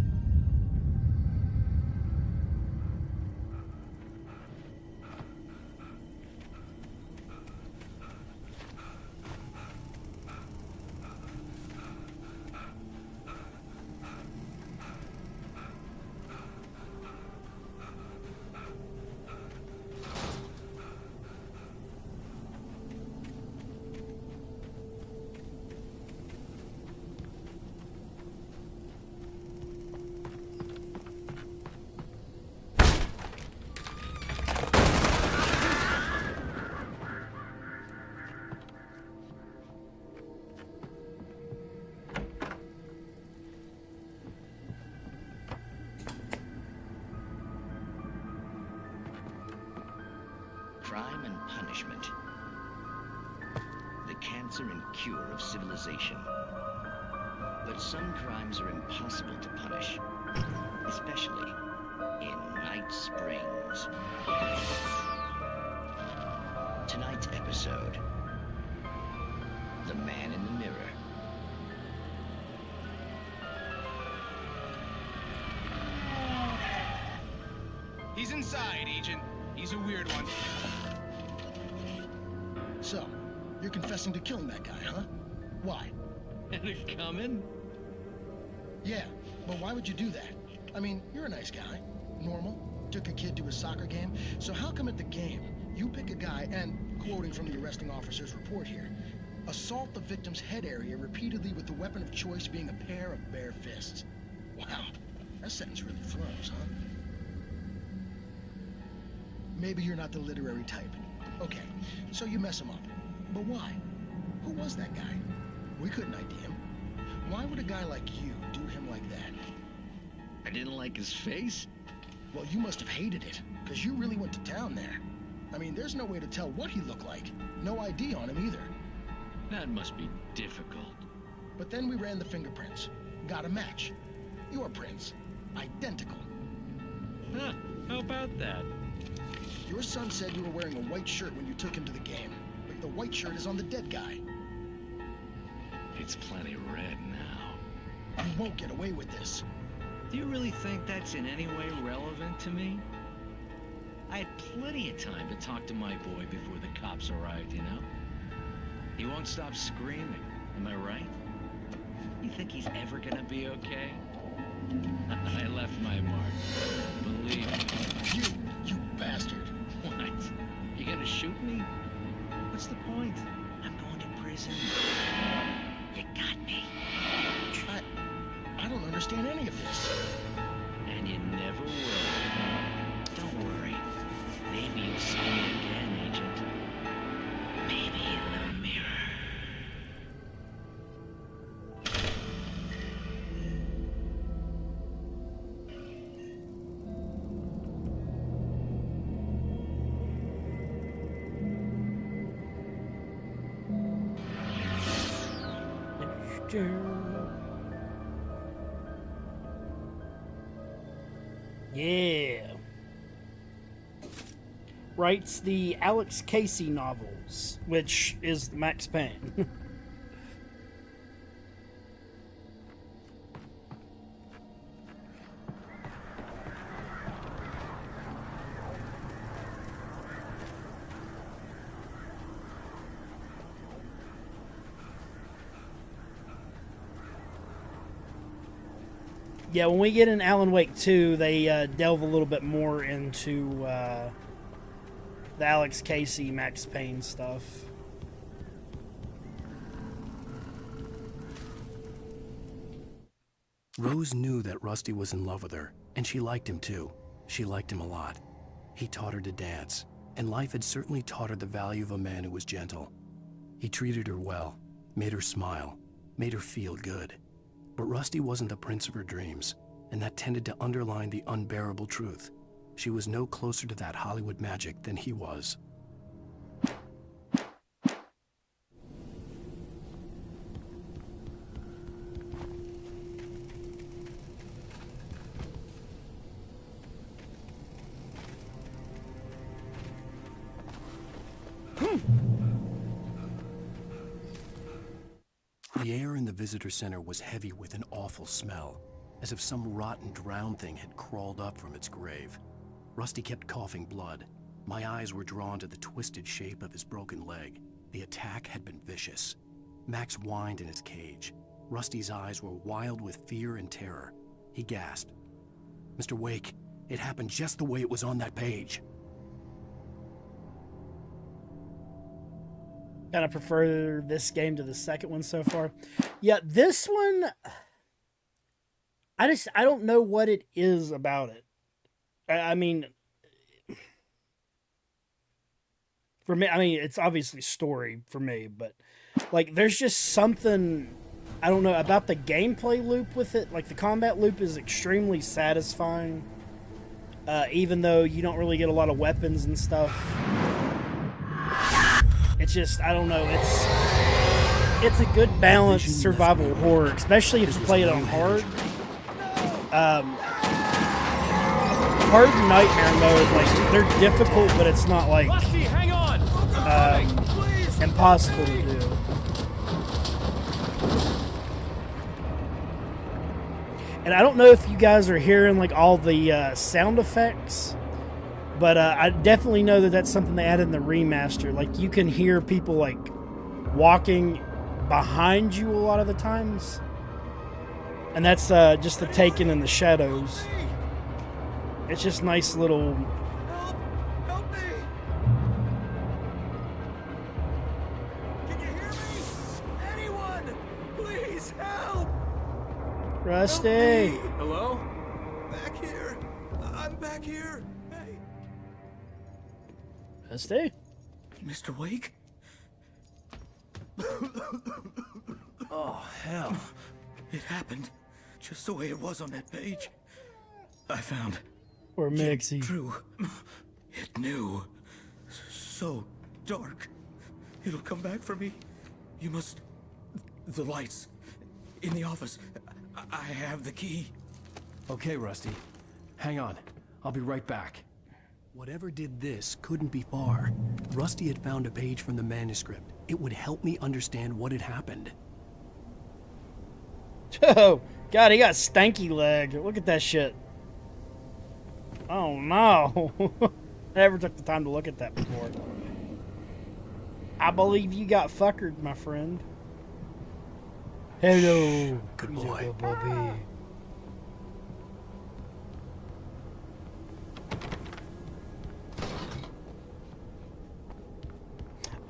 Crime and punishment. The cancer and cure of civilization. But some crimes are impossible to punish, especially in Night Springs. Tonight's episode, The Man in the Mirror. He's inside, Agent. He's a weird one. So, you're confessing to killing that guy, huh? Why? And it coming? Yeah, but why would you do that? I mean, you're a nice guy. Normal. Took a kid to a soccer game. So how come at the game, you pick a guy and, quoting from the arresting officer's report here, assault the victim's head area repeatedly with the weapon of choice being a pair of bare fists? Wow, that sentence really flows, huh? Maybe you're not the literary type. Okay, so you mess him up. But why? Who was that guy? We couldn't ID him. Why would a guy like you do him like that? I didn't like his face? Well, you must have hated it, because you really went to town there. I mean, there's no way to tell what he looked like. No ID on him either. That must be difficult. But then we ran the fingerprints. Got a match. Your prints. Identical. Huh, how about that? Your son said you were wearing a white shirt when you took him to the game, but the white shirt is on the dead guy. It's plenty red now. You won't get away with this. Do you really think that's in any way relevant to me? I had plenty of time to talk to my boy before the cops arrived, you know? He won't stop screaming, am I right? You think he's ever gonna be okay? I left my mark, believe me. You bastard. What? You gonna shoot me? What's the point? I'm going to prison. You got me. I don't understand any of this. And you never will. Don't worry. Maybe you'll see me again, Agent. Maybe in the mirror. Yeah. Writes the Alex Casey novels, which is Max Payne. Yeah, when we get in Alan Wake 2, they delve a little bit more into the Alex Casey, Max Payne stuff. Rose knew that Rusty was in love with her, and she liked him too. She liked him a lot. He taught her to dance, and life had certainly taught her the value of a man who was gentle. He treated her well, made her smile, made her feel good. But Rusty wasn't the prince of her dreams, and that tended to underline the unbearable truth. She was no closer to that Hollywood magic than he was. The air in the visitor center was heavy with an awful smell, as if some rotten drowned thing had crawled up from its grave. Rusty kept coughing blood. My eyes were drawn to the twisted shape of his broken leg. The attack had been vicious. Max whined in his cage. Rusty's eyes were wild with fear and terror. He gasped. "Mr. Wake, it happened just the way it was on that page." Kind of prefer this game to the second one so far. Yeah, this one, I don't know what it is about it. I mean, for me, it's obviously story for me, but like there's just something, I don't know, about the gameplay loop with it. Like the combat loop is extremely satisfying, even though you don't really get a lot of weapons and stuff. It's just, I don't know, it's a good balanced survival horror, especially if you play it on hard. Hard and nightmare mode, like, they're difficult, but it's not like impossible to do. And I don't know if you guys are hearing like all the sound effects, but I definitely know that that's something they added in the remaster. Like, you can hear people, like, walking behind you a lot of the times. And that's just the Taken in the shadows. It's just nice little... Help me! Can you hear me? Anyone! Please, help! Rusty! Hello? Back here. I'm back here. Hey. Rusty? Mr. Wake? Oh, hell. It happened just the way it was on that page. I found... Or Maxie. True. It knew. So dark. It'll come back for me. You must... The lights. In the office. I have the key. Okay, Rusty. Hang on. I'll be right back. Whatever did this couldn't be far. Rusty had found a page from the manuscript. It would help me understand what had happened. Oh, God, he got stanky leg. Look at that shit. Oh, no. I never took the time to look at that before. I believe you got fuckered, my friend. Hello. Good boy. Bobby.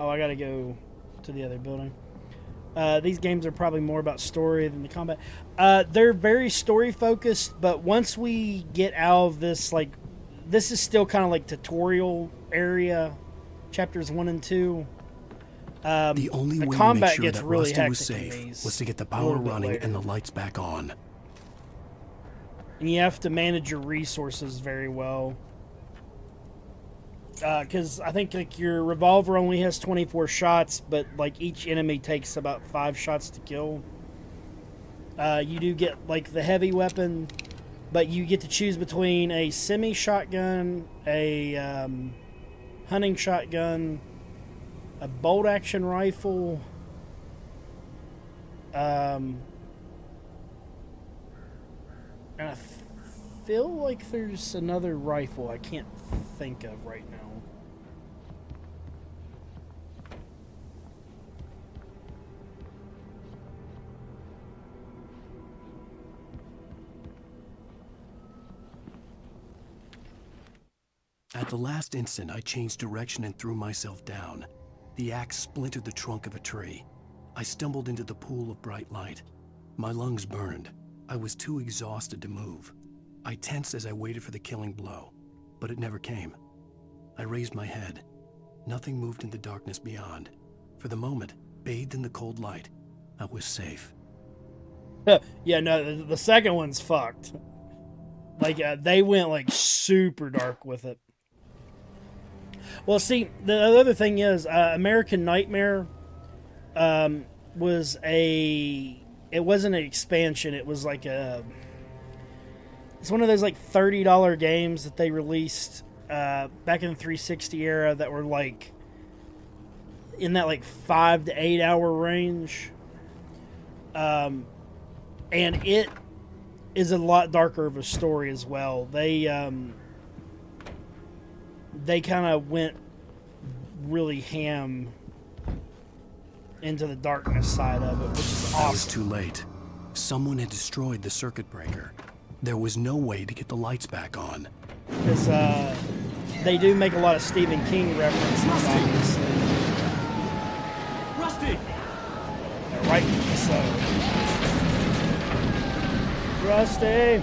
Oh, I gotta go to the other building. These games are probably more about story than the combat. They're very story focused, but once we get out of this, like, this is still kind of like tutorial area, chapters 1 and 2. The only way to make sure that Rusty was safe was to get the power running and the lights back on. And you have to manage your resources very well. Because I think like your revolver only has 24 shots, but like each enemy takes about 5 shots to kill. You do get like the heavy weapon, but you get to choose between a semi-shotgun, a hunting shotgun, a bolt-action rifle, and I feel like there's another rifle I can't think of right now. At the last instant, I changed direction and threw myself down. The axe splintered the trunk of a tree. I stumbled into the pool of bright light. My lungs burned. I was too exhausted to move. I tensed as I waited for the killing blow, but it never came. I raised my head. Nothing moved in the darkness beyond. For the moment, bathed in the cold light, I was safe. Yeah, no, the second one's fucked. Like, they went, like, super dark with it. Well, see, the other thing is, American Nightmare was it wasn't an expansion, it was like it's one of those, like, $30 games that they released back in the 360 era that were, like, in that, like, 5 to 8 hour range. And it is a lot darker of a story as well. They kind of went really ham into the darkness side of it, which is awesome. I was too late. Someone had destroyed the circuit breaker. There was no way to get the lights back on. Because they do make a lot of Stephen King references, obviously. Rusty! Yeah, rightfully so. Rusty!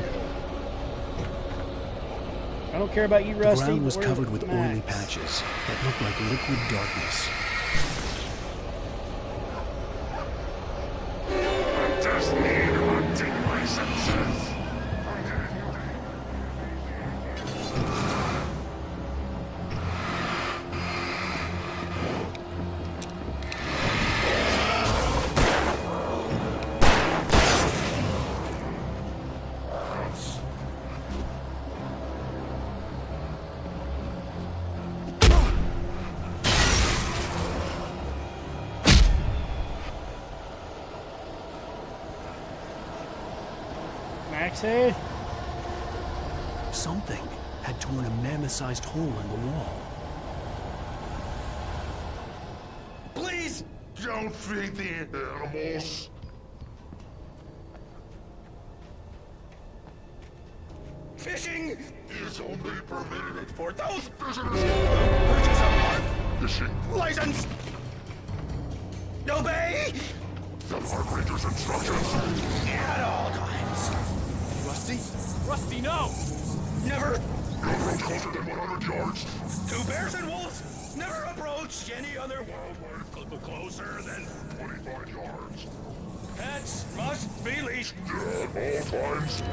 I don't care about you, Rusty. The ground was covered with Max. oily patches that looked like liquid darkness. Just need hunting licenses. Maxie? Something had torn a mammoth-sized hole in the wall. Please don't feed the animals. Fishing is only permitted for those visitors who purchase a fishing license. Obey the park ranger's instructions at all times. Rusty? Rusty, no! Never approach closer than 100 yards. To bears and wolves, never approach any other wildlife closer than 25 yards. Pets must be leashed at all times.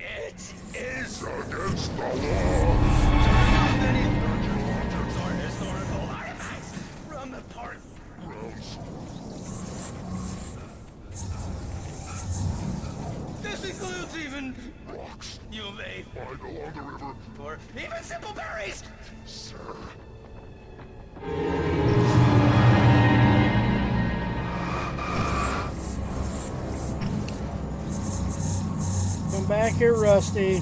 It is against the law to remove any virtual objects or historical artifacts from the park grounds. This includes even rocks you may find along the river, or even simple berries, sir. Come back here, Rusty.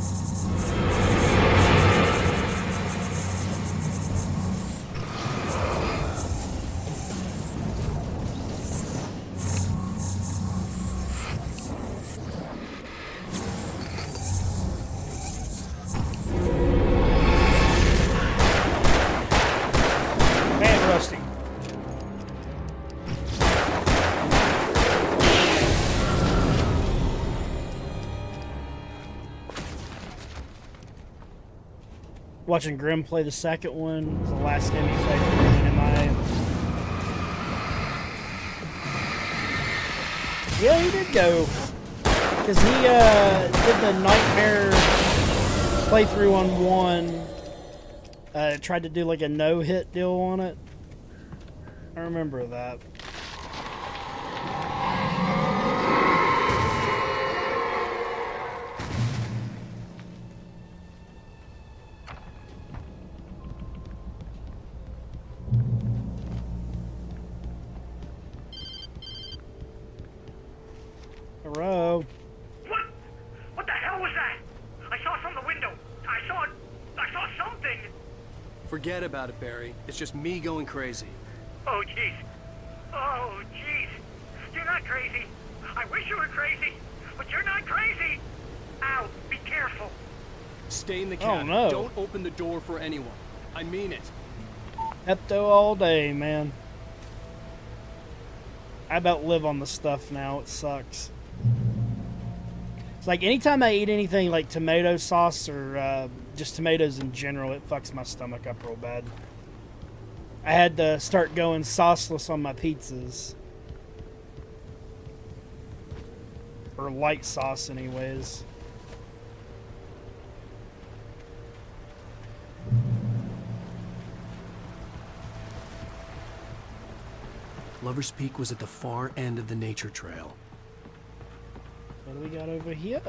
Man, Rusty. Watching Grim play the second one. It was the last game he played for MI. Yeah, he did go. Because he did the Nightmare playthrough on 1. tried to do like a no-hit deal on it. I remember that. Hello. What the hell was that? I saw from the window. I saw something. Forget about it, Barry. It's just me going crazy. Oh, jeez. Oh, jeez. You're not crazy. I wish you were crazy, but you're not crazy. Ow, be careful. Stay in the cabin. no. Don't open the door for anyone. I mean it. Hepto all day, man. I about live on the stuff now. It sucks. It's like anytime I eat anything like tomato sauce or just tomatoes in general, it fucks my stomach up real bad. I had to start going sauceless on my pizzas. Or light sauce anyways. Lover's Peak was at the far end of the nature trail. What do we got over here?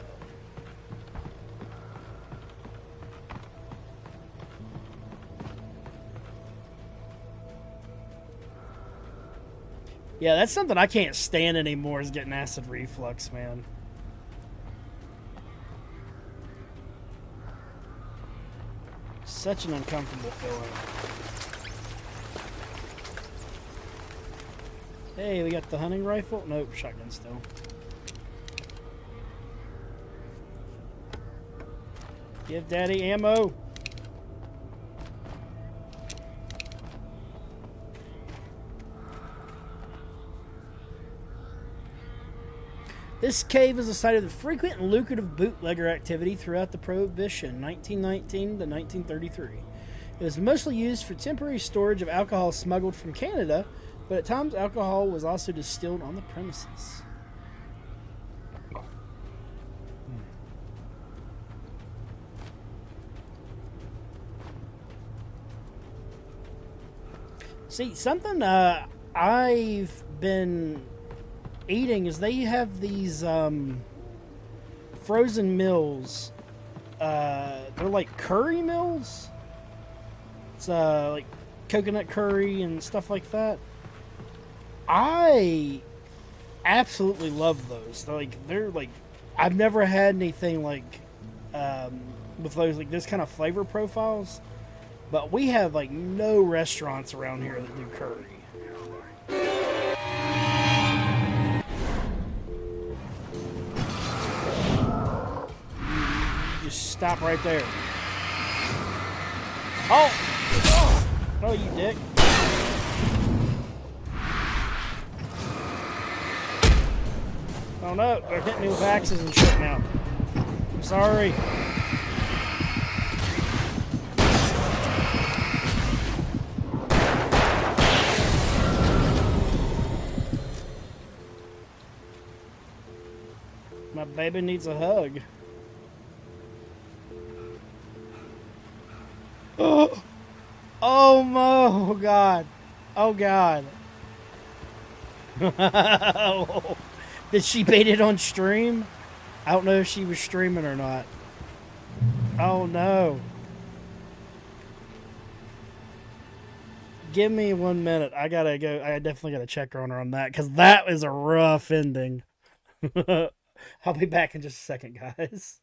Yeah, that's something I can't stand anymore is getting acid reflux, man. Such an uncomfortable feeling. Hey, we got the hunting rifle? Nope, shotgun still. Give daddy ammo. This cave is a site of the frequent and lucrative bootlegger activity throughout the Prohibition, 1919 to 1933. It was mostly used for temporary storage of alcohol smuggled from Canada, but at times alcohol was also distilled on the premises. See, something I've been eating is they have these frozen meals. They're like curry meals. It's like coconut curry and stuff like that. I absolutely love those. They're like I've never had anything like with those like this kind of flavor profiles. But we have like no restaurants around here that do curry. Just stop right there. Oh! Oh, you dick. Oh no, they're hitting me with axes and shit now. I'm sorry. My baby needs a hug. Oh, oh my God. Oh God. Did she bait it on stream? I don't know if she was streaming or not. Oh no. Give me 1 minute. I gotta go. I definitely gotta check on her on that because that is a rough ending. I'll be back in just a second, guys.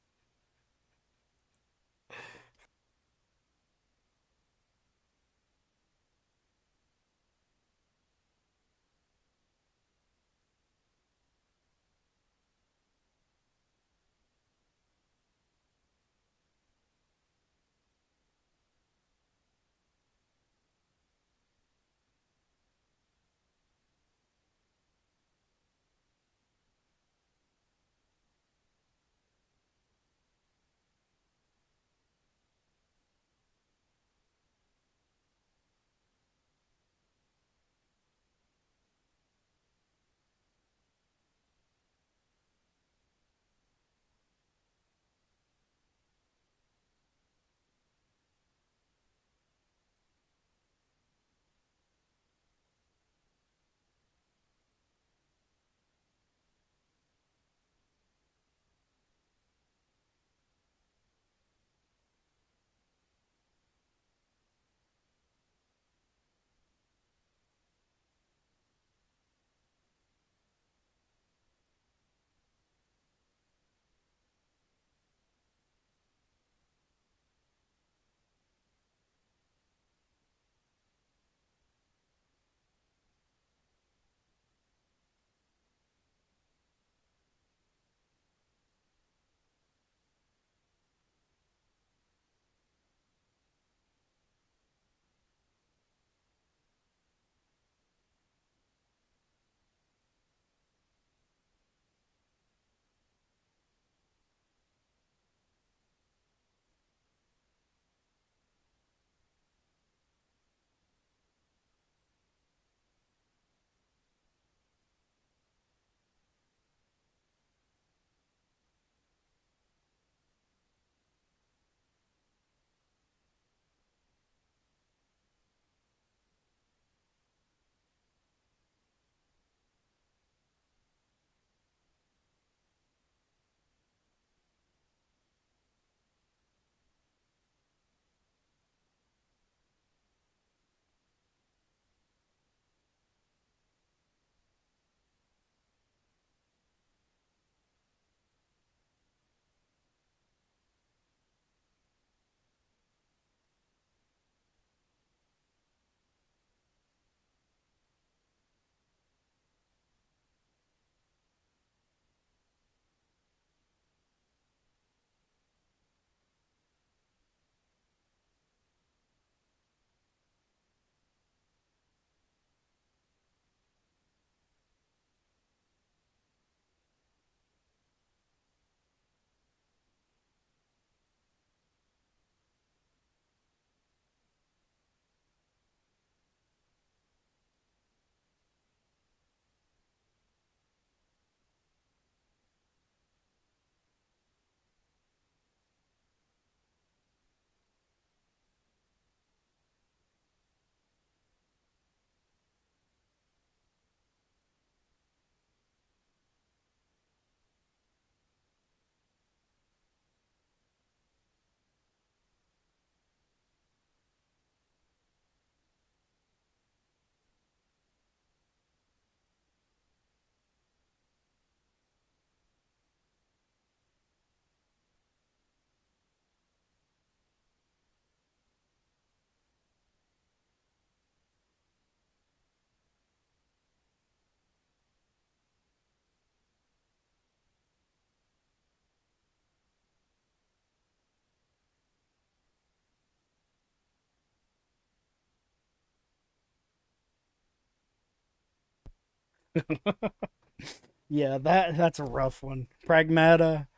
Yeah, that's a rough one. Pragmata,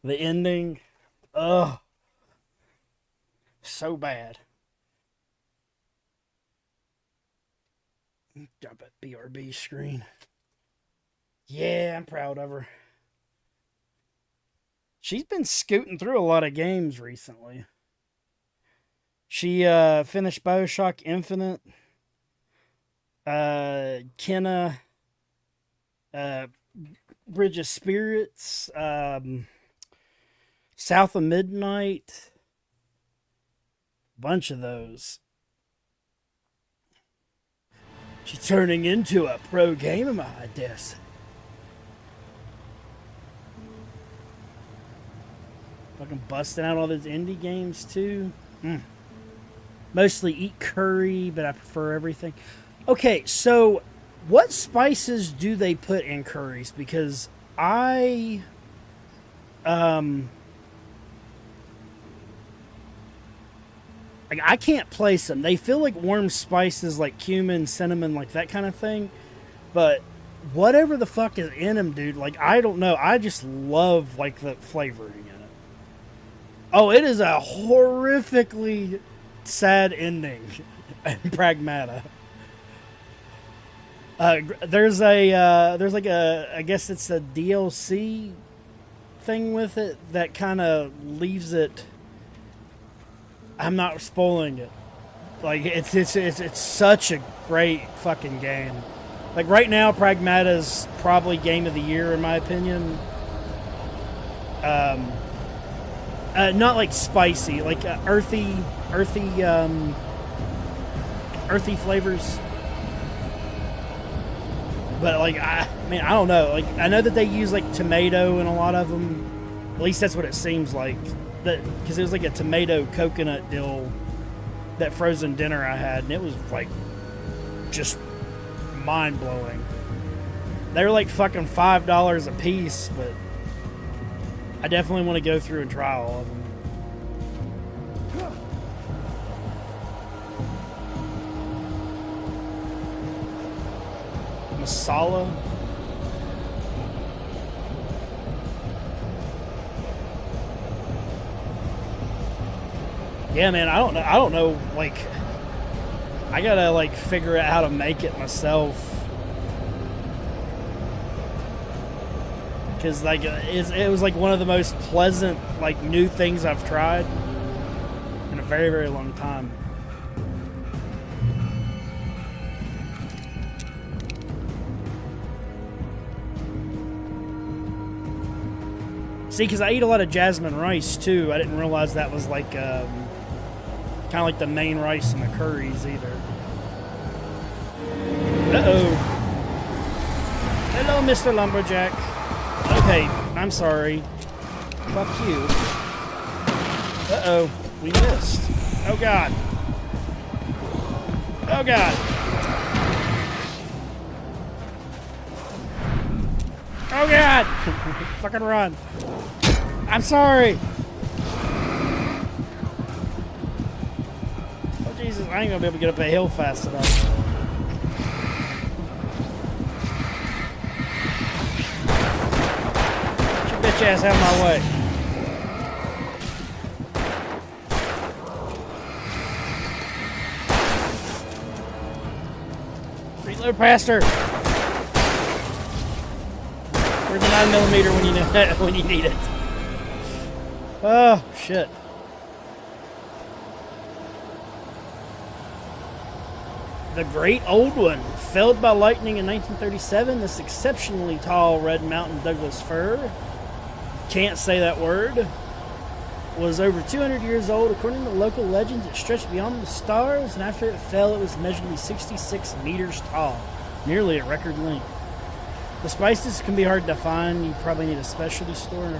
the ending, ugh, so bad. Drop that BRB screen. Yeah, I'm proud of her. She's been scooting through a lot of games recently. She finished BioShock Infinite, Kenna, Bridge of Spirits, South of Midnight, bunch of those. She's turning into a pro gamer, I guess. Fucking busting out all those indie games too. Mostly eat curry, but I prefer everything. Okay, so what spices do they put in curries? Because I can't place them. They feel like warm spices, like cumin, cinnamon, like that kind of thing. But whatever the fuck is in them, dude, like, I don't know. I just love, like, the flavoring in it. Oh, it is a horrifically sad ending in Pragmata. There's like a, I guess it's a DLC thing with it that kind of leaves it. I'm not spoiling it. Like, it's such a great fucking game. Like, right now, Pragmata's probably game of the year in my opinion. Not like spicy, like earthy flavors. But like, I don't know. Like, I know that they use like tomato in a lot of them. At least that's what it seems like. That because it was like a tomato coconut dill, that frozen dinner I had, and it was like just mind blowing. They were like fucking $5 a piece, but I definitely want to go through and try all of them. Masala. Yeah, man, I don't know, like, I gotta, like, figure out how to make it myself. Because, like, it was, like, one of the most pleasant, like, new things I've tried in a very, very long time. See, because I eat a lot of jasmine rice, too. I didn't realize that was, like, kind of like the main rice in the curries, either. Uh-oh. Hello, Mr. Lumberjack. Okay, I'm sorry. Fuck you. Uh-oh. We missed. Oh, God. Oh, God. Oh, God. Fucking run. I'm sorry. Oh, Jesus. I ain't gonna be able to get up a hill fast enough. Get your bitch ass out of my way. Reload faster. Where's the 9mm when you need it? Oh, shit. The Great Old One, felled by lightning in 1937, this exceptionally tall red mountain Douglas fir, can't say that word, was over 200 years old. According to local legends, it stretched beyond the stars, and after it fell, it was measured to be 66 meters tall, nearly at record length. The spices can be hard to find. You probably need a specialty store.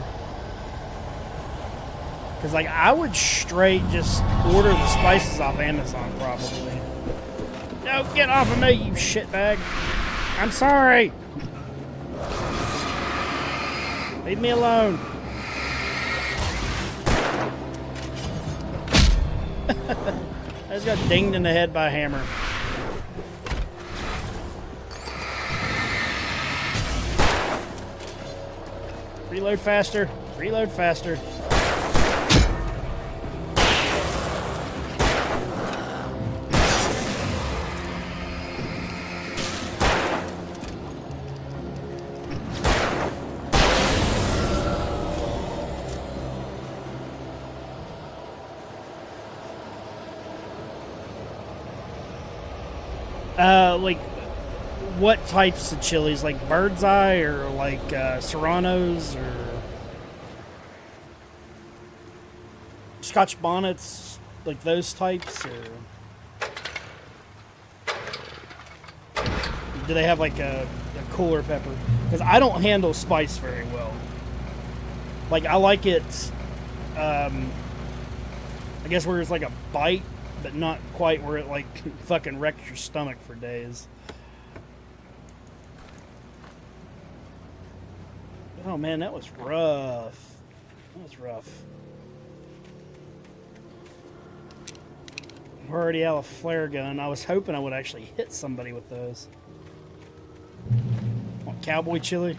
Because, like, I would straight just order the spices off Amazon, probably. No, get off of me, you shitbag. I'm sorry. Leave me alone. I just got dinged in the head by a hammer. Reload faster. Reload faster. Like, what types of chilies? Like bird's eye or like serranos or Scotch bonnets, like those types, or do they have like a cooler pepper? Because I don't handle spice very well. Like, I like it, I guess where it's like a bite, but not quite where it like fucking wrecks your stomach for days. Oh man, that was rough. That was rough. We're already out of flare gun. I was hoping I would actually hit somebody with those. Want cowboy chili?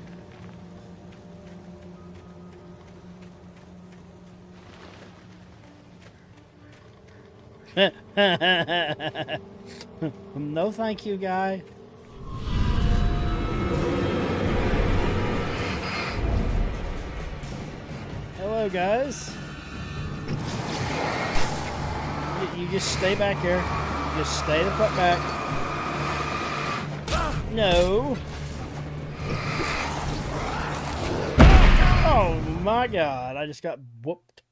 No thank you, guy. Hello, guys. You just stay back here. Just stay the fuck back. No. Oh my god, I just got whooped.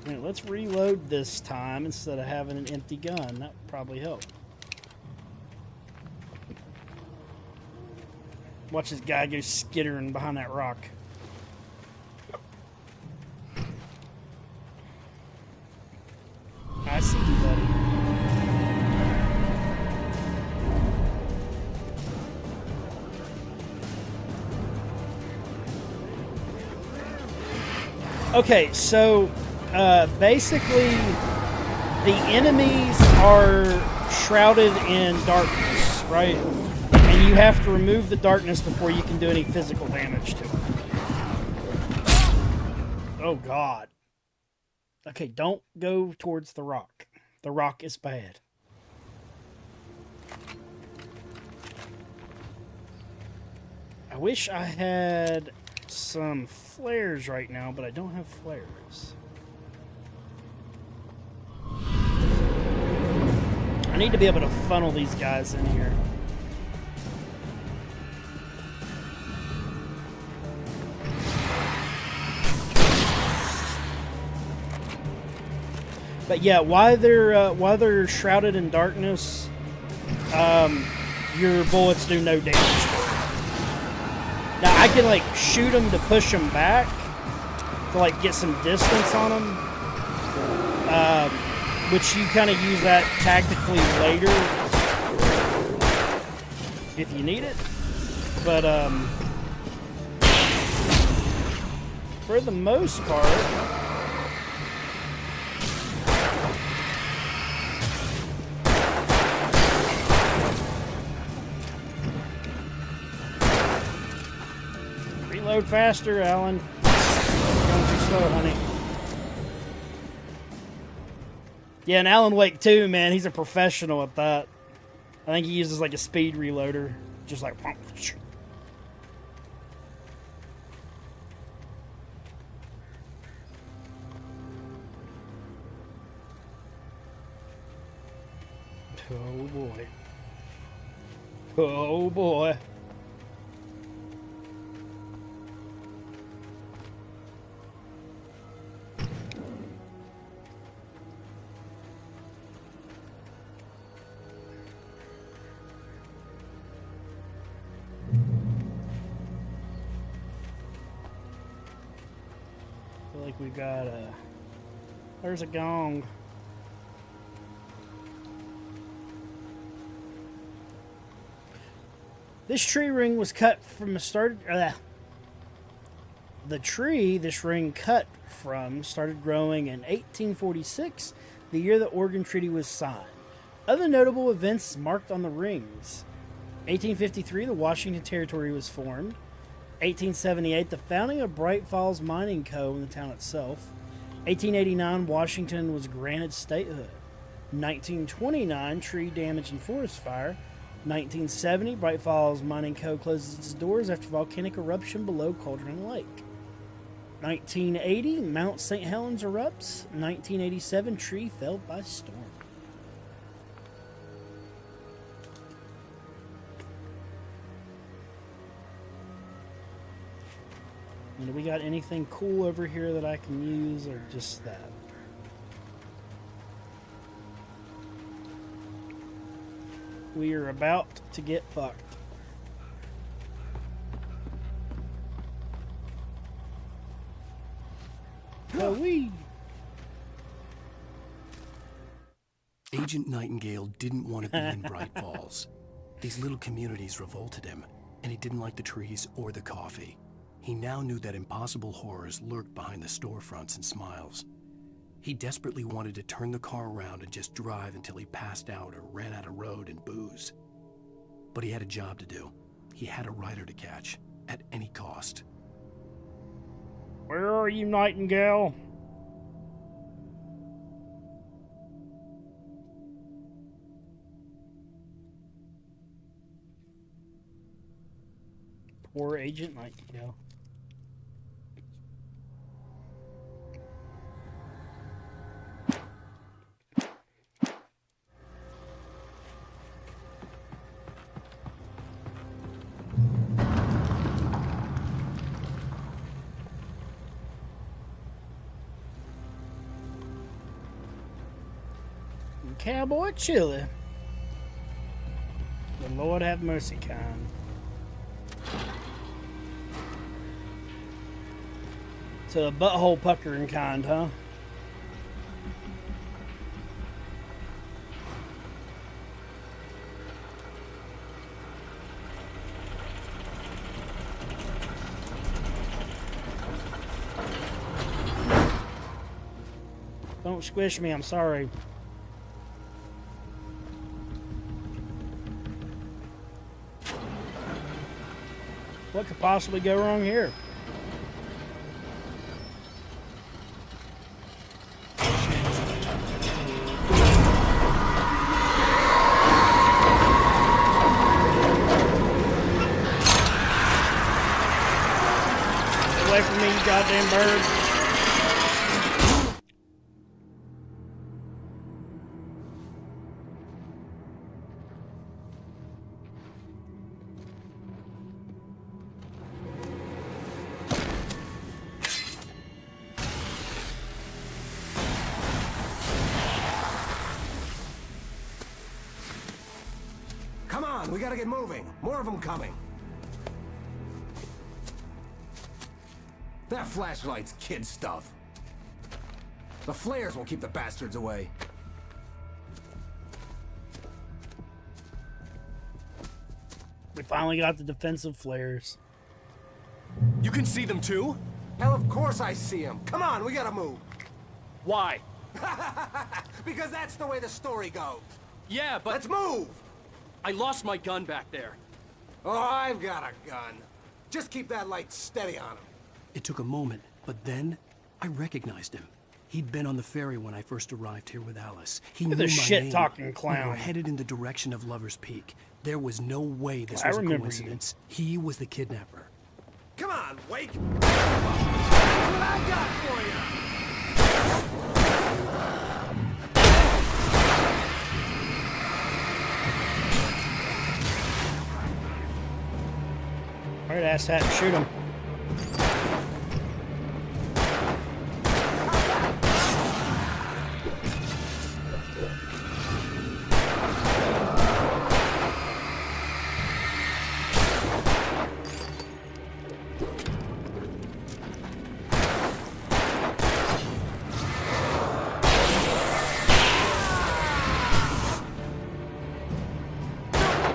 Right, let's reload this time instead of having an empty gun. That would probably help. Watch this guy go skittering behind that rock. I see you, buddy. Okay, so basically the enemies are shrouded in darkness, right? And you have to remove the darkness before you can do any physical damage to them. Oh god. Okay, don't go towards the rock. The rock is bad. I wish I had some flares right now, but I don't have flares. I need to be able to funnel these guys in here. But yeah, while they're shrouded in darkness, your bullets do no damage to them. Now I can like shoot them to push them back to like get some distance on them, which you kind of use that tactically later if you need it. But for the most part. Reload faster, Alan. Going too slow, honey. Yeah, and Alan Wake 2, man, he's a professional at that. I think he uses like a speed reloader. Just like... Oh boy. Oh boy. Like we got a... There's a gong. This tree ring was cut from the start... the tree this ring cut from started growing in 1846, the year the Oregon Treaty was signed. Other notable events marked on the rings. 1853, the Washington Territory was formed. 1878, the founding of Bright Falls Mining Co. in the town itself. 1889, Washington was granted statehood. 1929, tree damage and forest fire. 1970, Bright Falls Mining Co. closes its doors after volcanic eruption below Cauldron Lake. 1980, Mount St. Helens erupts. 1987, tree felled by storm. And do we got anything cool over here that I can use, or just that? We are about to get fucked. Wee. Agent Nightingale didn't want to be in Bright Falls. These little communities revolted him, and he didn't like the trees or the coffee. He now knew that impossible horrors lurked behind the storefronts and smiles. He desperately wanted to turn the car around and just drive until he passed out or ran out of road and booze. But he had a job to do. He had a rider to catch, at any cost. Where are you, Nightingale? Poor Agent Nightingale. Cowboy Chili. The Lord have mercy kind. So the butthole puckering kind, huh? Don't squish me, I'm sorry. What could possibly go wrong here? Get away from me, you goddamn bird. Come on, we gotta get moving. More of them coming. That flashlight's kid stuff. The flares will keep the bastards away. We finally got the defensive flares. You can see them too? Hell, of course I see them. Come on, we gotta move. Why? Because that's the way the story goes. Yeah, but... Let's move! I lost my gun back there. Oh, I've got a gun. Just keep that light steady on him. It took a moment, but then I recognized him. He'd been on the ferry when I first arrived here with Alice. He knew my name. shit-talking We clown. were headed in the direction of Lover's Peak. There was no way this was a coincidence. He was the kidnapper. Come on, Wake! That's what I got for you! Alright, ass hat, shoot him.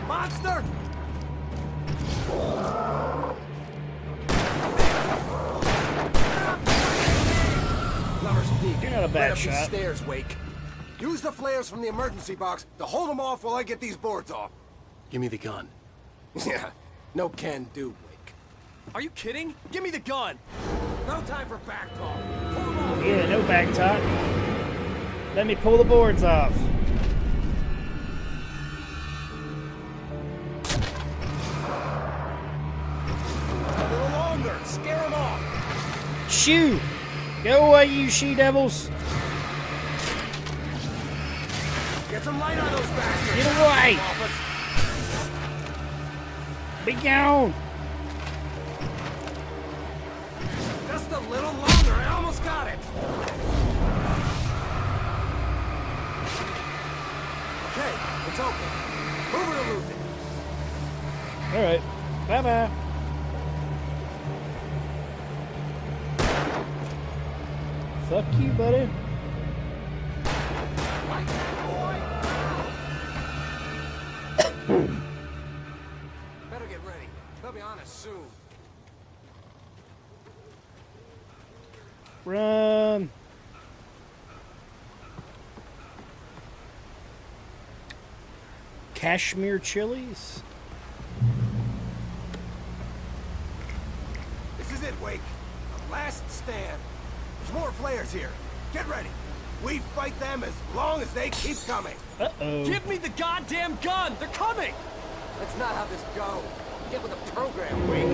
Monster! You're not a bad Right up shot. these stairs, Wake. Use the flares from the emergency box to hold them off while I get these boards off. Give me the gun. Yeah, no can do, Wake. Are you kidding? Give me the gun! No time for back talk. Yeah, no back talk. Let me pull the boards off. A little longer. Scare them off. Shoo! Go away, you she-devils. Get some light on those bastards. Get away! Be gone! Just a little longer. I almost got it. Okay, it's open. Move it or lose it. Alright. Bye-bye. Fuck you, buddy. Better get ready. They'll be on us soon. Run. Cashmere chilies. This is it, Wake. The last stand. There's more flares here. Get ready. We fight them as long as they keep coming. Uh-oh. Give me the goddamn gun! They're coming! That's not how this goes. Get with the program, Wake.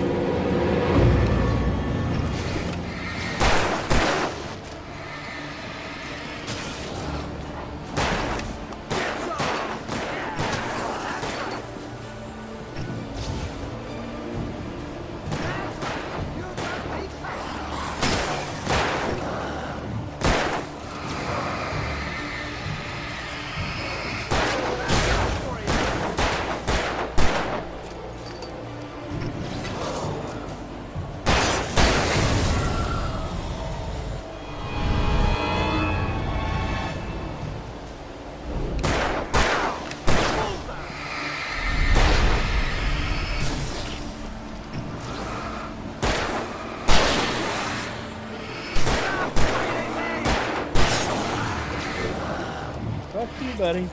Fuck you, buddy.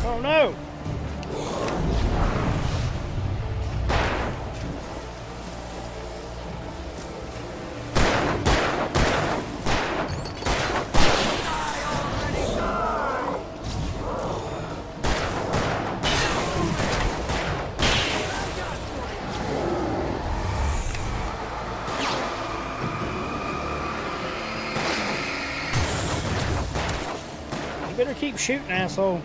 Oh no! You better keep shooting, asshole.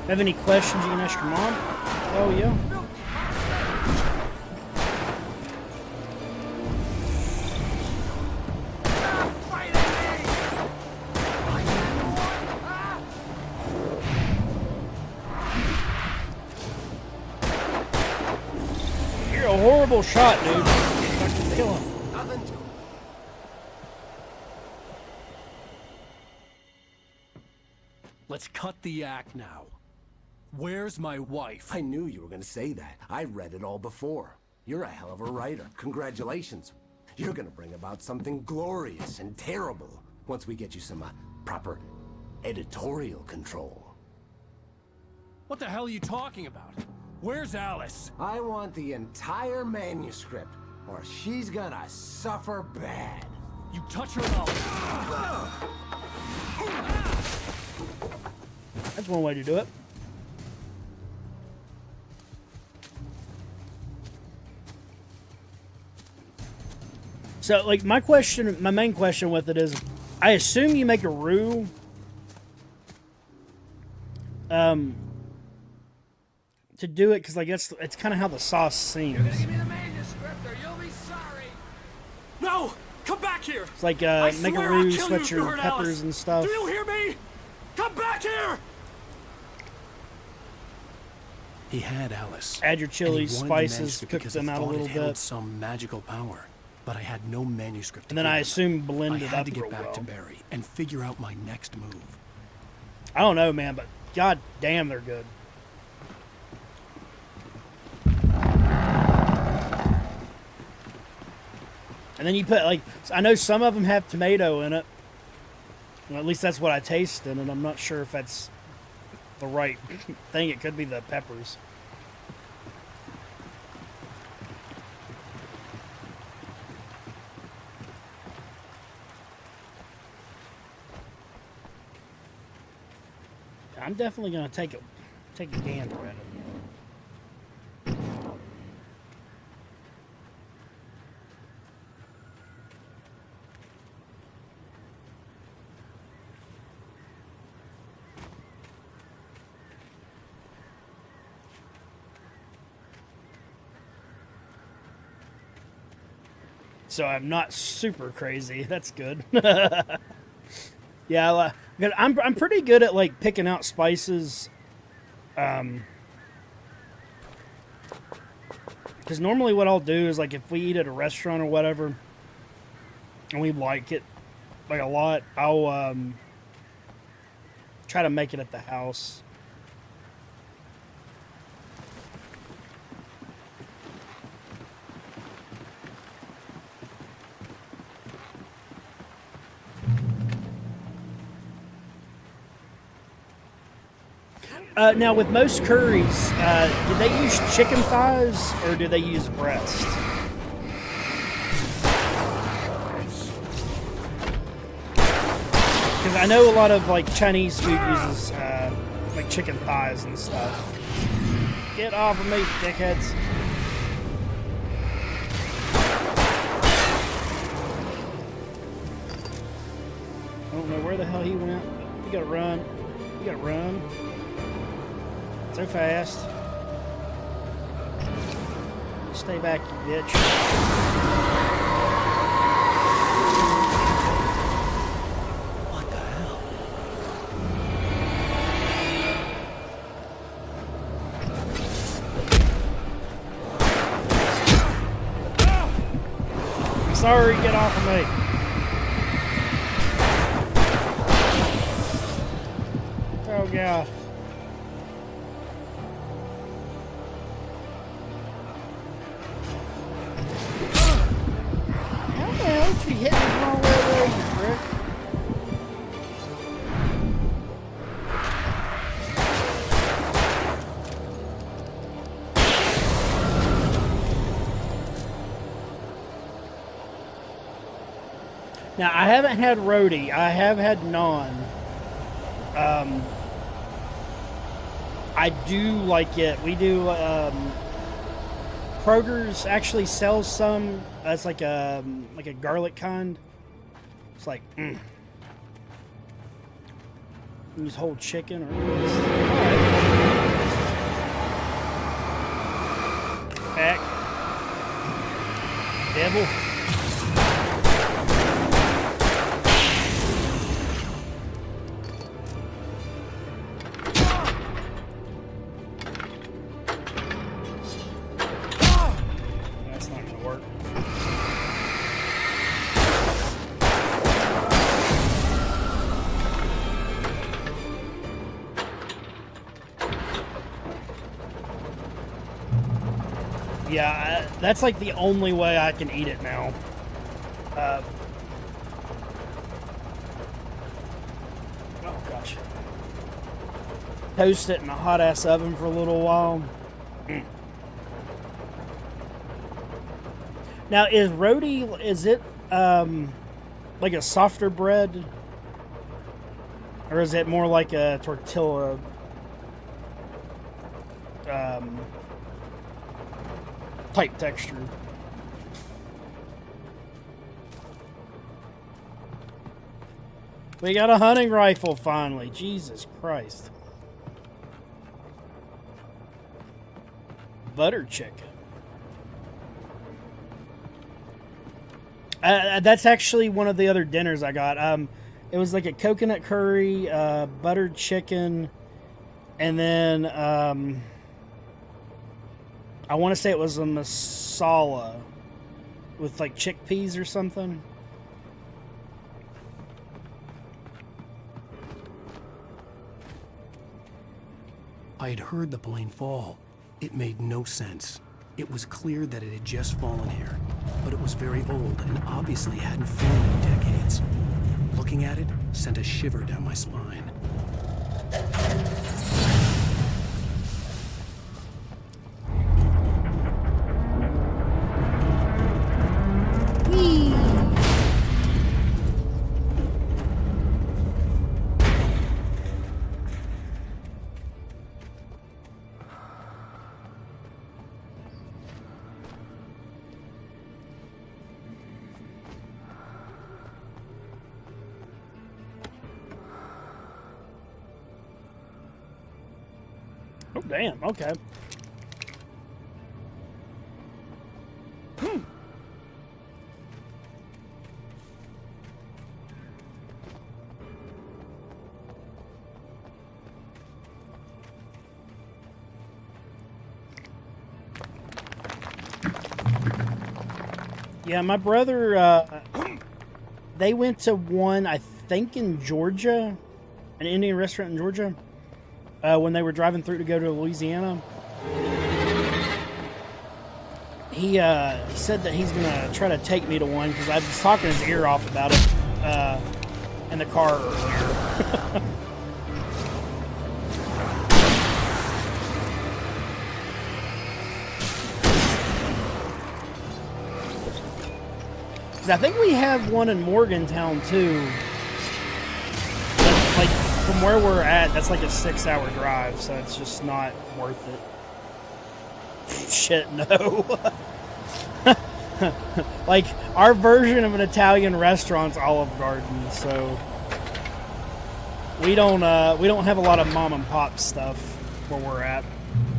Have any questions you can ask your mom? Oh, yeah. You're a horrible shot, dude. Fucking kill him. Let's cut the act now. Where's my wife? I knew you were going to say that. I read it all before. You're a hell of a writer. Congratulations. You're going to bring about something glorious and terrible once we get you some proper editorial control. What the hell are you talking about? Where's Alice? I want the entire manuscript, or she's gonna suffer bad. You touch her and That's one way to do it. So, like, my main question with it is, I assume you make a roux, to do it, because, like, it's kind of how the sauce seems. You're gonna give me the manuscript or you'll be sorry. No! Come back here! It's like, I make a swear roux, I'll kill you sweat if you your hurt peppers Alice. and stuff. Do you hear me? Come back here! He had Alice. Add your chili, and he wanted the spices, manuscript cook because them he out a thought little it held bit. some magical power. But I had no manuscript. And then I assume blend I it had up to get real back well. to Barry and figure out my next move. I don't know, man, but god damn, they're good. And then you put, like, I know some of them have tomato in it. Well, at least that's what I tasted, and I'm not sure if that's the right thing. It could be the peppers. I'm definitely gonna take a gander at it. So I'm not super crazy. That's good. Yeah, I'm pretty good at like picking out spices. Because normally what I'll do is like if we eat at a restaurant or whatever, and we like it like a lot, I'll try to make it at the house. Now, with most curries, do they use chicken thighs or do they use breast? Because I know a lot of like Chinese food uses like chicken thighs and stuff. Get off of me, dickheads! I don't know where the hell he went, but we gotta run. We gotta run. So fast. Stay back, you bitch. What the hell? Sorry, get off of me. Oh god. You hit me the wrong way there, you prick. Now, I haven't had roti. I have had naan. I do like it. We do, Kroger's actually sells some. That's like a garlic kind. It's like, use whole chicken or alright. Back. Devil. That's not gonna work. Yeah, that's like the only way I can eat it now. Oh gosh. Toast it in a hot ass oven for a little while. Now, is roti, is it like a softer bread? Or is it more like a tortilla? Type texture. We got a hunting rifle finally. Jesus Christ. Butter chicken. That's actually one of the other dinners I got. It was like a coconut curry, buttered chicken, and then I want to say it was a masala with like chickpeas or something. I had heard the plane fall. It made no sense. It was clear that it had just fallen here, but it was very old and obviously hadn't flown in decades. Looking at it sent a shiver down my spine. Oh, damn, okay. Yeah, my brother, they went to one, I think in Georgia, an Indian restaurant in Georgia, when they were driving through to go to Louisiana. He said that he's going to try to take me to one because I was talking his ear off about it in the car earlier. I think we have one in Morgantown too. But like from where we're at, that's like a 6-hour drive, so it's just not worth it. Shit, no. Like our version of an Italian restaurant's Olive Garden, so we don't have a lot of mom and pop stuff where we're at.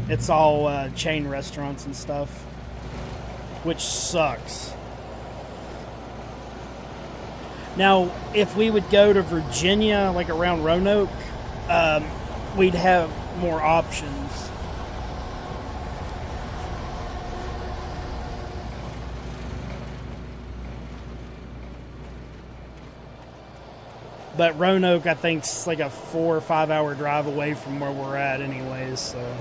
It's all chain restaurants and stuff, which sucks. Now, if we would go to Virginia, like around Roanoke, we'd have more options. But Roanoke, I think, is like a 4 or 5 hour drive away from where we're at anyways, so...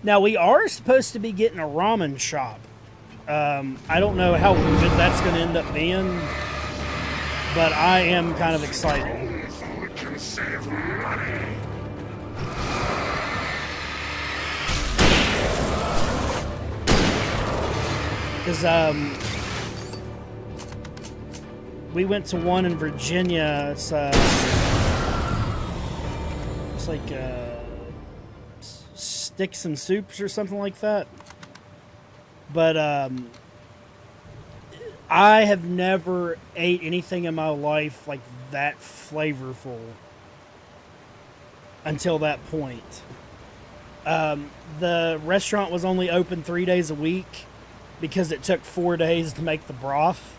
Now, we are supposed to be getting a ramen shop. I don't know how good that's going to end up being, but I am kind of excited. Because we went to one in Virginia. It's like... Sticks and Soups or something like that. But I have never ate anything in my life like that flavorful until that point. The restaurant was only open 3 days a week because it took 4 days to make the broth,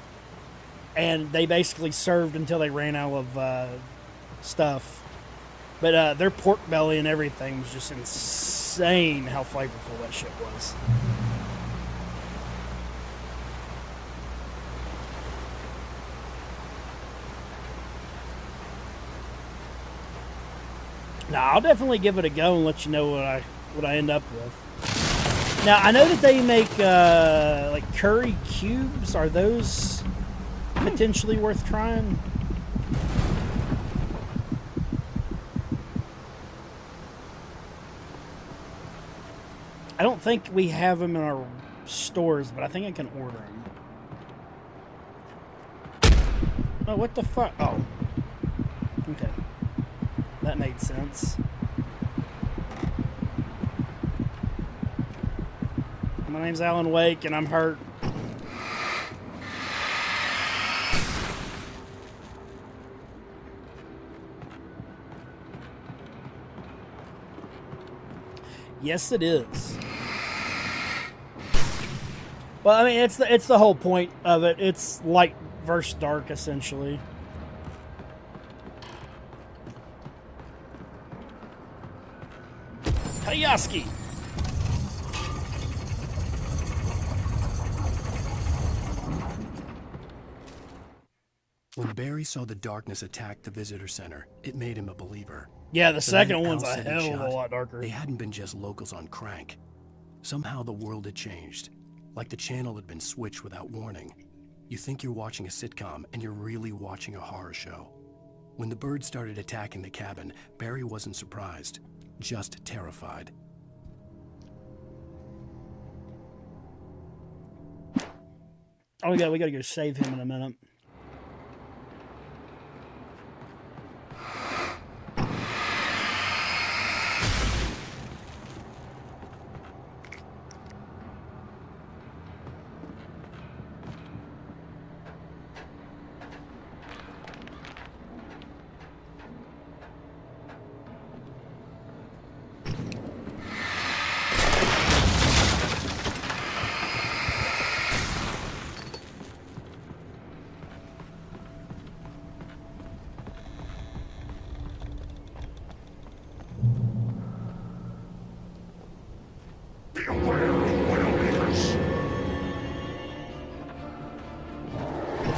and they basically served until they ran out of stuff. But their pork belly and everything was just insane how flavorful that shit was. Now, I'll definitely give it a go and let you know what I end up with. Now, I know that they make like curry cubes. Are those potentially worth trying? I don't think we have them in our stores, but I think I can order them. Oh, what the fuck? Oh. Okay. That made sense. My name's Alan Wake, and I'm hurt. Yes, it is. Well, I mean, it's the whole point of it. It's light versus dark, essentially. Hayaski. When Barry saw the darkness attack the visitor center, it made him a believer. Yeah, the second night one's Al a said he hell of a shot, lot darker. They hadn't been just locals on crank. Somehow the world had changed, like the channel had been switched without warning. You think you're watching a sitcom, and you're really watching a horror show. When the birds started attacking the cabin, Barry wasn't surprised, just terrified. Oh, yeah, we gotta go save him in a minute.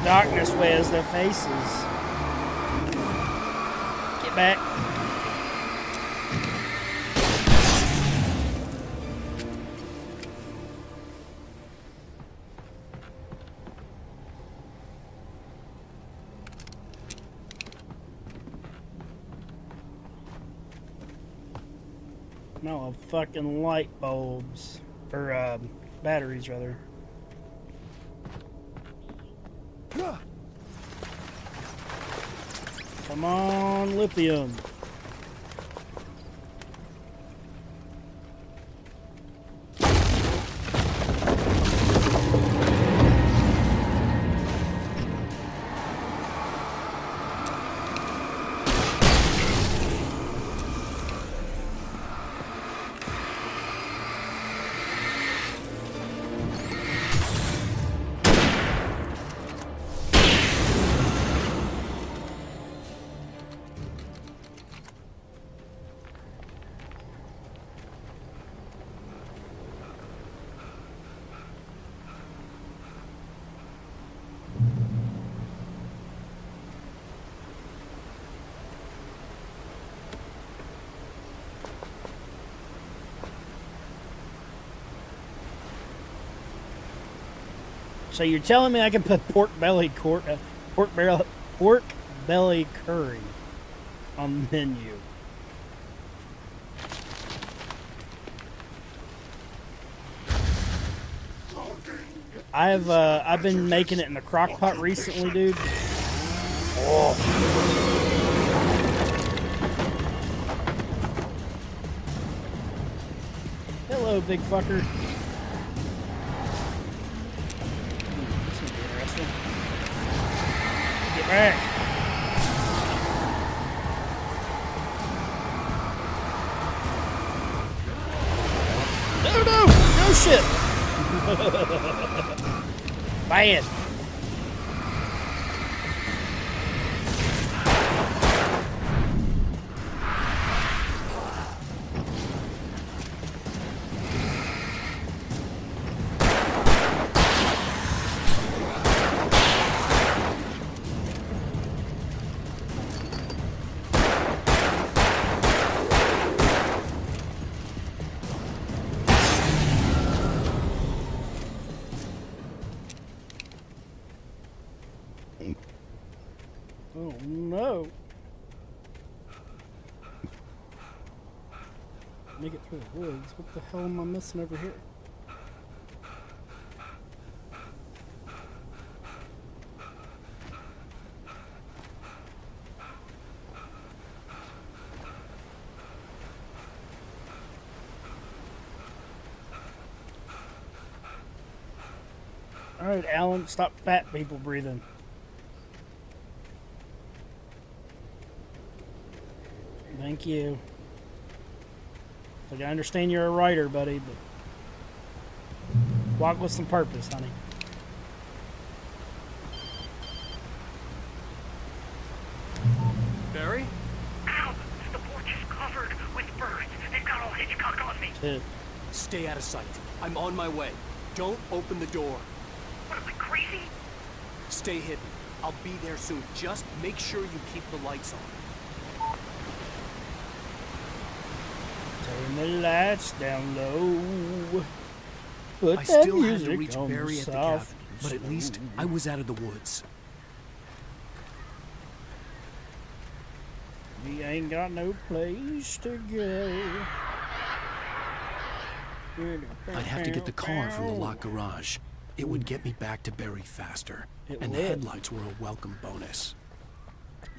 Darkness wears their faces. Get back. No, of fucking light bulbs. Or, batteries, rather. Come on, lithium. So you're telling me I can put pork belly curry on the menu? I've been making it in the crock pot recently, dude. Oh. Hello, big fucker. Get back. No shit. Bad. Oh no. Make it through the woods. What the hell am I missing over here? Alright, Alan, stop fat people breathing. Thank you. Like, I understand you're a writer, buddy, but walk with some purpose, honey. Barry? Ow! The porch is covered with birds. They've got all Hitchcock Stay out of sight. I'm on my way. Don't open the door. What, am I crazy? Stay hidden. I'll be there soon. Just make sure you keep the lights on. Turn the lights down low. Put I that still had to music reach on Barry at the soft cabin, but at least I was out of the woods. We ain't got no place to go. I'd have to get the car from the locked garage. It would get me back to Barry faster. And the headlights were a welcome bonus.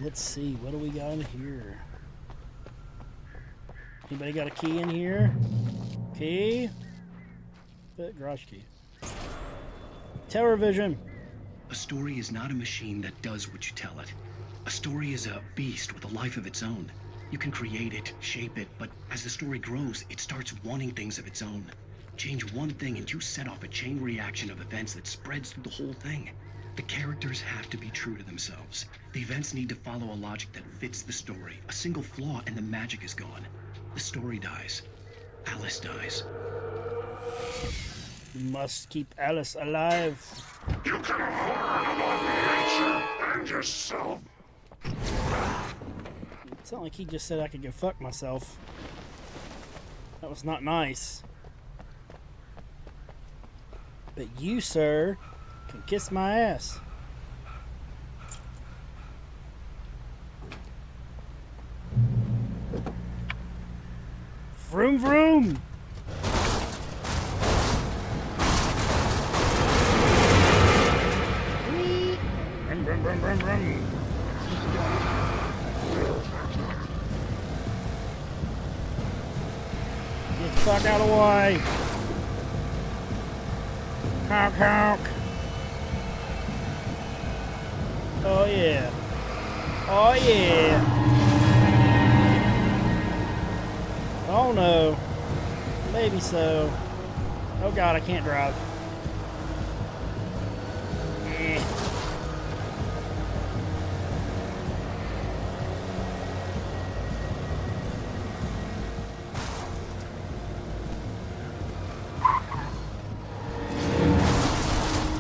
Let's see, what do we got in here? Anybody got a key in here? Key? Garage key. Television. A story is not a machine that does what you tell it. A story is a beast with a life of its own. You can create it, shape it, but as the story grows, it starts wanting things of its own. Change one thing and you set off a chain reaction of events that spreads through the whole thing. The characters have to be true to themselves. The events need to follow a logic that fits the story. A single flaw and the magic is gone. The story dies. Alice dies. We must keep Alice alive. You can harm nature and yourself. It's not like he just said I could go fuck myself. That was not nice. But you, sir, can kiss my ass. Vroom vroom! Vroom, vroom, vroom, vroom, vroom. Get the fuck out of the way! Honk honk! Oh yeah! Oh yeah! Oh no! Maybe so. Oh god, I can't drive.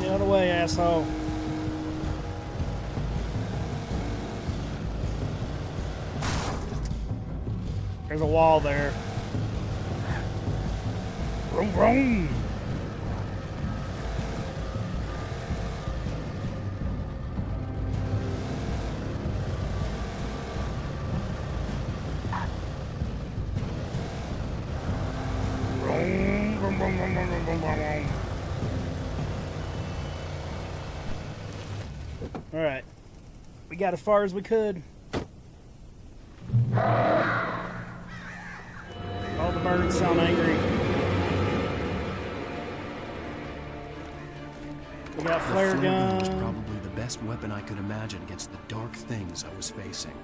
Get out of the way, asshole. There's a wall there. Vroom, vroom. Vroom, vroom, vroom, vroom, vroom, vroom, vroom, vroom. All right, we got as far as we could. All the birds sound angry. We got flare gun. Was probably the best weapon I could imagine against the dark things I was facing.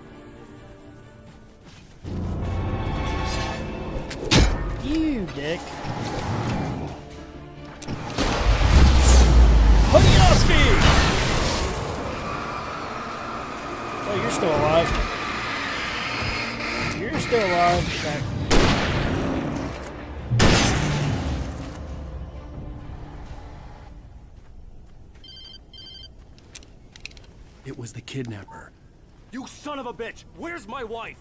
You dick. Podioski! Oh, you're still alive. You're still alive. Okay. It was the kidnapper. You son of a bitch! Where's my wife?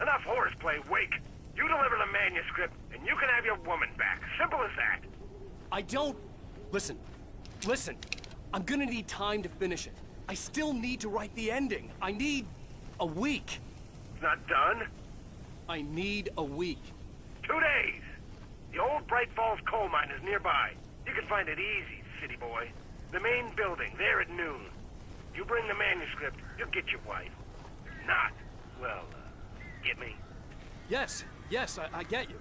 Enough horseplay, Wake. You deliver the manuscript, and you can have your woman back. Simple as that. I don't... Listen. Listen. I'm gonna need time to finish it. I still need to write the ending. I need... a week. It's not done? I need a week. 2 days. The old Bright Falls coal mine is nearby. You can find it easy, city boy. The main building, there at noon. You bring the manuscript, you'll get your wife. If not, well, get me? Yes, I get you.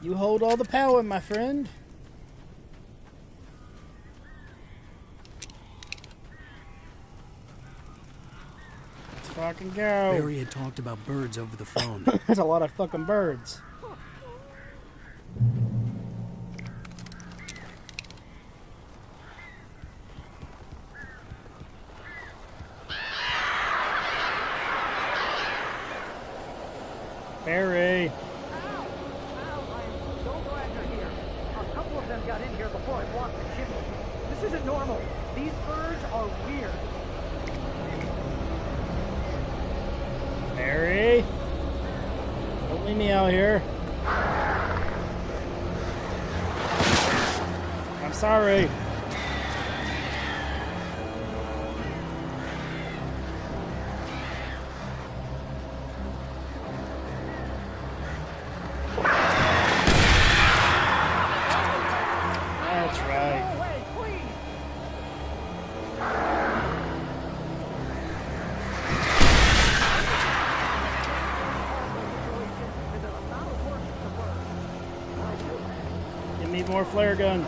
You hold all the power, my friend. Let's fucking go. Barry had talked about birds over the phone. There's a lot of fucking birds. Barry. here before I block the chimney. This isn't normal. These birds are weird. Barry? Don't leave me out here. I'm sorry. That's right. Go away, please. Give me more flare gun.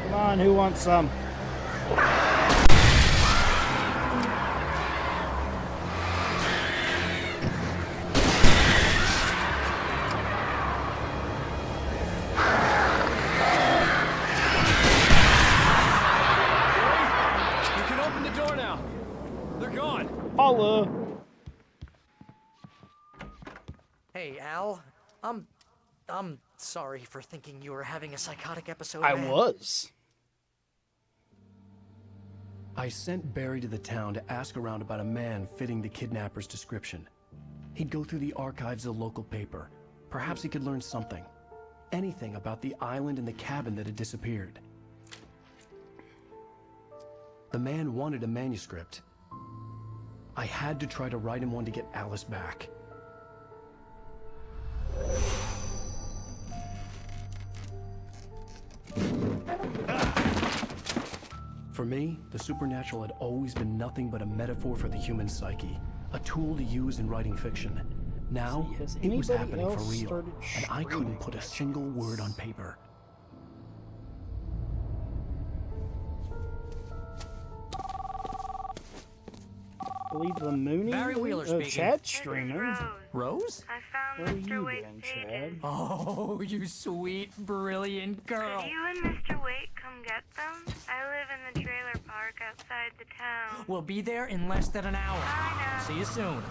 Come on, who wants some? You can open the door now. They're gone. Holla. Hey, Al. I'm sorry for thinking you were having a psychotic episode, I man. was. I sent Barry to the town to ask around about a man fitting the kidnapper's description. He'd go through the archives of the local paper. Perhaps he could learn something. Anything about the island and the cabin that had disappeared. The man wanted a manuscript. I had to try to write him one to get Alice back. For me, the supernatural had always been nothing but a metaphor for the human psyche, a tool to use in writing fiction. Now, Has it was anybody happening for else real, started and I couldn't streaming put a by single word on paper. I believe the Mooney Barry Wheeler speaking. Chad streaming. Rose? I found Where are Mr. you Wake's then, pages. Chad? Oh, you sweet, brilliant girl. Could you and Mr. Wake come get them? I live in the trailer park outside the town. We'll be there in less than an hour. I know. See you soon.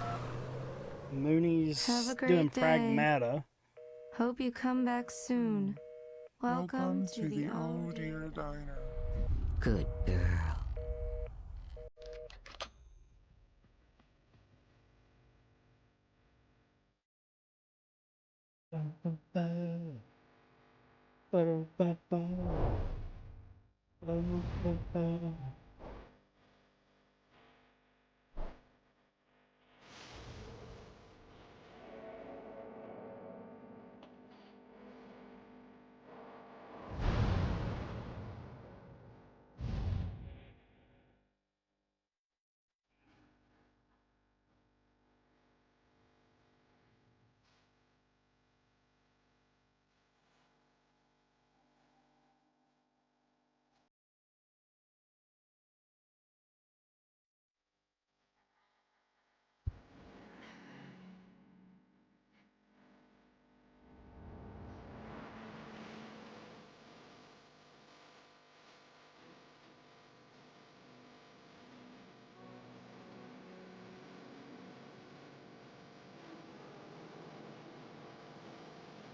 Mooney's Have a great doing day. Pragmata. Hope you come back soon. Welcome to the Oh Dear Diner. Good girl.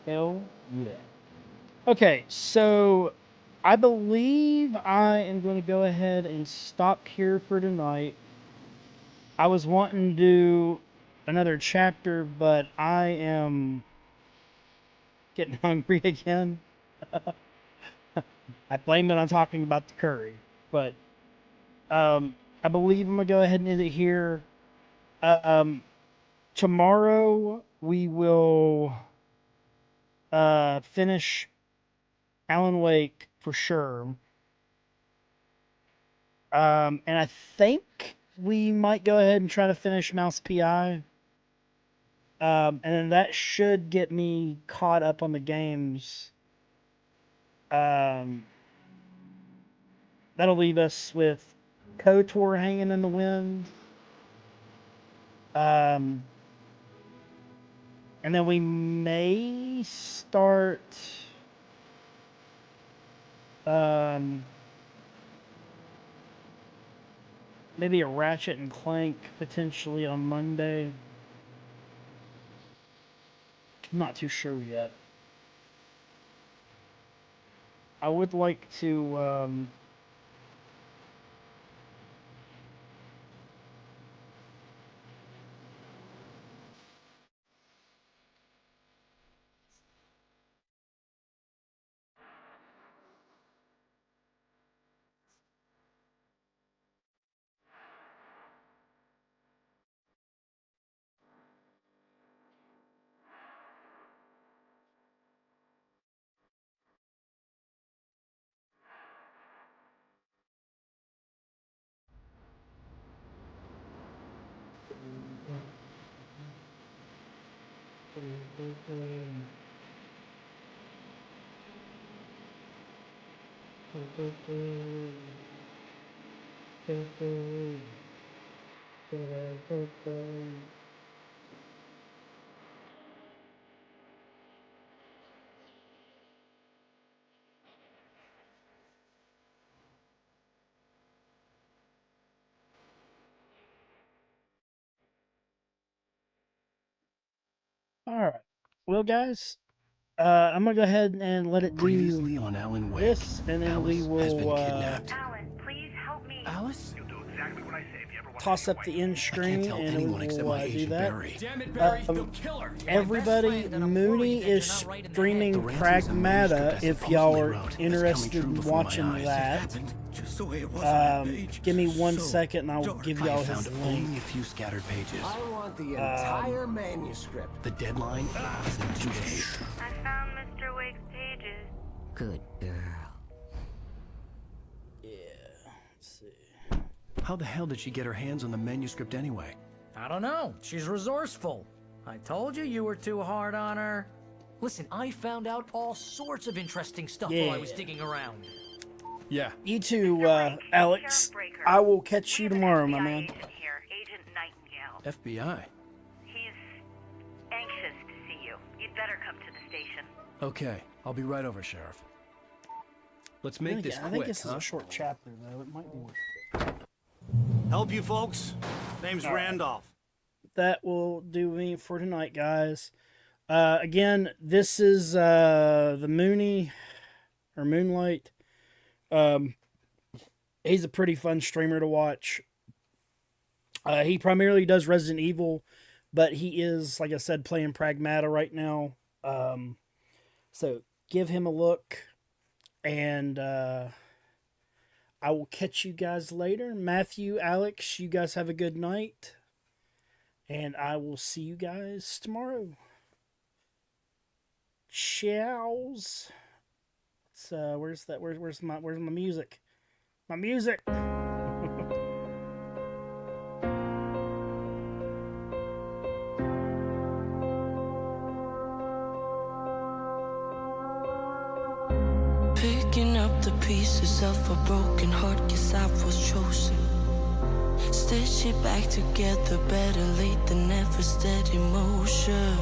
Hell yeah. Okay, so I believe I am going to go ahead and stop here for tonight. I was wanting to do another chapter, but I am getting hungry again. I blame it on talking about the curry, but I believe I'm going to go ahead and end it here. Tomorrow we will finish Alan Wake for sure. And I think we might go ahead and try to finish Mouse PI. And then that should get me caught up on the games. That'll leave us with KOTOR hanging in the wind. And then we may start maybe a Ratchet and Clank potentially on Monday. I'm not too sure yet. I would like to Alright. Well, guys, I'm gonna go ahead and let it do Previously on Alan Wake, this, and then Alice we has will been kidnapped. Alan, please help me. Alice? You'll do exactly what I say if you ever want toss up the end screen, tell and anyone we except will my do agent that. Barry. Damn it, Barry, they'll kill her. Everybody, Mooney is streaming Pragmata if y'all are interested in watching that. Give me 1 second and I'll give y'all I his found link. only a few scattered pages. I want the entire manuscript. The deadline is in 2 days. I found Mr. Wake's pages. Good girl. How the hell did she get her hands on the manuscript anyway? I don't know. She's resourceful. I told you were too hard on her. Listen, I found out all sorts of interesting stuff while I was digging around. Yeah. You too, Alex. I will catch you tomorrow, my man. Here, Agent Nightingale. FBI. He's anxious to see you. You'd better come to the station. Okay, I'll be right over, Sheriff. Let's make this quick, I think this is huh? a short chapter, though. It might be worth it. Help you folks? Name's Randolph. That will do me for tonight, guys. Again, this is the Mooney or Moonlight. He's a pretty fun streamer to watch. He primarily does Resident Evil, but he is, like I said, playing Pragmata right now. So give him a look, and I will catch you guys later. Matthew, Alex, you guys have a good night, and I will see you guys tomorrow. Ciao. Where's that? Where's my music? My music. Picking up the pieces of a broken heart, guess I was chosen. Stitch it back together, better late than never, steady motion.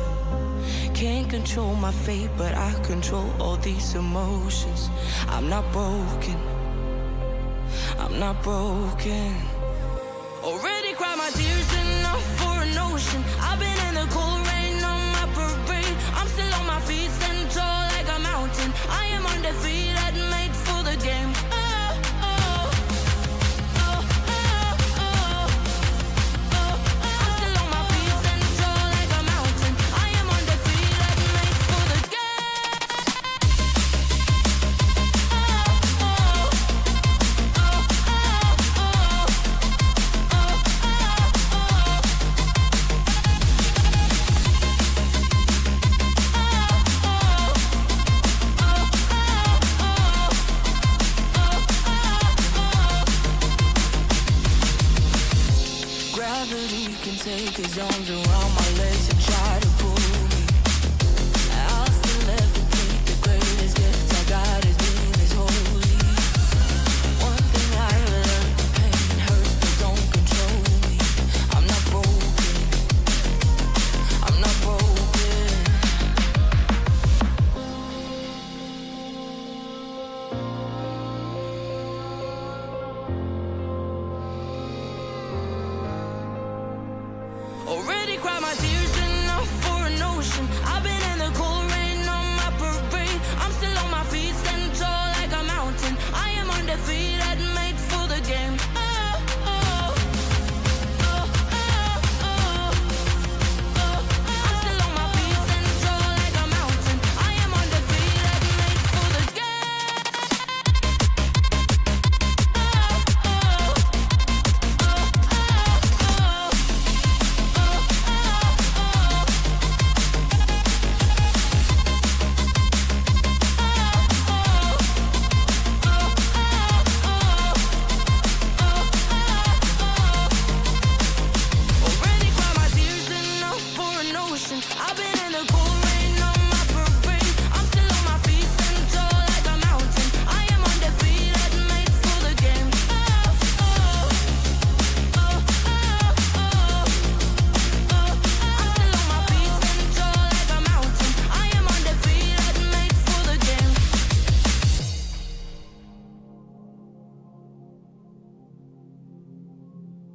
Can't control my fate, but I control all these emotions. I'm not broken, I'm not broken. Already cried my tears enough for an ocean. I've been